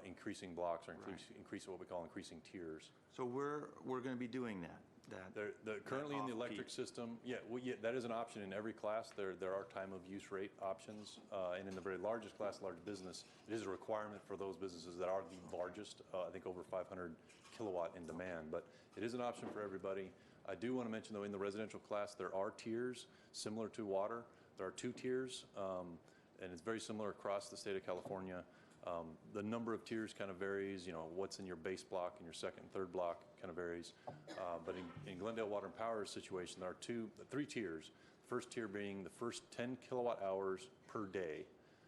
increasing blocks or increase what we call increasing tiers. So we're going to be doing that. Currently in the off-peak. electric system, that is an option in every class. There are time of use rate options, and in the very largest class, large business, it is a requirement for those businesses that are the largest, I think over 500 kilowatt in demand, but it is an option for everybody. I do want to mention though, in the residential class, there are tiers similar to water. There are 2 tiers, and it's very similar across the state of California. The number of tiers kind of varies, what's in your base block and your second and third block kind of varies. But in Glendale Water and Power's situation, there are 3 tiers. First tier being the first 10 kilowatt hours per day.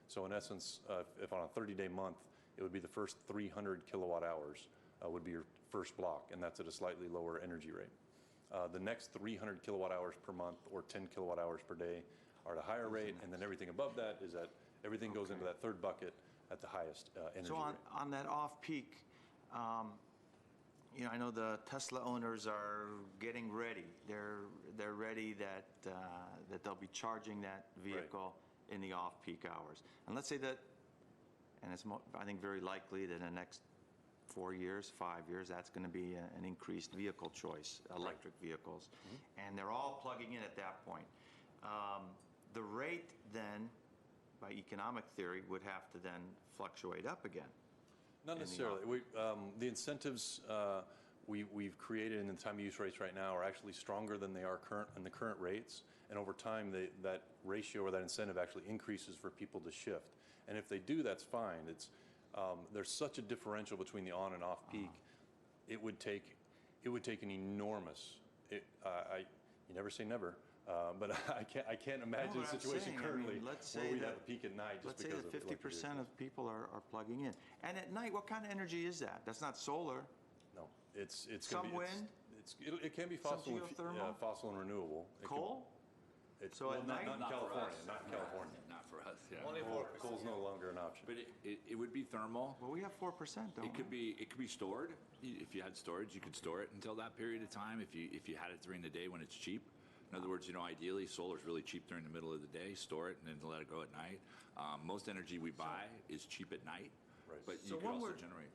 So in essence, if on a 30-day month, it would be the first 300 kilowatt hours would be your first block, and that's at a slightly lower energy rate. The next 300 kilowatt hours per month or 10 kilowatt hours per day are at a higher rate, and then everything above that is that everything goes into that third bucket at the highest energy So rate. on that off-peak, I know the Tesla owners are getting ready. They're ready that they'll be charging that vehicle in the off-peak hours. And let's say that, and it's, I think, very likely that in the next 4 years, 5 years, that's going to be an increased vehicle choice, electric vehicles. And they're all plugging in at that point. The rate then, by economic theory, would have to then fluctuate up again. Not necessarily. The incentives we've created in the time of use rates right now are actually stronger than they are in the current rates. And over time, that ratio or that incentive actually increases for people to shift. And if they do, that's fine. There's such a differential between the on and off peak. It would take an enormous. You never say never. But I can't imagine a situation currently where we have a peak at night just because of electric vehicles. Let's say that 50% of people are plugging in. And at night, what kind of energy is that? That's not solar. No, it's some wind. It can be fossil, fossil and renewable. Coal. So at night, not in California. Not in California. Not for us. Yeah. Only 4%. Coal's no longer an option. But it would be thermal. Well, we have 4%, don't we? It could be stored. If you had storage, you could store it until that period of time. If you had it during the day when it's cheap. In other words, ideally, solar is really cheap during the middle of the day. Store it and then let it go at night. Most energy we buy is cheap at night, right. But you can also generate.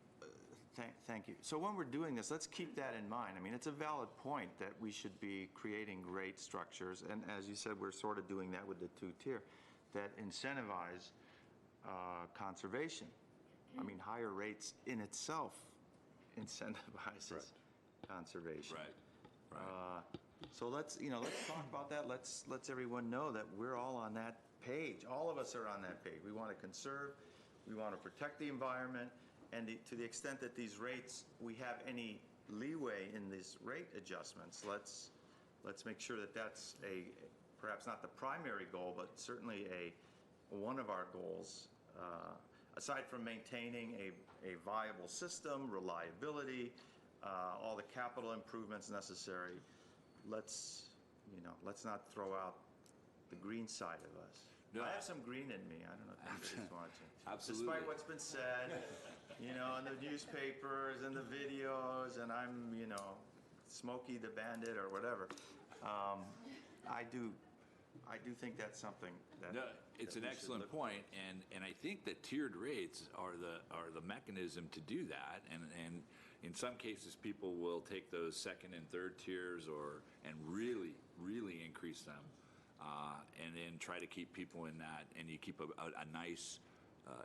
Thank you. So when we're doing this, let's keep that in mind. I mean, it's a valid point that we should be creating rate structures, and as you said, we're sort of doing that with the two-tier, that incentivize conservation. I mean, higher rates in itself incentivizes conservation. Right. So let's talk about that. Let's everyone know that we're all on that page. All of us are on that page. We want to conserve. We want to protect the environment. And to the extent that these rates, we have any leeway in these rate adjustments, let's make sure that that's perhaps not the primary goal, but certainly one of our goals, aside from maintaining a viable system, reliability, all the capital improvements necessary. Let's not throw out the green side of us. No. I have some green in me. I don't know if anybody's watching. Absolutely. Despite what's been said, in the newspapers and the videos, and I'm, Smokey the Bandit or whatever. I do think that's something that. No, it's an excellent point, and I think that tiered rates are the mechanism to do that, and in some cases people will take those second and third tiers and really increase them. And then try to keep people in that, and you keep a nice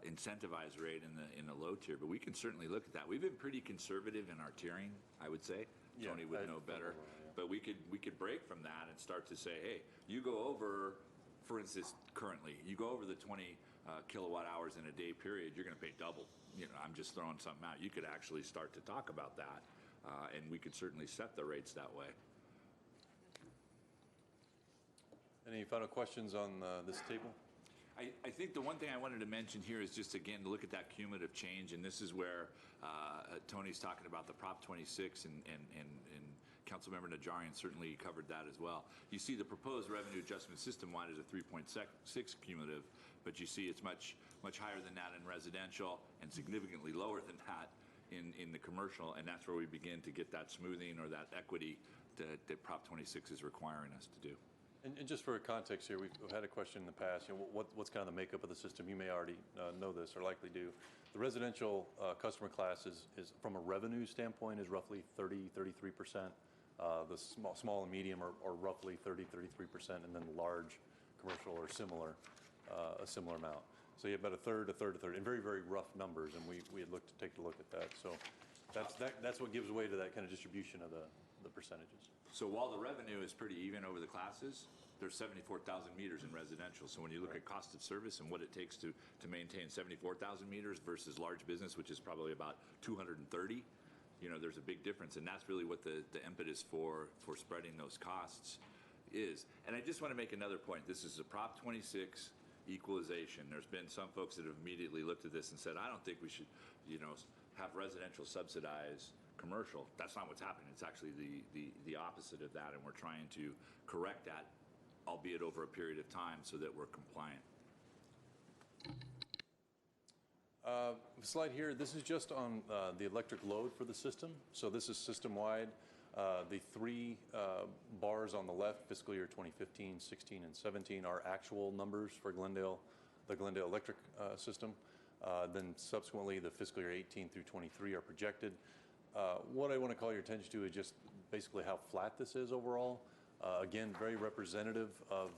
incentivized rate in the low tier. But we can certainly look at that. We've been pretty conservative in our tiering, I would say. Yeah, Tony would know better. But we could break from that and start to say, hey, you go over, for instance, currently, you go over the 20 kilowatt hours in a day period, you're going to pay double. I'm just throwing something out. You could actually start to talk about that, and we could certainly set the rates that way. Any final questions on this table? I think the one thing I wanted to mention here is just, again, to look at that cumulative change, and this is where Tony's talking about the Prop 26, and Councilmember Najarian certainly covered that as well. You see the proposed revenue adjustment system-wide is a 3.6 cumulative, but you see it's much higher than that in residential and significantly lower than that in the commercial, and that's where we begin to get that smoothing or that equity that Prop 26 is requiring us to do. And just for context here, we've had a question in the past, what's kind of the makeup of the system? You may already know this or likely do. The residential customer class is from a revenue standpoint, is roughly 30-33%. The small and medium are roughly 30-33%, and then large commercial are similar, a similar amount. So you have about a third, in very, very rough numbers, and we had looked to take a look at that. So that's what gives way to that kind of distribution of the percentages. So while the revenue is pretty even over the classes, there's 74,000 meters in residential. So when you look at cost of service and what it takes to maintain 74,000 meters versus large business, which is probably about 230, there's a big difference. And that's really what the impetus for spreading those costs is. And I just want to make another point. This is a Prop 26 equalization. There's been some folks that have immediately looked at this and said, I don't think we should, have residential subsidize commercial. That's not what's happening. It's actually the opposite of that, and we're trying to correct that, albeit over a period of time, so that we're compliant. Slide here, this is just on the electric load for the system. So this is system-wide. The three bars on the left, fiscal year 2015, 16, and 17, are actual numbers for Glendale, the Glendale electric system. Then subsequently, the fiscal year 18 through 23 are projected. What I want to call your attention to is just basically how flat this is overall. Again, very representative of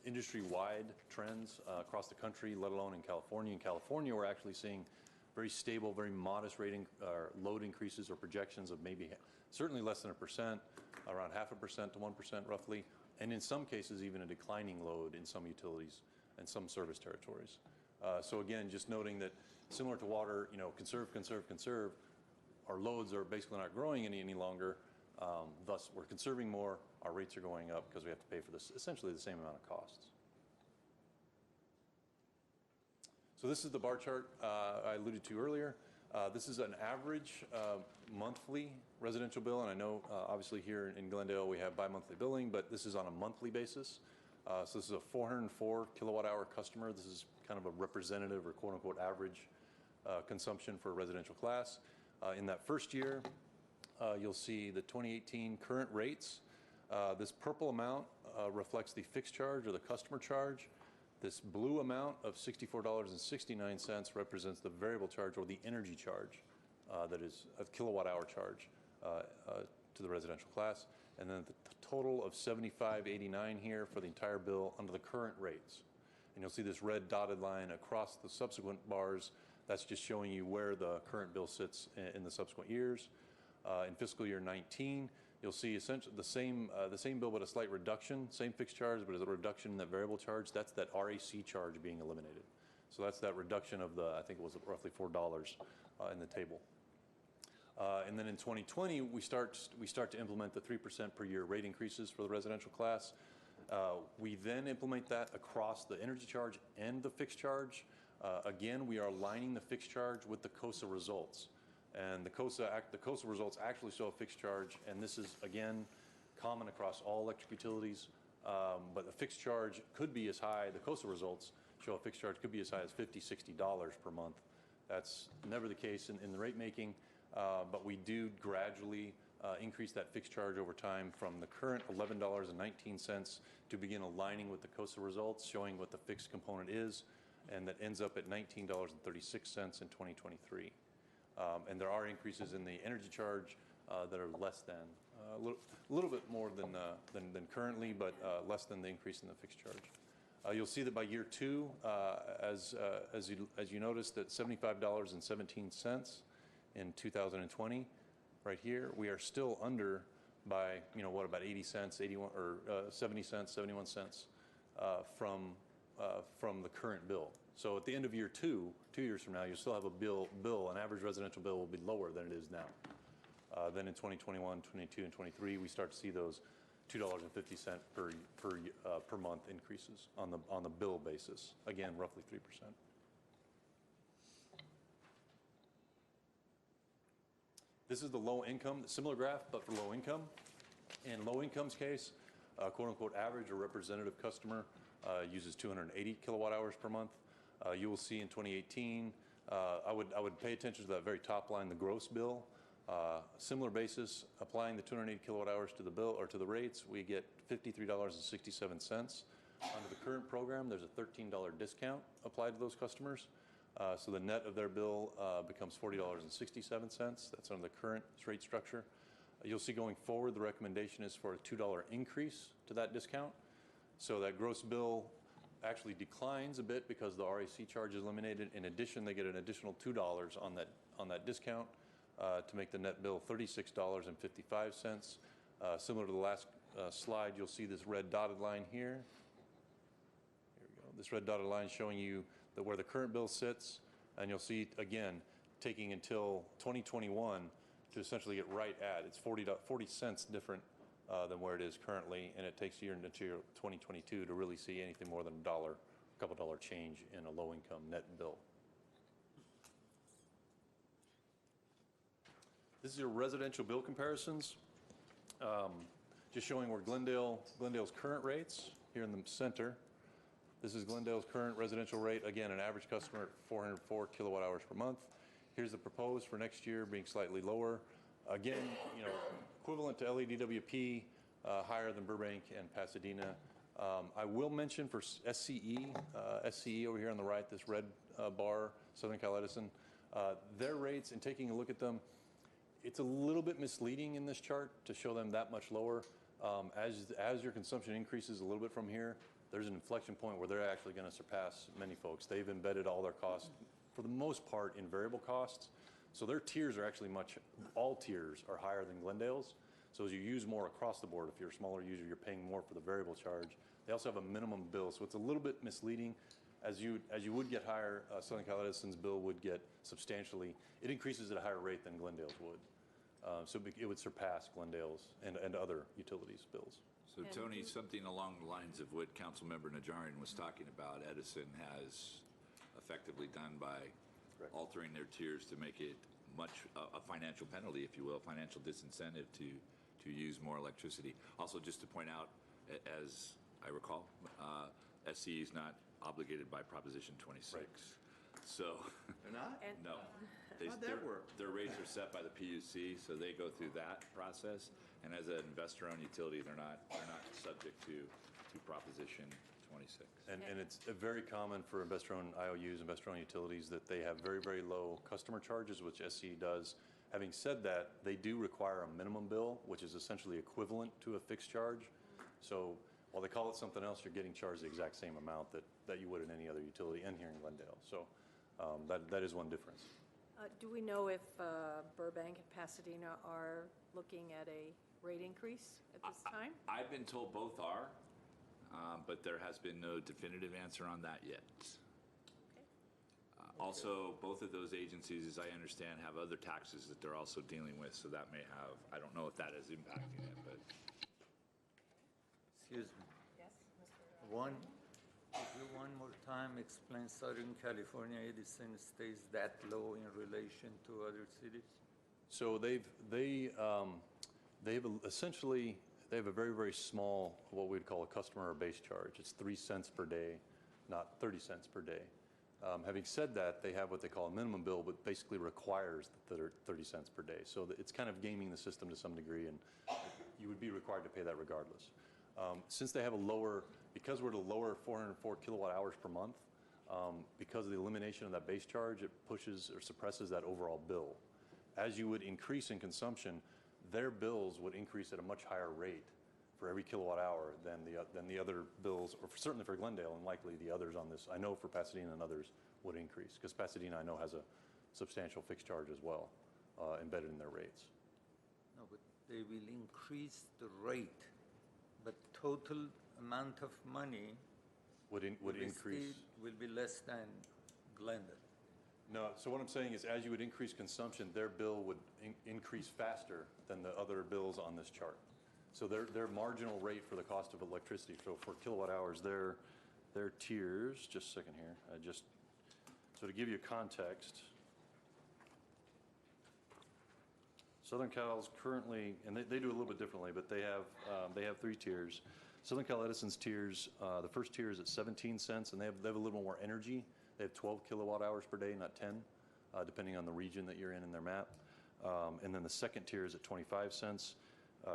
industry-wide trends across the country, let alone in California. In California, we're actually seeing very stable, very modest load increases or projections of maybe certainly less than 1%, around 0.5% to 1% roughly, and in some cases even a declining load in some utilities and some service territories. So again, just noting that similar to water, conserve, conserve, conserve, our loads are basically not growing any longer. Thus, we're conserving more. Our rates are going up because we have to pay for this essentially the same amount of costs. So this is the bar chart I alluded to earlier. This is an average monthly residential bill, and I know obviously here in Glendale we have bi-monthly billing, but this is on a monthly basis. So this is a 404 kilowatt hour customer. This is kind of a representative or quote unquote average consumption for a residential class. In that first year, you'll see the 2018 current rates. This purple amount reflects the fixed charge or the customer charge. This blue amount of $64.69 represents the variable charge or the energy charge that is a kilowatt hour charge to the residential class. And then the total of $75.89 here for the entire bill under the current rates. And you'll see this red dotted line across the subsequent bars. That's just showing you where the current bill sits in the subsequent years. In fiscal year 19, you'll see essentially the same bill but a slight reduction, same fixed charge, but as a reduction in that variable charge. That's that RAC charge being eliminated. So that's that reduction of I think it was roughly $4 in the table. And then in 2020, we start to implement the 3% per year rate increases for the residential class. We then implement that across the energy charge and the fixed charge. Again, we are aligning the fixed charge with the COSA results. And the COSA results actually show a fixed charge, and this is, again, common across all electric utilities. But the fixed charge could be as high, the COSA results show a fixed charge could be as high as $50, $60 per month. That's never the case in the rate making, but we do gradually increase that fixed charge over time from the current $11.19 to begin aligning with the COSA results, showing what the fixed component is, and that ends up at $19.36 in 2023. And there are increases in the energy charge that are less than, a little bit more than currently, but less than the increase in the fixed charge. You'll see that by year two, as you noticed, that $75.17 in 2020, right here, we are still under by about 80 cents, 81 or 70 cents, 71 cents from the current bill. So at the end of year two, 2 years from now, you'll still have a bill, an average residential bill will be lower than it is now. Then in 2021, 22, and 23, we start to see those $2.50 per month increases on the bill basis. Again, roughly 3%. This is the low income, similar graph, but for low income. In low income's case, quote unquote average or representative customer uses 280 kilowatt hours per month. You will see in 2018, I would pay attention to that very top line, the gross bill. Similar basis, applying the 280 kilowatt hours to the bill or to the rates, we get $53.67. Under the current program, there's a $13 discount applied to those customers. So the net of their bill becomes $40.67. That's under the current rate structure. You'll see going forward, the recommendation is for a $2 increase to that discount. So that gross bill actually declines a bit because the RAC charge is eliminated. In addition, they get an additional $2 on that discount to make the net bill $36.55. Similar to the last slide, you'll see this red dotted line here. Here we go. This red dotted line showing you where the current bill sits, and you'll see again taking until 2021 to essentially get right at. It's 40 cents different than where it is currently, and it takes you into 2022 to really see anything more than a couple dollar change in a low-income net bill. This is your residential bill comparisons, just showing where Glendale's current rates here in the center. This is Glendale's current residential rate. Again, an average customer at 404 kilowatt hours per month. Here's the proposed for next year being slightly lower. Again, you know, equivalent to LADWP, higher than Burbank and Pasadena. I will mention for SCE over here on the right, this red bar, Southern Cal Edison, their rates, and taking a look at them, it's a little bit misleading in this chart to show them that much lower. As your consumption increases a little bit from here, there's an inflection point where they're actually going to surpass many folks. They've embedded all their costs, for the most part, in variable costs. So their tiers are actually all tiers are higher than Glendale's. So as you use more across the board, if you're a smaller user, you're paying more for the variable charge. They also have a minimum bill, so it's a little bit misleading. As you would get higher, Southern Cal Edison's bill would get substantially, it increases at a higher rate than Glendale's would. So it would surpass Glendale's and other utilities bills. So Tony, something along the lines of what Councilmember Najarian was talking about, Edison has effectively done by altering their tiers to make it a financial penalty, if you will, financial disincentive to use more electricity. Also, just to point out, as I recall, SCE is not obligated by Proposition 26. Right. So They're not? no. How'd that work? Their rates are set by the PUC, so they go through that process. And as an investor-owned utility, they're not subject to Proposition 26. And it's very common for investor-owned IOUs, investor-owned utilities, that they have very, very low customer charges, which SCE does. Having said that, they do require a minimum bill, which is essentially equivalent to a fixed charge. So while they call it something else, you're getting charged the exact same amount that you would in any other utility, and here in Glendale. So that is one difference. Do we know if Burbank and Pasadena are looking at a rate increase at this time? I've been told both are, but there has been no definitive answer on that yet. Also, both of those agencies, as I understand, have other taxes that they're also dealing with, so that may have, I don't know if that is impacting it, but. Excuse me. Yes, Mr. Could you one more time explain Southern California Edison stays that low in relation to other cities? So they have a very, very small, what we'd call a customer or base charge. It's 3 cents per day, not 30 cents per day. Having said that, they have what they call a minimum bill, but basically requires that they're 30 cents per day. So it's kind of gaming the system to some degree, and you would be required to pay that regardless. Since they have because we're at a lower 404 kilowatt hours per month, because of the elimination of that base charge, it pushes or suppresses that overall bill. As you would increase in consumption, their bills would increase at a much higher rate for every kilowatt hour than the other bills, or certainly for Glendale, and likely the others on this. I know for Pasadena and others would increase, because Pasadena, I know, has a substantial fixed charge as well embedded in their rates. No, but they will increase the rate, but total amount of money would increase. Will be less than Glendale. No, so what I'm saying is, as you would increase consumption, their bill would increase faster than the other bills on this chart. So their marginal rate for the cost of electricity, so for kilowatt hours, their tiers, just a second here, so to give you context, Southern Cal's currently, and they do a little bit differently, but they have 3 tiers. Southern Cal Edison's tiers, the first tier is at 17 cents, and they have a little more energy. They have 12 kilowatt hours per day, not 10, depending on the region that you're in their map. And then the second tier is at 25 cents.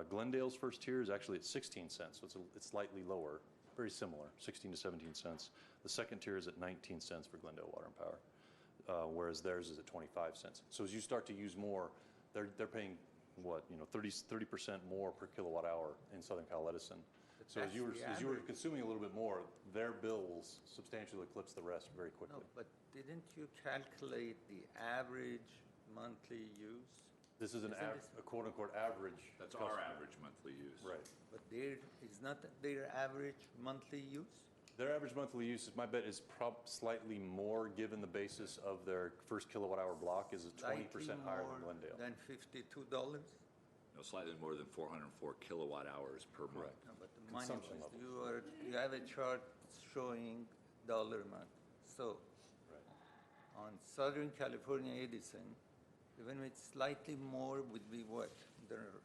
Glendale's first tier is actually at 16 cents, so it's slightly lower, very similar, 16 to 17 cents. The second tier is at 19 cents for Glendale Water and Power, whereas theirs is at 25 cents. So as you start to use more, they're paying, 30% more per kilowatt hour in Southern Cal Edison. So as you were consuming a little bit more, their bill will substantially eclipse the rest very quickly. No, but didn't you calculate the average monthly use? This is a quote-unquote average. That's our average monthly use. Right. But is not their average monthly use? Their average monthly use, my bet, is slightly more, given the basis of their first kilowatt hour block is 20% higher than Glendale. Than $52? No, slightly more than 404 kilowatt hours per month. No, but the money you have a chart showing dollar amount. So on Southern California Edison, even with slightly more would be what?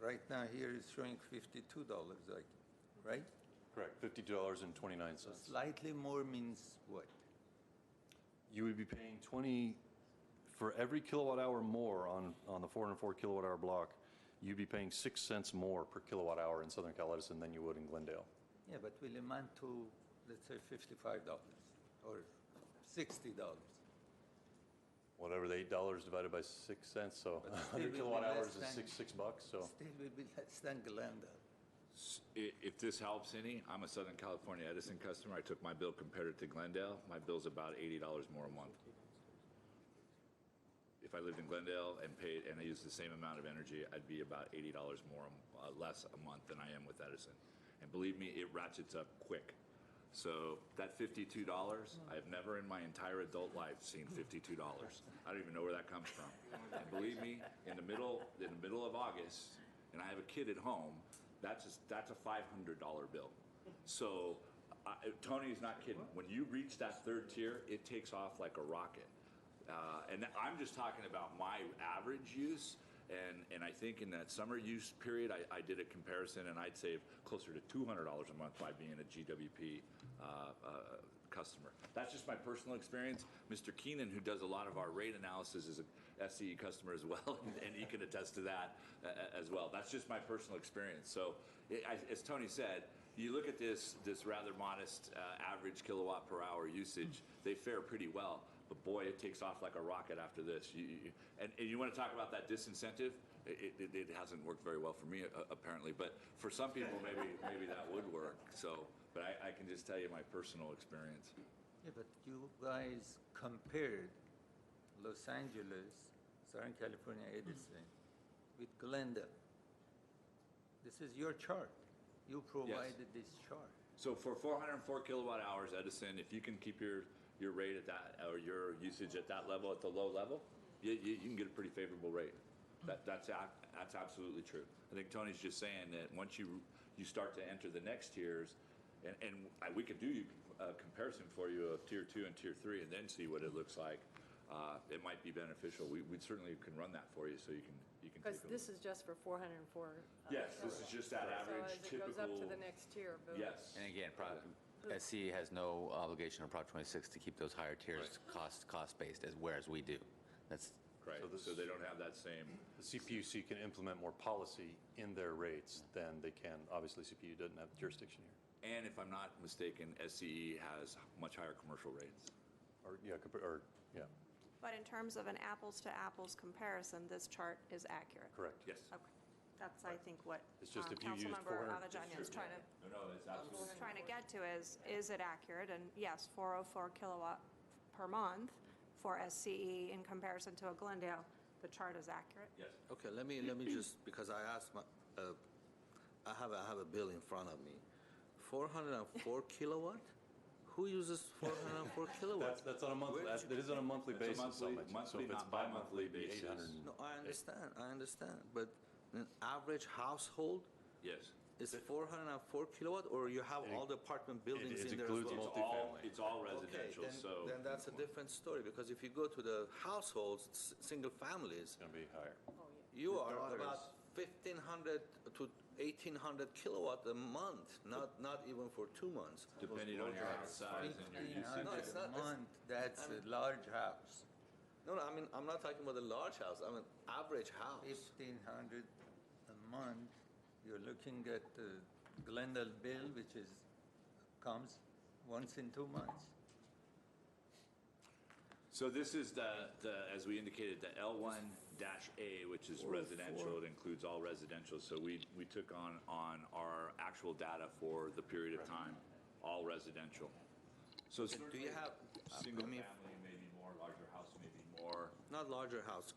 Right now here is showing $52, right? Correct, $52.29. So slightly more means what? You would be paying 20 for every kilowatt hour more on the 404 kilowatt hour block. you'd be paying 6 cents more per kilowatt hour in Southern Cal Edison than you would in Glendale. Yeah, but will amount to, let's say, $55 or $60. Whatever, the $8 divided by 6 cents, so But still 100 will kilowatt be hours less is than- $6, so. Still will be less than Glendale. If this helps any, I'm a Southern California Edison customer. I took my bill, compared it to Glendale. My bill's about $80 more a month. If I lived in Glendale and paid, and I used the same amount of energy, I'd be about $80 more, less a month than I am with Edison. And believe me, it ratchets up quick. So that $52, I've never in my entire adult life seen $52. I don't even know where that comes from. And believe me, in the middle of August, and I have a kid at home, that's a $500 bill. So Tony's not kidding. When you reach that third tier, it takes off like a rocket. And I'm just talking about my average use. And I think in that summer use period, I did a comparison, and I'd save closer to $200 a month by being a GWP customer. That's just my personal experience. Mr. Keenan, who does a lot of our rate analysis, is a SCE customer as well, and he can attest to that as well. That's just my personal experience. So, as Tony said, you look at this rather modest average kilowatt per hour usage, they fare pretty well. But boy, it takes off like a rocket after this. And you want to talk about that disincentive? It hasn't worked very well for me, apparently. But for some people, maybe that would work. So, but I can just tell you my personal experience. Yeah, but you guys compared Los Angeles, Southern California Edison with Glendale. This is your chart. You provided this chart. So for 404 kilowatt hours, Edison, if you can keep your rate at that, or your usage at that level, at the low level, you can get a pretty favorable rate. That's absolutely true. I think Tony's just saying that once you start to enter the next tiers, and we could do a comparison for you of tier 2 and tier 3, and then see what it looks like. It might be beneficial. We certainly can run that for you, so you can Because take a this is just for 404. Yes, this is just that average So as it typical. goes up to the next tier, boom. Yes. And again, SCE has no obligation on Prop 26 to keep those higher tiers cost-based, whereas we do. That's Right, so they don't have that same. The CPUC can implement more policy in their rates than they can. Obviously, CPU doesn't have jurisdiction here. And if I'm not mistaken, SCE has much higher commercial rates. Yeah, But in terms of an apples-to-apples comparison, this chart is accurate. correct. Yes. Okay. That's, I think, what It's just if you use Councilmember 400 Avajanian is trying to No, it's absolutely. trying to get to is it accurate? And yes, 404 kilowatt per month for SCE in comparison to a Glendale, the chart is accurate. Yes. Okay, let me just, because I asked I have a bill in front of me. 404 kilowatt? Who uses 404 kilowatt? That's on a monthly, that is on a monthly It's a basis. so monthly, much. So if it's not bi-monthly it'd be basis. 800. No, I understand. But an average household Yes. is 404 kilowatt, or you have all the apartment buildings it in there as includes well? multifamily. It's all Okay, residential, so. then that's a different story, because if you go to the households, single families, It's going to be higher. you are about 1,500 to 1,800 kilowatt a month, not even for 2 months. Depending on your house size and your usage. No, it's not. A month, that's a large house. No, I mean, I'm not talking about a large house. I mean, average house. 1,500 a month. You're looking at the Glendale bill, which comes once in 2 months. So this is as we indicated, the L1-A, which is residential. It includes all residential. So we took on our actual data for the period of time, all residential. So Do you have, single I mean, family, maybe more, larger house, maybe more. not larger house,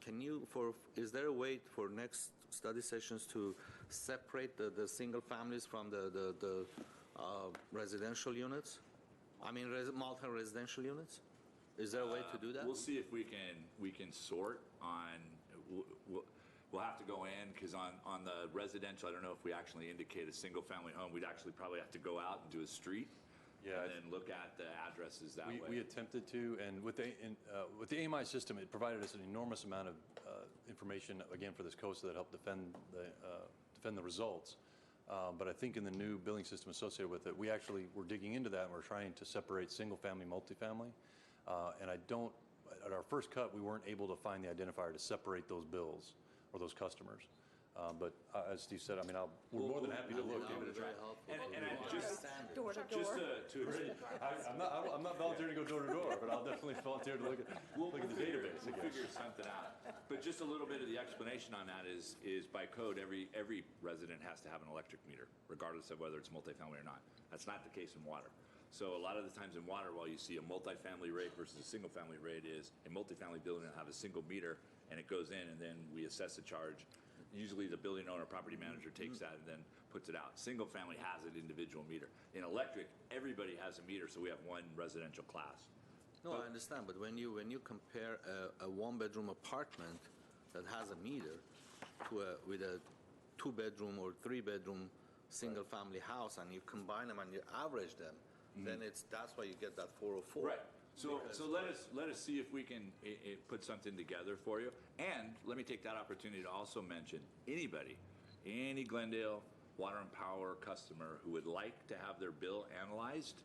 is there a way for next study sessions to separate the single families from the residential units? I mean, multi-residential units? Is there a way to do that? We'll see if we can sort on. We'll have to go in, because on the residential, I don't know if we actually indicate a single family home. We'd actually probably have to go out and do a street. Yeah, And then look at the addresses that way. we attempted to, and with the AMI system, it provided us an enormous amount of information, again, for this COSA that helped defend the results. But I think in the new billing system associated with it, we actually were digging into that, and we're trying to separate single-family, multifamily. And at our first cut, we weren't able to find the identifier to separate those bills or those customers. But as Steve said, I mean, we're more than happy to look. That would be very helpful. And I Door to door. I'm not volunteering to go door to door, but I'll definitely volunteer to look at the database. We'll figure something out. But just a little bit of the explanation on that is by code, every resident has to have an electric meter, regardless of whether it's multifamily or not. That's not the case in water. So a lot of the times in water, while you see a multifamily rate versus a single-family rate, is a multifamily building will have a single meter, and it goes in, and then we assess the charge. Usually the building owner, property manager takes that and then puts it out. Single family has an individual meter. In electric, everybody has a meter, so we have one residential class. No, I understand, but when you compare a one-bedroom apartment that has a meter with a two-bedroom or three-bedroom single-family house, and you combine them and you average them, then that's why you get that 404. Right. So let us see if we can put something together for you. And let me take that opportunity to also mention any Glendale Water and Power customer who would like to have their bill analyzed.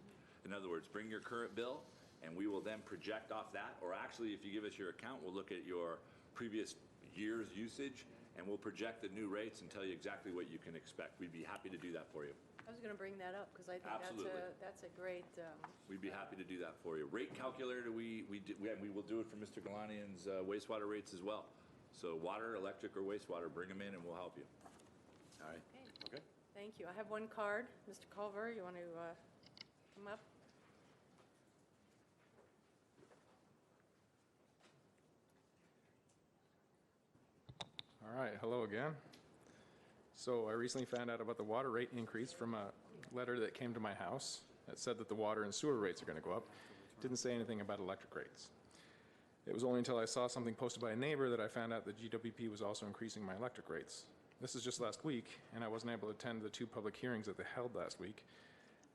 In other words, bring your current bill, and we will then project off that. Or actually, if you give us your account, we'll look at your previous year's usage, and we'll project the new rates and tell you exactly what you can expect. We'd be happy to do that for you. I was going to bring that up because I think Absolutely. that's a great, We'd be happy to do that for you. Rate calculator, we will do it for Mr. Galanian's wastewater rates as well. So water, electric, or wastewater, bring them in and we'll help you. All right. Okay. thank you. I have one card. Mr. Culver, you want to come up? All right, hello again. So I recently found out about the water rate increase from a letter that came to my house that said that the water and sewer rates are going to go up. It didn't say anything about electric rates. It was only until I saw something posted by a neighbor that I found out that GWP was also increasing my electric rates. This is just last week, and I wasn't able to attend the 2 public hearings that they held last week,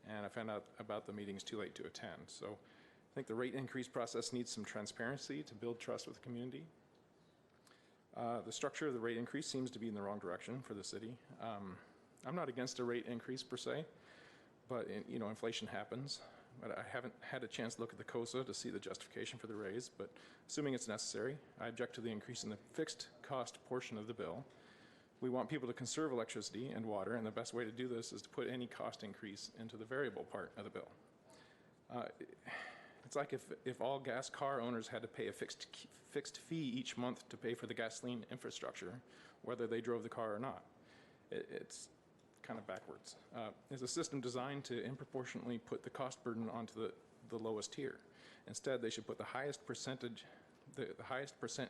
and I found out about the meetings too late to attend. So I think the rate increase process needs some transparency to build trust with the community. The structure of the rate increase seems to be in the wrong direction for the city. I'm not against a rate increase per se, but inflation happens. But I haven't had a chance to look at the COSA to see the justification for the raise, but assuming it's necessary, I object to the increase in the fixed cost portion of the bill. We want people to conserve electricity and water, and the best way to do this is to put any cost increase into the variable part of the bill. It's like if all gas car owners had to pay a fixed fee each month to pay for the gasoline infrastructure, whether they drove the car or not. It's kind of backwards. It's a system designed to disproportionately put the cost burden onto the lowest tier. Instead, they should put the highest percent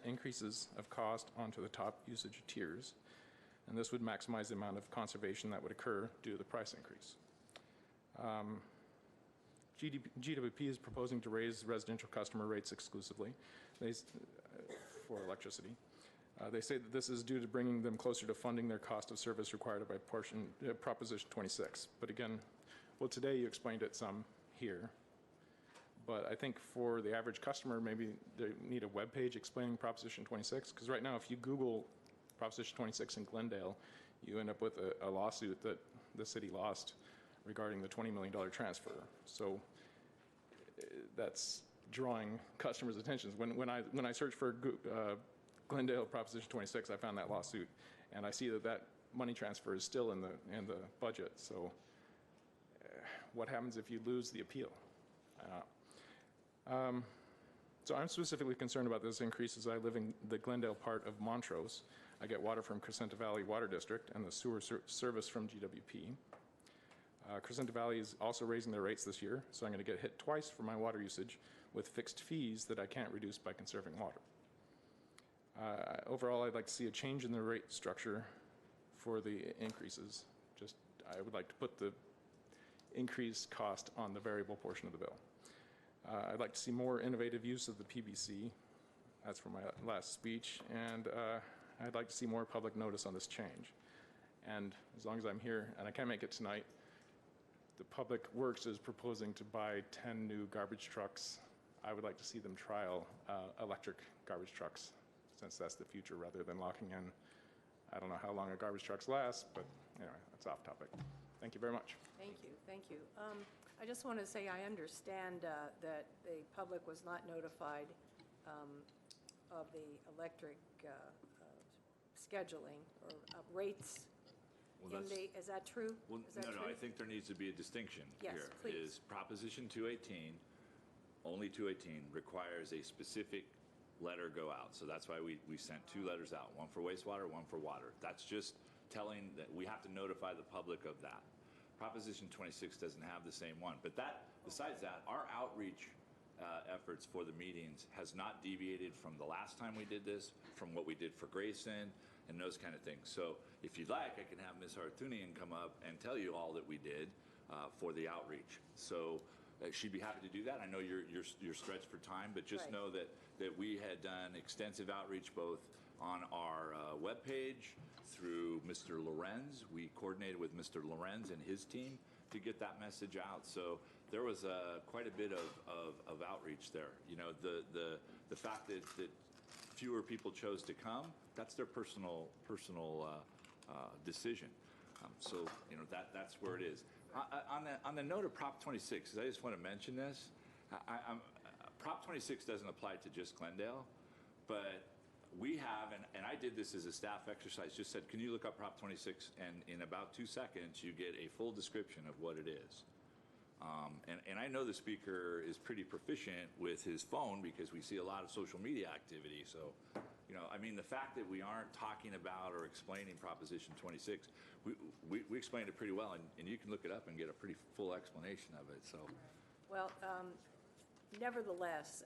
increases of cost onto the top usage tiers, and this would maximize the amount of conservation that would occur due to the price increase. GWP is proposing to raise residential customer rates exclusively for electricity. They say that this is due to bringing them closer to funding their cost of service required by Proposition 26. But again, well, today you explained it some here. But I think for the average customer, maybe they need a web page explaining Proposition 26. Because right now, if you Google Proposition 26 in Glendale, you end up with a lawsuit that the city lost regarding the $20 million transfer. So that's drawing customers' attention. When I search for Glendale Proposition 26, I found that lawsuit, and I see that money transfer is still in the budget. So what happens if you lose the appeal? So I'm specifically concerned about this increase as I live in the Glendale part of Montrose. I get water from Crescenta Valley Water District and the sewer service from GWP. Crescenta Valley is also raising their rates this year, so I'm going to get hit twice for my water usage with fixed fees that I can't reduce by conserving water. Overall, I'd like to see a change in the rate structure for the increases. I would like to put the increased cost on the variable portion of the bill. I'd like to see more innovative use of the PBC. That's from my last speech. And I'd like to see more public notice on this change. And as long as I'm here, and I can't make it tonight, the Public Works is proposing to buy 10 new garbage trucks. I would like to see them trial electric garbage trucks, since that's the future, rather than locking in. I don't know how long a garbage trucks last, but anyway, that's off topic. Thank you very much. Thank you, thank you. I just want to say I understand that the public was not notified of the electric scheduling or rates Well, in the, is that true? Well, Is that no, true? I think there needs to be a distinction Yes, here. please. Is Proposition 218, only 218, requires a specific letter go out. So that's why we sent 2 letters out, one for wastewater, one for water. That's just telling that we have to notify the public of that. Proposition 26 doesn't have the same one. But that, besides that, our outreach efforts for the meetings has not deviated from the last time we did this, from what we did for Grayson, and those kind of things. So if you'd like, I can have Ms. Hartunian come up and tell you all that we did for the outreach. So she'd be happy to do that. I know you're stretched for time, but just Right. know that we had done extensive outreach both on our webpage through Mr. Lorenz. We coordinated with Mr. Lorenz and his team to get that message out. So there was quite a bit of outreach there. You know, the fact that fewer people chose to come, that's their personal decision. So, you know, that's where it is. On the note of Prop 26, I just want to mention this. Prop 26 doesn't apply to just Glendale, but we have, and I did this as a staff exercise, just said, can you look up Prop 26? And in about 2 seconds, you get a full description of what it is. And I know the speaker is pretty proficient with his phone because we see a lot of social media activity. So, you know, I mean, the fact that we aren't talking about or explaining Proposition 26, we explained it pretty well, and you can look it up and get a pretty full explanation of it. So, Well, nevertheless,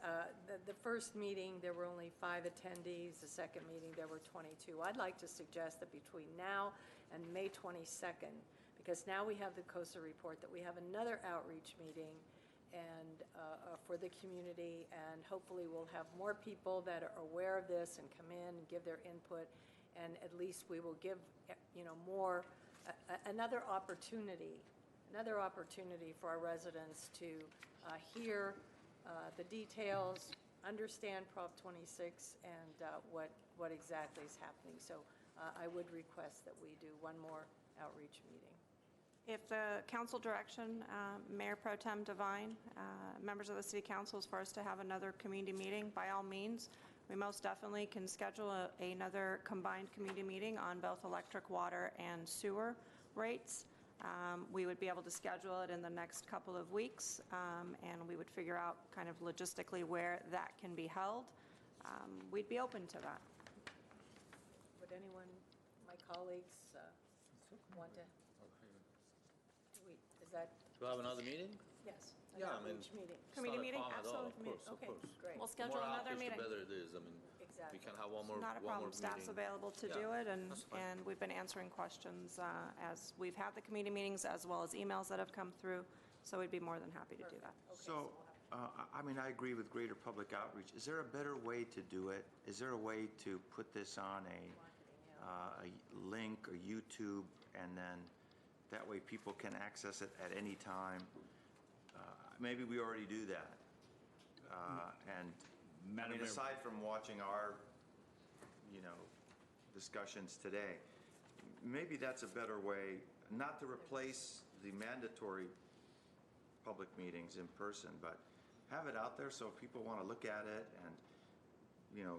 the first meeting, there were only 5 attendees. The second meeting, there were 22. I'd like to suggest that between now and May 22nd, because now we have the COSA report, that we have another outreach meeting and for the community, and hopefully we'll have more people that are aware of this and come in and give their input, and at least we will give, you know, more, another opportunity for our residents to hear the details, understand Prop 26, and what exactly is happening. So I would request that we do one more outreach meeting. If the council direction, Mayor Pro Tem Devine, members of the city council, is for us to have another community meeting, by all means, we most definitely can schedule another combined community meeting on both electric, water, and sewer rates. We would be able to schedule it in the next couple of weeks, and we would figure out kind of logistically where that can be held. We'd be open to that. Would anyone, my colleagues, want to? Is that? Do we have another meeting? Yes. Yeah, I mean, Outreach meeting. it's Community not a meeting? problem at all, Absolutely. of Okay, course. great. We'll schedule More another outreach, meeting. the better it is. I mean, Exactly. we can have one more Not a one problem. more Staff's meeting. available to Yeah, do it, and that's fine. we've been answering questions as we've had the community meetings, as well as emails that have come through, so we'd be more than happy to do that. So, I mean, I agree with greater public outreach. Is there a better way to do it? Is there a way to put this on a link, or YouTube, and then that way people can access it at any time? Maybe we already do that. And I Madam mean, Mayor- aside from watching our, you know, discussions today, maybe that's a better way, not to replace the mandatory public meetings in person, but have it out there so if people want to look at it and, you know,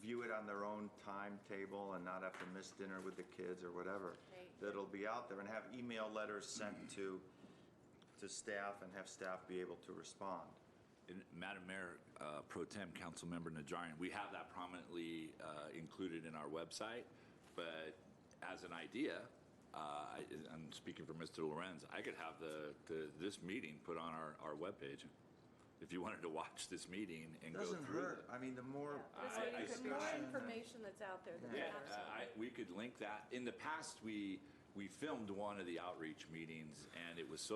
view it on their own timetable and not have to miss dinner with the kids or whatever, that'll be out there, and have email letters sent to staff and have staff be able to respond. And Madam Mayor, Pro Tem Councilmember Najarian, we have that prominently included in our website, but as an idea, I'm speaking for Mr. Lorenz, I could have this meeting put on our webpage if you wanted to watch this meeting and go Doesn't through hurt. it. I mean, the more The more information that's out there, the Yeah, better. we could link that. In the past, we filmed one of the outreach meetings, and it was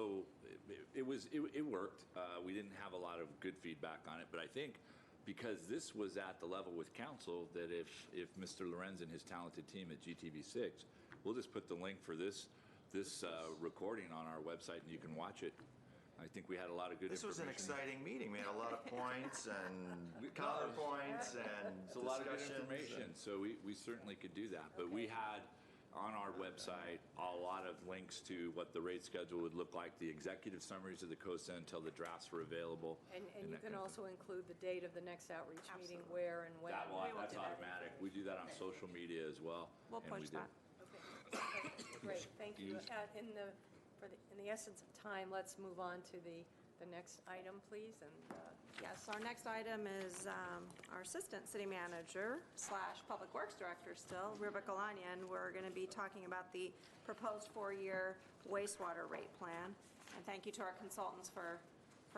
it worked. We didn't have a lot of good feedback on it, but I think because this was at the level with council, that if Mr. Lorenz and his talented team at GTV6, we'll just put the link for this recording on our website, and you can watch it. I think we had a lot of good This was an information. exciting meeting. We had a lot of points and counterpoints and It's a lot of good discussions information, and- so we certainly could do that. But we had on our website a lot of links to what the rate schedule would look like, the executive summaries of the COSA until the drafts were available. And you that can kind of also include the date of the next outreach meeting, where and when. That's automatic. We do that on social media as well. We'll and push we do. that. Okay, great, thank you. In the essence of time, let's move on to the next item, please. And Yes, our next item is our Assistant City Manager / Public Works Director still, Rubik Alanian. We're going to be talking about the proposed 4-year wastewater rate plan. And thank you to our consultants for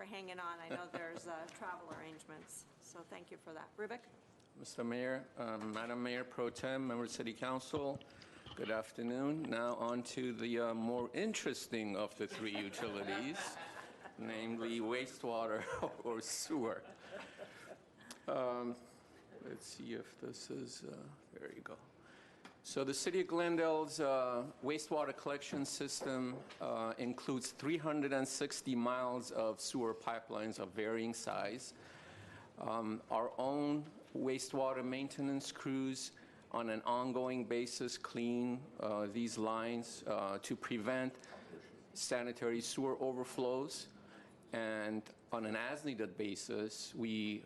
hanging on. I know there's travel arrangements, so thank you for that. Rubik? Mr. Mayor, Madam Mayor Pro Tem, Member of City Council, good afternoon. Now on to the more interesting of the 3 utilities, namely wastewater or sewer. Let's see if this is, there you go. So the City of Glendale's wastewater collection system includes 360 miles of sewer pipelines of varying size. Our own wastewater maintenance crews on an ongoing basis clean these lines to prevent sanitary sewer overflows. And on an as-needed basis, we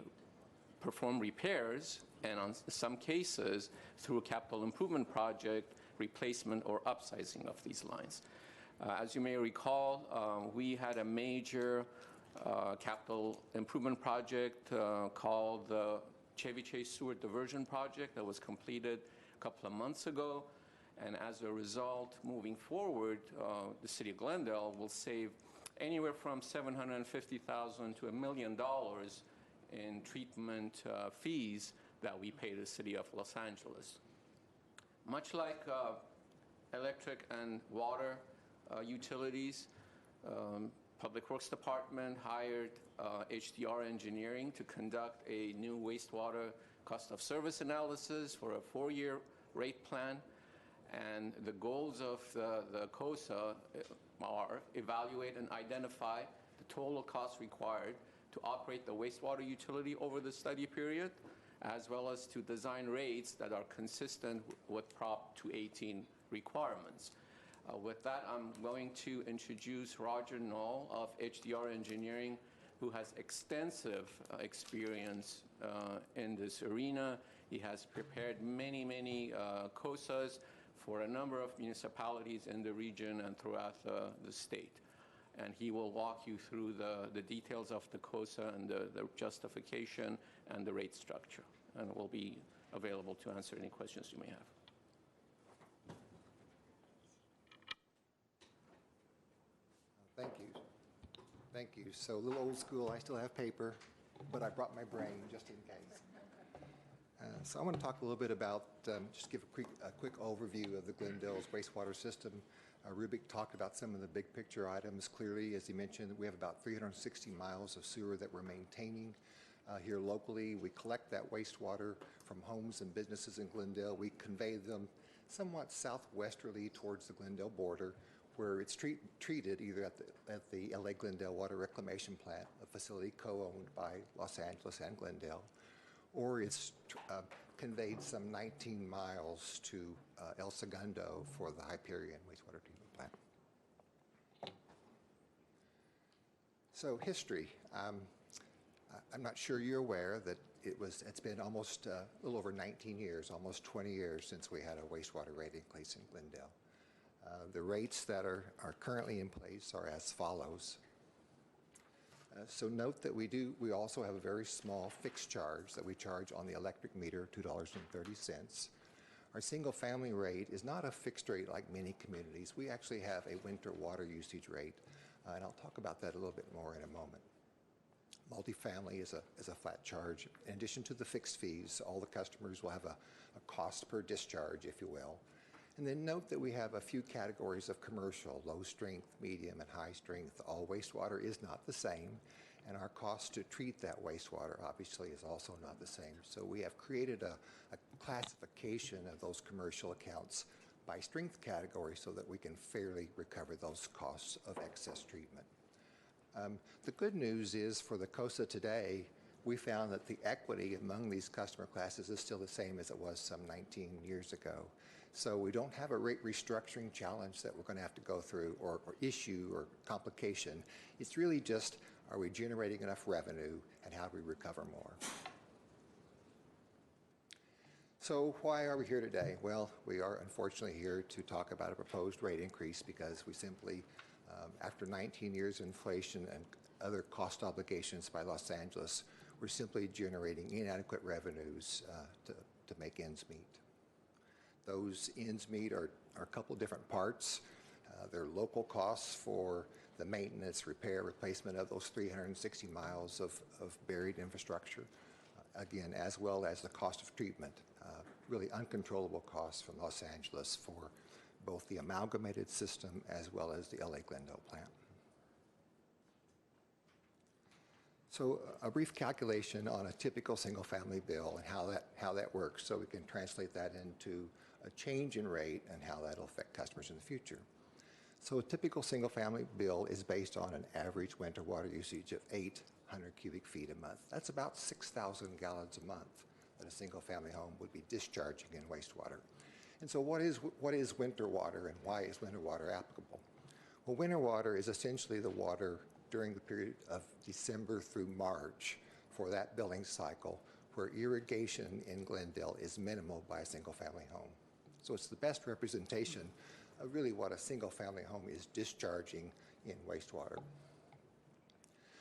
perform repairs, and on some cases, through a capital improvement project, replacement or upsizing of these lines. As you may recall, we had a major capital improvement project called the Chevy Chase Sewer Diversion Project that was completed a couple of months ago. And as a result, moving forward, the City of Glendale will save anywhere from $750,000 to $1 million in treatment fees that we pay the City of Los Angeles. Much like electric and water utilities, Public Works Department hired HDR Engineering to conduct a new wastewater cost of service analysis for a 4-year rate plan. And the goals of the COSA are evaluate and identify the total cost required to operate the wastewater utility over the study period, as well as to design rates that are consistent with Prop 218 requirements. With that, I'm going to introduce Roger Knoll of HDR Engineering, who has extensive experience in this arena. He has prepared many COSAs for a number of municipalities in the region and throughout the state. And he will walk you through the details of the COSA and the justification and the rate structure, and will be available to answer any questions you may have. Thank you. Thank you. So a little old school, I still have paper, but I brought my brain just in case. So I want to talk a little bit about, just give a quick overview of the Glendale's wastewater system. Rubik talked about some of the big picture items. Clearly, as he mentioned, we have about 360 miles of sewer that we're maintaining here locally. We collect that wastewater from homes and businesses in Glendale. We convey them somewhat southwesterly towards the Glendale border, where it's treated either at the LA Glendale Water Reclamation Plant, a facility co-owned by Los Angeles and Glendale, or it's conveyed some 19 miles to El Segundo for the Hyperion wastewater treatment plant. So history. I'm not sure you're aware that it's been almost a little over 19 years, almost 20 years since we had a wastewater rate increase in Glendale. The rates that are currently in place are as follows. So note that we also have a very small fixed charge that we charge on the electric meter, $2.30. Our single family rate is not a fixed rate like many communities. We actually have a winter water usage rate, and I'll talk about that a little bit more in a moment. Multifamily is a flat charge. In addition to the fixed fees, all the customers will have a cost per discharge, if you will. And then note that we have a few categories of commercial, low strength, medium, and high strength. All wastewater is not the same, and our cost to treat that wastewater obviously is also not the same. So we have created a classification of those commercial accounts by strength category so that we can fairly recover those costs of excess treatment. The good news is for the COSA today, we found that the equity among these customer classes is still the same as it was some 19 years ago. So we don't have a rate restructuring challenge that we're going to have to go through, or issue or complication. It's really just, are we generating enough revenue, and how do we recover more? So why are we here today? Well, we are unfortunately here to talk about a proposed rate increase because we simply, after 19 years of inflation and other cost obligations by Los Angeles, we're simply generating inadequate revenues to make ends meet. Those ends meet are a couple different parts. There are local costs for the maintenance, repair, replacement of those 360 miles of buried infrastructure, again, as well as the cost of treatment, really uncontrollable costs from Los Angeles for both the amalgamated system as well as the LA Glendale plant. So a brief calculation on a typical single-family bill and how that works, so we can translate that into a change in rate and how that'll affect customers in the future. So a typical single-family bill is based on an average winter water usage of 800 cubic feet a month. That's about 6,000 gallons a month that a single-family home would be discharging in wastewater. And so what is winter water, and why is winter water applicable? Well, winter water is essentially the water during the period of December through March for that billing cycle, where irrigation in Glendale is minimal by a single-family home. So it's the best representation of really what a single-family home is discharging in wastewater.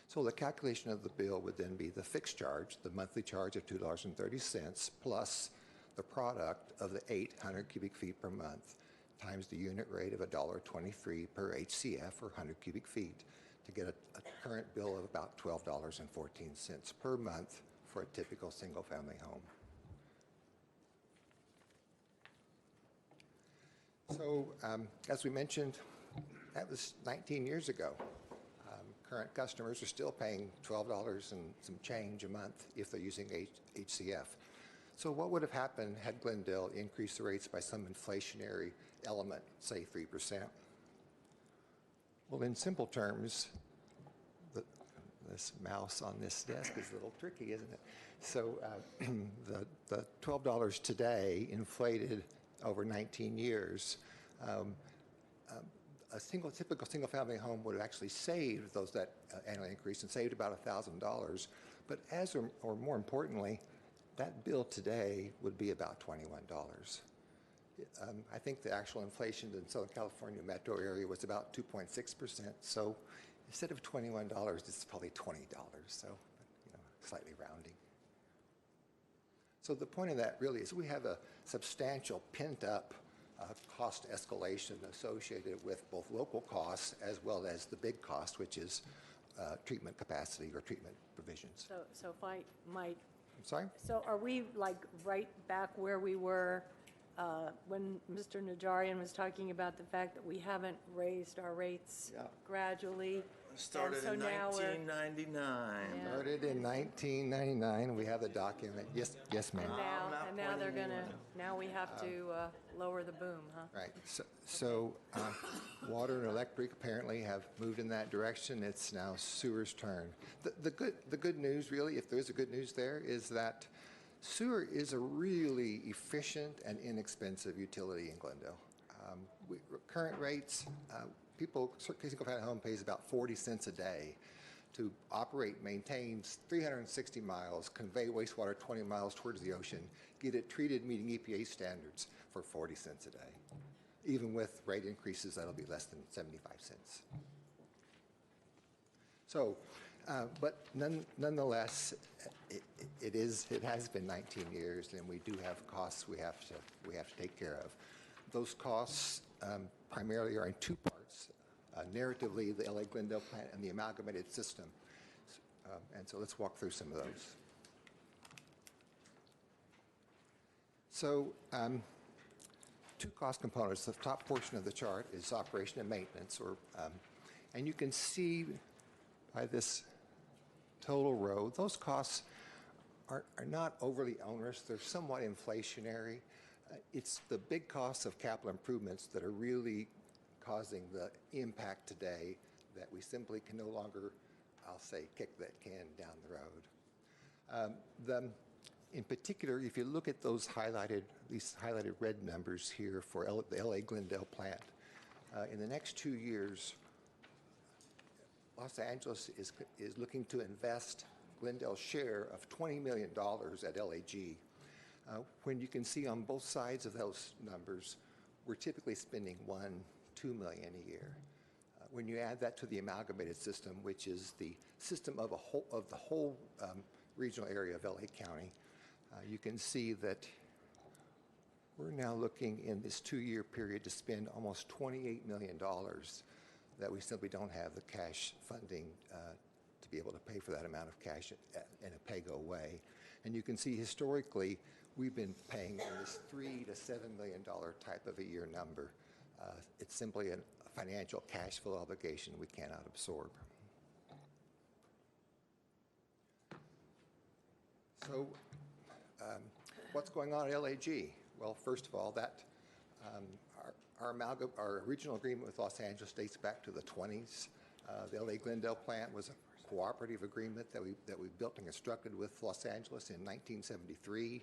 So the calculation of the bill would then be the fixed charge, the monthly charge of $2.30, plus the product of the 800 cubic feet per month, times the unit rate of $1.23 per HCF, or 100 cubic feet, to get a current bill of about $12.14 per month for a typical single-family home. So, as we mentioned, that was 19 years ago. Current customers are still paying $12 and some change a month if they're using HCF. So what would have happened had Glendale increased the rates by some inflationary element, say 3%? Well, in simple terms, this mouse on this desk is a little tricky, isn't it? So the $12 today inflated over 19 years. A typical single-family home would have actually saved that annual increase and saved about $1,000. But or more importantly, that bill today would be about $21. I think the actual inflation in Southern California metro area was about 2.6%. So instead of $21, it's probably $20. So, slightly rounding. So the point of that really is we have a substantial pent-up cost escalation associated with both local costs as well as the big cost, which is treatment capacity or treatment provisions. So if I might. I'm sorry? So are we like right back where we were when Mr. Najarian was talking about the fact that we haven't raised our rates gradually? Started in 1999. Yeah. Started in 1999. We have the document. Yes, ma'am. And now they're going to, now we have to lower the boom, huh? Right. So water and electric apparently have moved in that direction. It's now sewer's turn. The good news, really, if there is a good news there, is that sewer is a really efficient and inexpensive utility in Glendale. Current rates, single-family home pays about 40 cents a day to operate, maintain 360 miles, convey wastewater 20 miles towards the ocean, get it treated meeting EPA standards for 40 cents a day. Even with rate increases, that'll be less than 75 cents. So, but nonetheless, it has been 19 years, and we do have costs we have to take care of. Those costs primarily are in two parts. Narratively, the LA Glendale plant and the amalgamated system. And so let's walk through some of those. So two cost components. The top portion of the chart is operation and maintenance, and you can see by this total row, those costs are not overly onerous. They're somewhat inflationary. It's the big costs of capital improvements that are really causing the impact today that we simply can no longer, I'll say, kick that can down the road. In particular, if you look at these highlighted red numbers here for the LA Glendale plant, in the next 2 years, Los Angeles is looking to invest Glendale's share of $20 million at LAG. When you can see on both sides of those numbers, we're typically spending $1-2 million a year. When you add that to the amalgamated system, which is the system of the whole regional area of LA County, you can see that we're now looking in this 2-year period to spend almost $28 million that we simply don't have the cash funding to be able to pay for that amount of cash in a pay-go way. And you can see historically, we've been paying in this $3 to $7 million type of a year number. It's simply a financial cash flow obligation we cannot absorb. So what's going on at LAG? Well, first of all, our original agreement with Los Angeles dates back to the 20s. The LA Glendale plant was a cooperative agreement that we built and constructed with Los Angeles in 1973.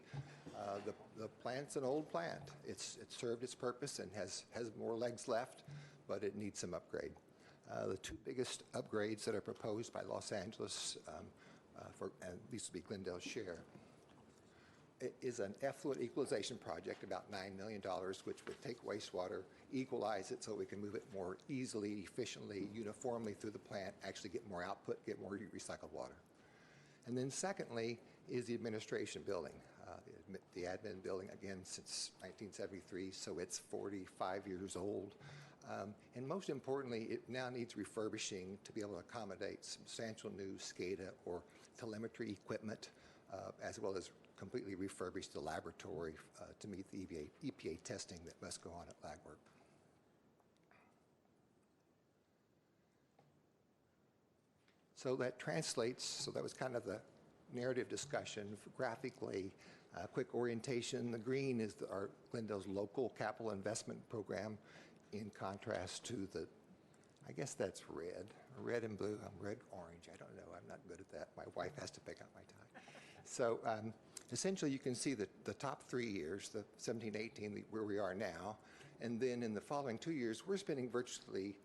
The plant's an old plant. It's served its purpose and has more legs left, but it needs some upgrade. The two biggest upgrades that are proposed by Los Angeles, and these will be Glendale's share, is an effluent equalization project, about $9 million, which would take wastewater, equalize it so we can move it more easily, efficiently, uniformly through the plant, actually get more output, get more recycled water. And then secondly is the administration building. The admin building, again, since 1973, so it's 45 years old. And most importantly, it now needs refurbishing to be able to accommodate substantial new SCADA or telemetry equipment, as well as completely refurbish the laboratory to meet the EPA testing that must go on at LagWork. So that translates, so that was kind of the narrative discussion. Graphically, quick orientation. The green is our Glendale's local capital investment program, in contrast to the, I guess that's red and blue. I'm red, orange. I don't know. I'm not good at that. My wife has to pick out my tie. So essentially, you can see the top 3 years, the 17, 18, where we are now, and then in the following 2 years, we're spending virtually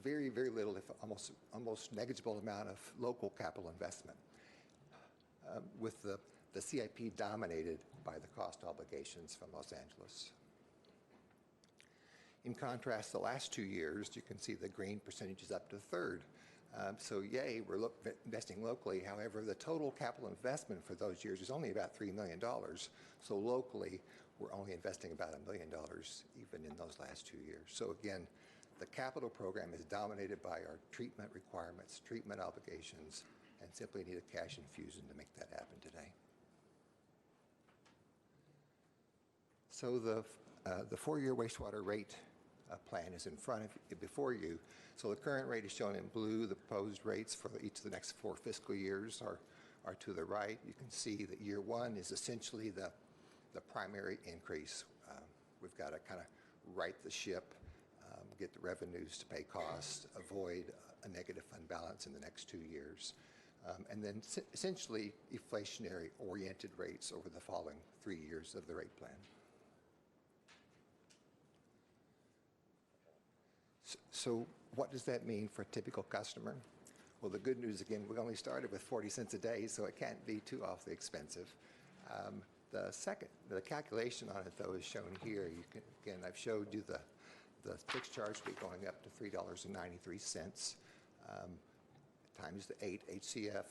very, very little, if almost negligible amount of local capital investment, with the CIP dominated by the cost obligations from Los Angeles. In contrast, the last 2 years, you can see the green percentage is up to a third. So yay, we're investing locally. However, the total capital investment for those years is only about $3 million. So locally, we're only investing about $1 million even in those last 2 years. So again, the capital program is dominated by our treatment requirements, treatment obligations, and simply need a cash infusion to make that happen today. So the 4-year wastewater rate plan is in front of you, before you. So the current rate is shown in blue. The proposed rates for each of the next 4 fiscal years are to the right. You can see that year 1 is essentially the primary increase. We've got to kind of right the ship, get the revenues to pay costs, avoid a negative fund balance in the next 2 years, and then essentially inflationary-oriented rates over the following 3 years of the rate plan. So what does that mean for a typical customer? Well, the good news, again, we only started with 40 cents a day, so it can't be too awfully expensive. The calculation on it, though, is shown here. You can, again, I've showed you the fixed charge fee going up to $3.93, times the 8 HCF,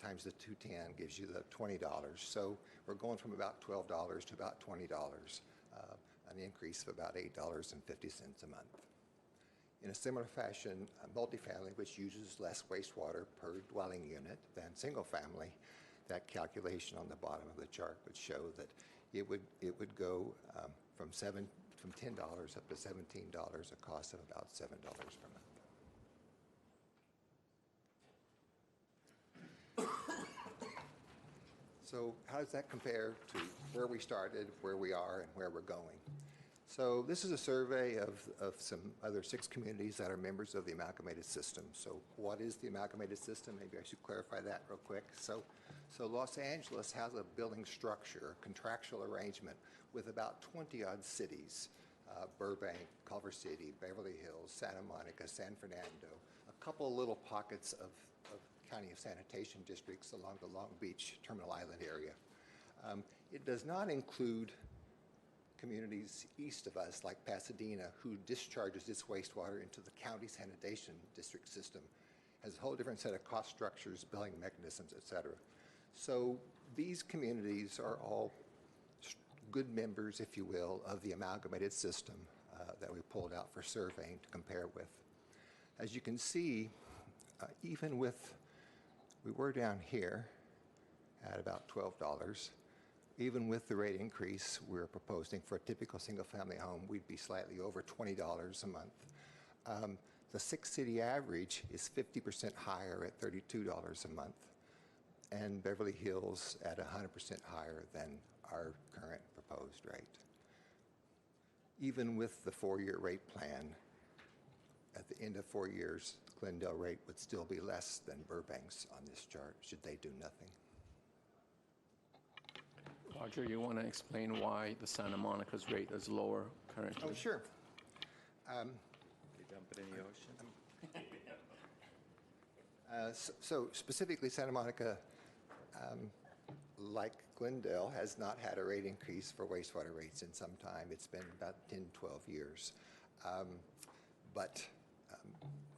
times the 210 gives you the $20. So we're going from about $12 to about $20, an increase of about $8.50 a month. In a similar fashion, multifamily, which uses less wastewater per dwelling unit than single family, that calculation on the bottom of the chart would show that it would go from $10 up to $17, a cost of about $7 per month. So how does that compare to where we started, where we are, and where we're going? So this is a survey of some other 6 communities that are members of the amalgamated system. So what is the amalgamated system? Maybe I should clarify that real quick. So So Los Angeles has a billing structure, a contractual arrangement with about 20-odd cities, Burbank, Culver City, Beverly Hills, Santa Monica, San Fernando, a couple of little pockets of County of Sanitation districts along the Long Beach Terminal Island area. It does not include communities east of us, like Pasadena, who discharges its wastewater into the county sanitation district system, has a whole different set of cost structures, billing mechanisms, et cetera. So these communities are all good members, if you will, of the amalgamated system that we pulled out for surveying to compare with. As you can see, even with, we were down here at about $12. Even with the rate increase we're proposing for a typical single-family home, we'd be slightly over $20 a month. The 6-city average is 50% higher at $32 a month, and Beverly Hills at 100% higher than our current proposed rate. Even with the 4-year rate plan, at the end of 4 years, the Glendale rate would still be less than Burbank's on this chart, should they do nothing. Roger, you want to explain why the Santa Monica's rate is lower currently? Oh, sure. They dump it in the ocean? So specifically, Santa Monica, like Glendale, has not had a rate increase for wastewater rates in some time. It's been about 10, 12 years. But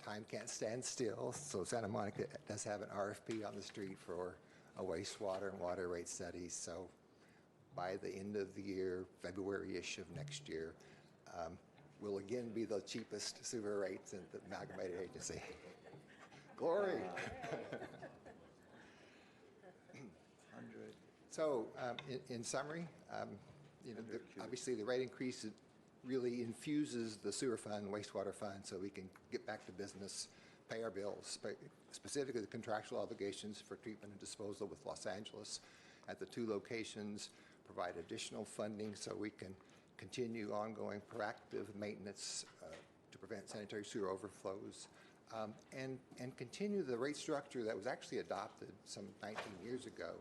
time can't stand still, so Santa Monica does have an RFP on the street for a wastewater and water rate study. So by the end of the year, February-ish of next year, we'll again be the cheapest sewer rates in the amalgamated agency. Glory! So, in summary, obviously the rate increase really infuses the sewer fund, wastewater fund, so we can get back to business, pay our bills, specifically the contractual obligations for treatment and disposal with Los Angeles at the 2 locations, provide additional funding so we can continue ongoing proactive maintenance to prevent sanitary sewer overflows, and continue the rate structure that was actually adopted some 19 years ago,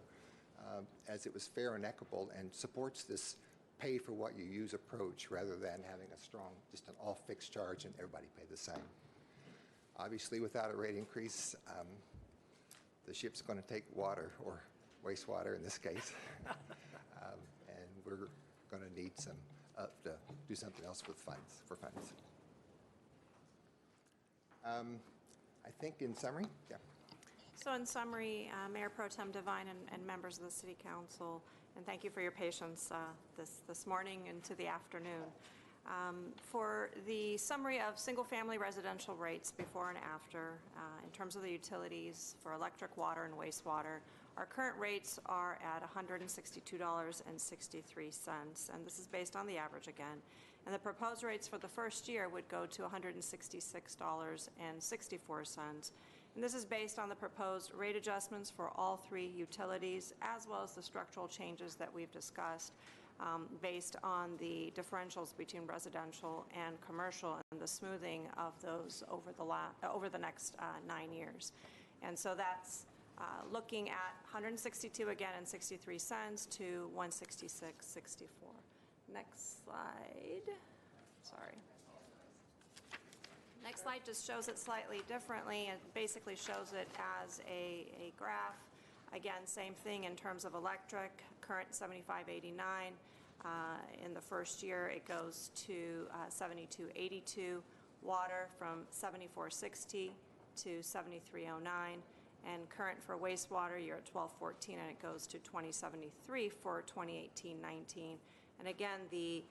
as it was fair and equitable and supports this pay for what you use approach rather than having a strong, just an all fixed charge and everybody pay the same. Obviously, without a rate increase, the ship's going to take water, or wastewater in this case, and we're going to need some to do something else with funds. I think in summary, yeah. So in summary, Mayor Pro Tem Devine and members of the City Council, and thank you for your patience this morning into the afternoon. For the summary of single-family residential rates before and after, in terms of the utilities for electric, water, and wastewater, our current rates are at $162.63, and this is based on the average again. And the proposed rates for the first year would go to $166.64. And this is based on the proposed rate adjustments for all 3 utilities, as well as the structural changes that we've discussed, based on the differentials between residential and commercial and the smoothing of those over the next 9 years. And so that's looking at 162 again and 63 cents to 166.64. Next slide. Sorry. Next slide just shows it slightly differently and basically shows it as a graph. Again, same thing in terms of electric, current 75.89. In the first year, it goes to 72.82. Water from 74.60 to 73.09. And current for wastewater, you're at 12.14, and it goes to 20.73 for 2018-19. And again, the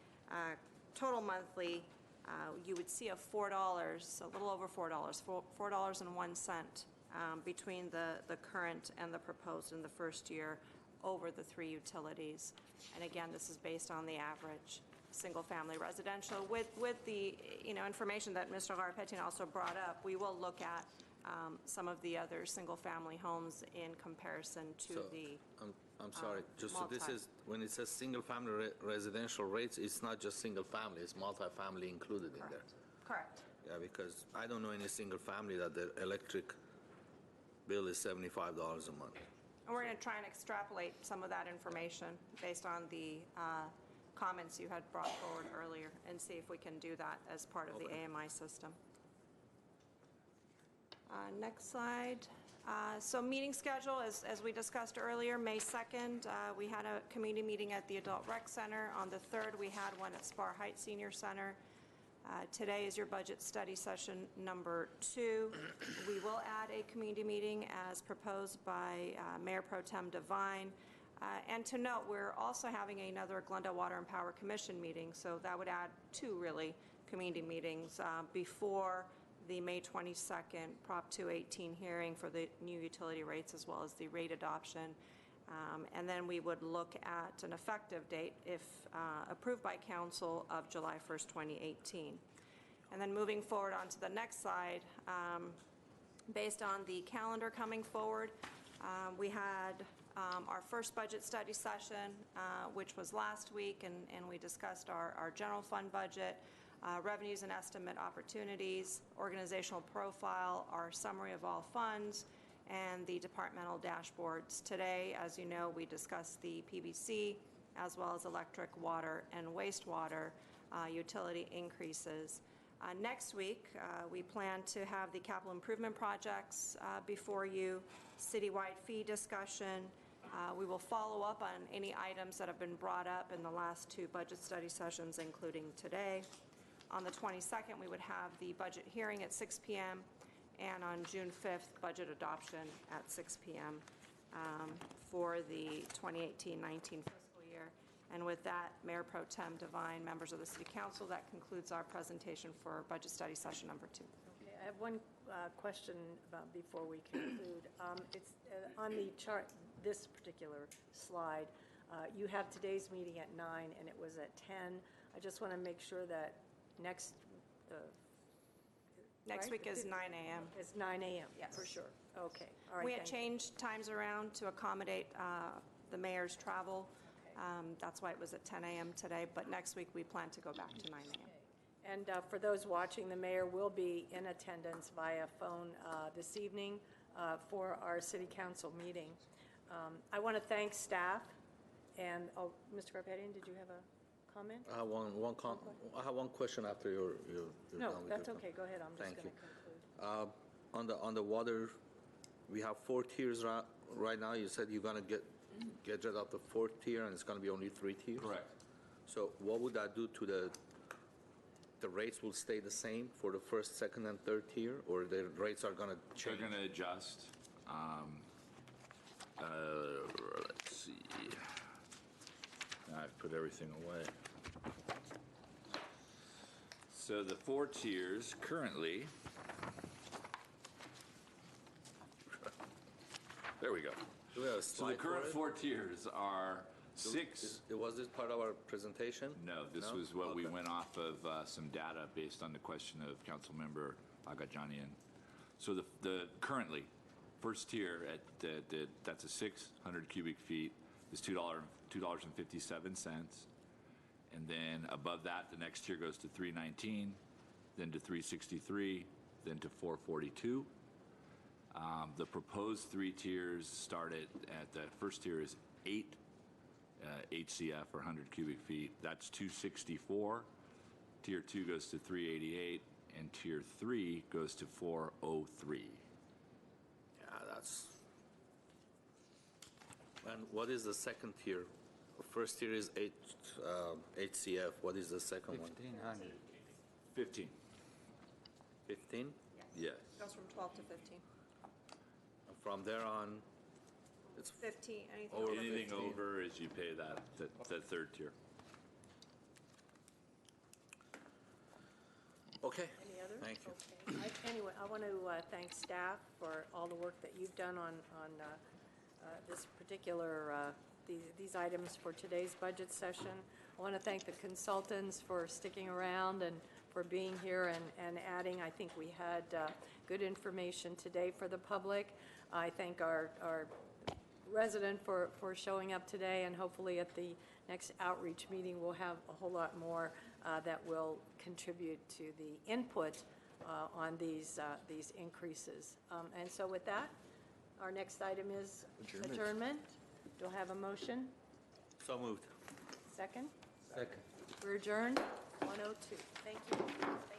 total monthly, you would see a $4, a little over $4, $4.01 between the current and the proposed in the first year over the 3 utilities. And again, this is based on the average single-family residential. With the information that Mr. Garpetin also brought up, we will look at some of the other single-family homes in comparison to I'm sorry, just so this is, when it says single-family residential rates, it's not just single-family, it's multi-family included in there. Correct. Yeah, because I don't know any single-family that the electric bill is $75 a month. And we're going to try and extrapolate some of that information based on the comments you had brought forward earlier and see if we can do that as part of the AMI system. Next slide. So meeting schedule, as we discussed earlier, May 2nd, we had a community meeting at the Adult Rec Center. On the 3rd, we had one at Spar Heights Senior Center. Today is your budget study session number 2. We will add a community meeting as proposed by Mayor Pro Tem Devine. And to note, we're also having another Glendale Water and Power Commission meeting, so that would add 2 really community meetings before the May 22nd Prop 218 hearing for the new utility rates as well as the rate adoption. And then we would look at an effective date, if approved by council, of July 1st, 2018. And then moving forward onto the next slide, based on the calendar coming forward, we had our first budget study session, which was last week, and we discussed our general fund budget, revenues and estimate opportunities, organizational profile, our summary of all funds, and the departmental dashboards. Today, as you know, we discussed the PBC as well as electric, water, and wastewater utility increases. Next week, we plan to have the capital improvement projects before you, citywide fee discussion. We will follow up on any items that have been brought up in the last 2 budget study sessions, including today. On the 22nd, we would have the budget hearing at 6 p.m., and on June 5th, budget adoption at 6 p.m. For the 2018-19 fiscal year. And with that, Mayor Pro Tem Devine, members of the City Council, that concludes our presentation for budget study session number 2. Okay, I have one question before we conclude. It's on the chart, this particular slide. You have today's meeting at 9, and it was at 10. I just want to make sure that next Next week is 9 a.m. It's 9 a.m. Yes. For sure. Okay. All right. We had changed times around to accommodate the mayor's travel. That's why it was at 10 a.m. today, but next week we plan to go back to 9 a.m. And for those watching, the mayor will be in attendance via phone this evening for our city council meeting. I want to thank staff and, Mr. Garpetian, did you have a comment? I have one question after you're No, done with that's your okay. Go ahead. I'm just Thank going you. to conclude. On the water, we have 4 tiers right now. You said you're gonna get rid of the 4th tier, and it's gonna be only 3 tiers. Correct. So what would that do to the rates? Will stay the same for the 1st, 2nd, and 3rd tier, or the rates are gonna change? They're going to adjust. Let's see. I've put everything away. So the 4 tiers currently, there we go. Do we have a So the slide current for it? 4 tiers are 6. Was this part of our presentation? No, this was what we went off of some data based on the question of Councilmember Agajanian. So the currently, first tier at that's a 600 cubic feet is $2.57, and then above that the next tier goes to $3.19, then to $3.63, then to $4.42. The proposed 3 tiers start at the first tier is 8 HCF or 100 cubic feet. That's $2.64. Tier 2 goes to $3.88, and tier 3 goes to $4.03. Yeah, that's. And what is the 2nd tier? First tier is 8 HCF. What is the 2nd one? 15. 15? Yes. Goes from 12 to 15. From there on, it's 15, anything Over over Anything 15. over is you pay that 3rd tier. okay. Any others? Thank you. Okay. Anyway, I want to thank staff for all the work that you've done on this particular, these items for today's budget session. I want to thank the consultants for sticking around and for being here and adding. I think we had good information today for the public. I thank our resident for showing up today, and hopefully at the next outreach meeting we'll have a whole lot more that will contribute to the input on these increases. And so with that, Our next item is adjournment. Do I have a motion? So moved. Second? Second. We're adjourned, 1:02. Thank you.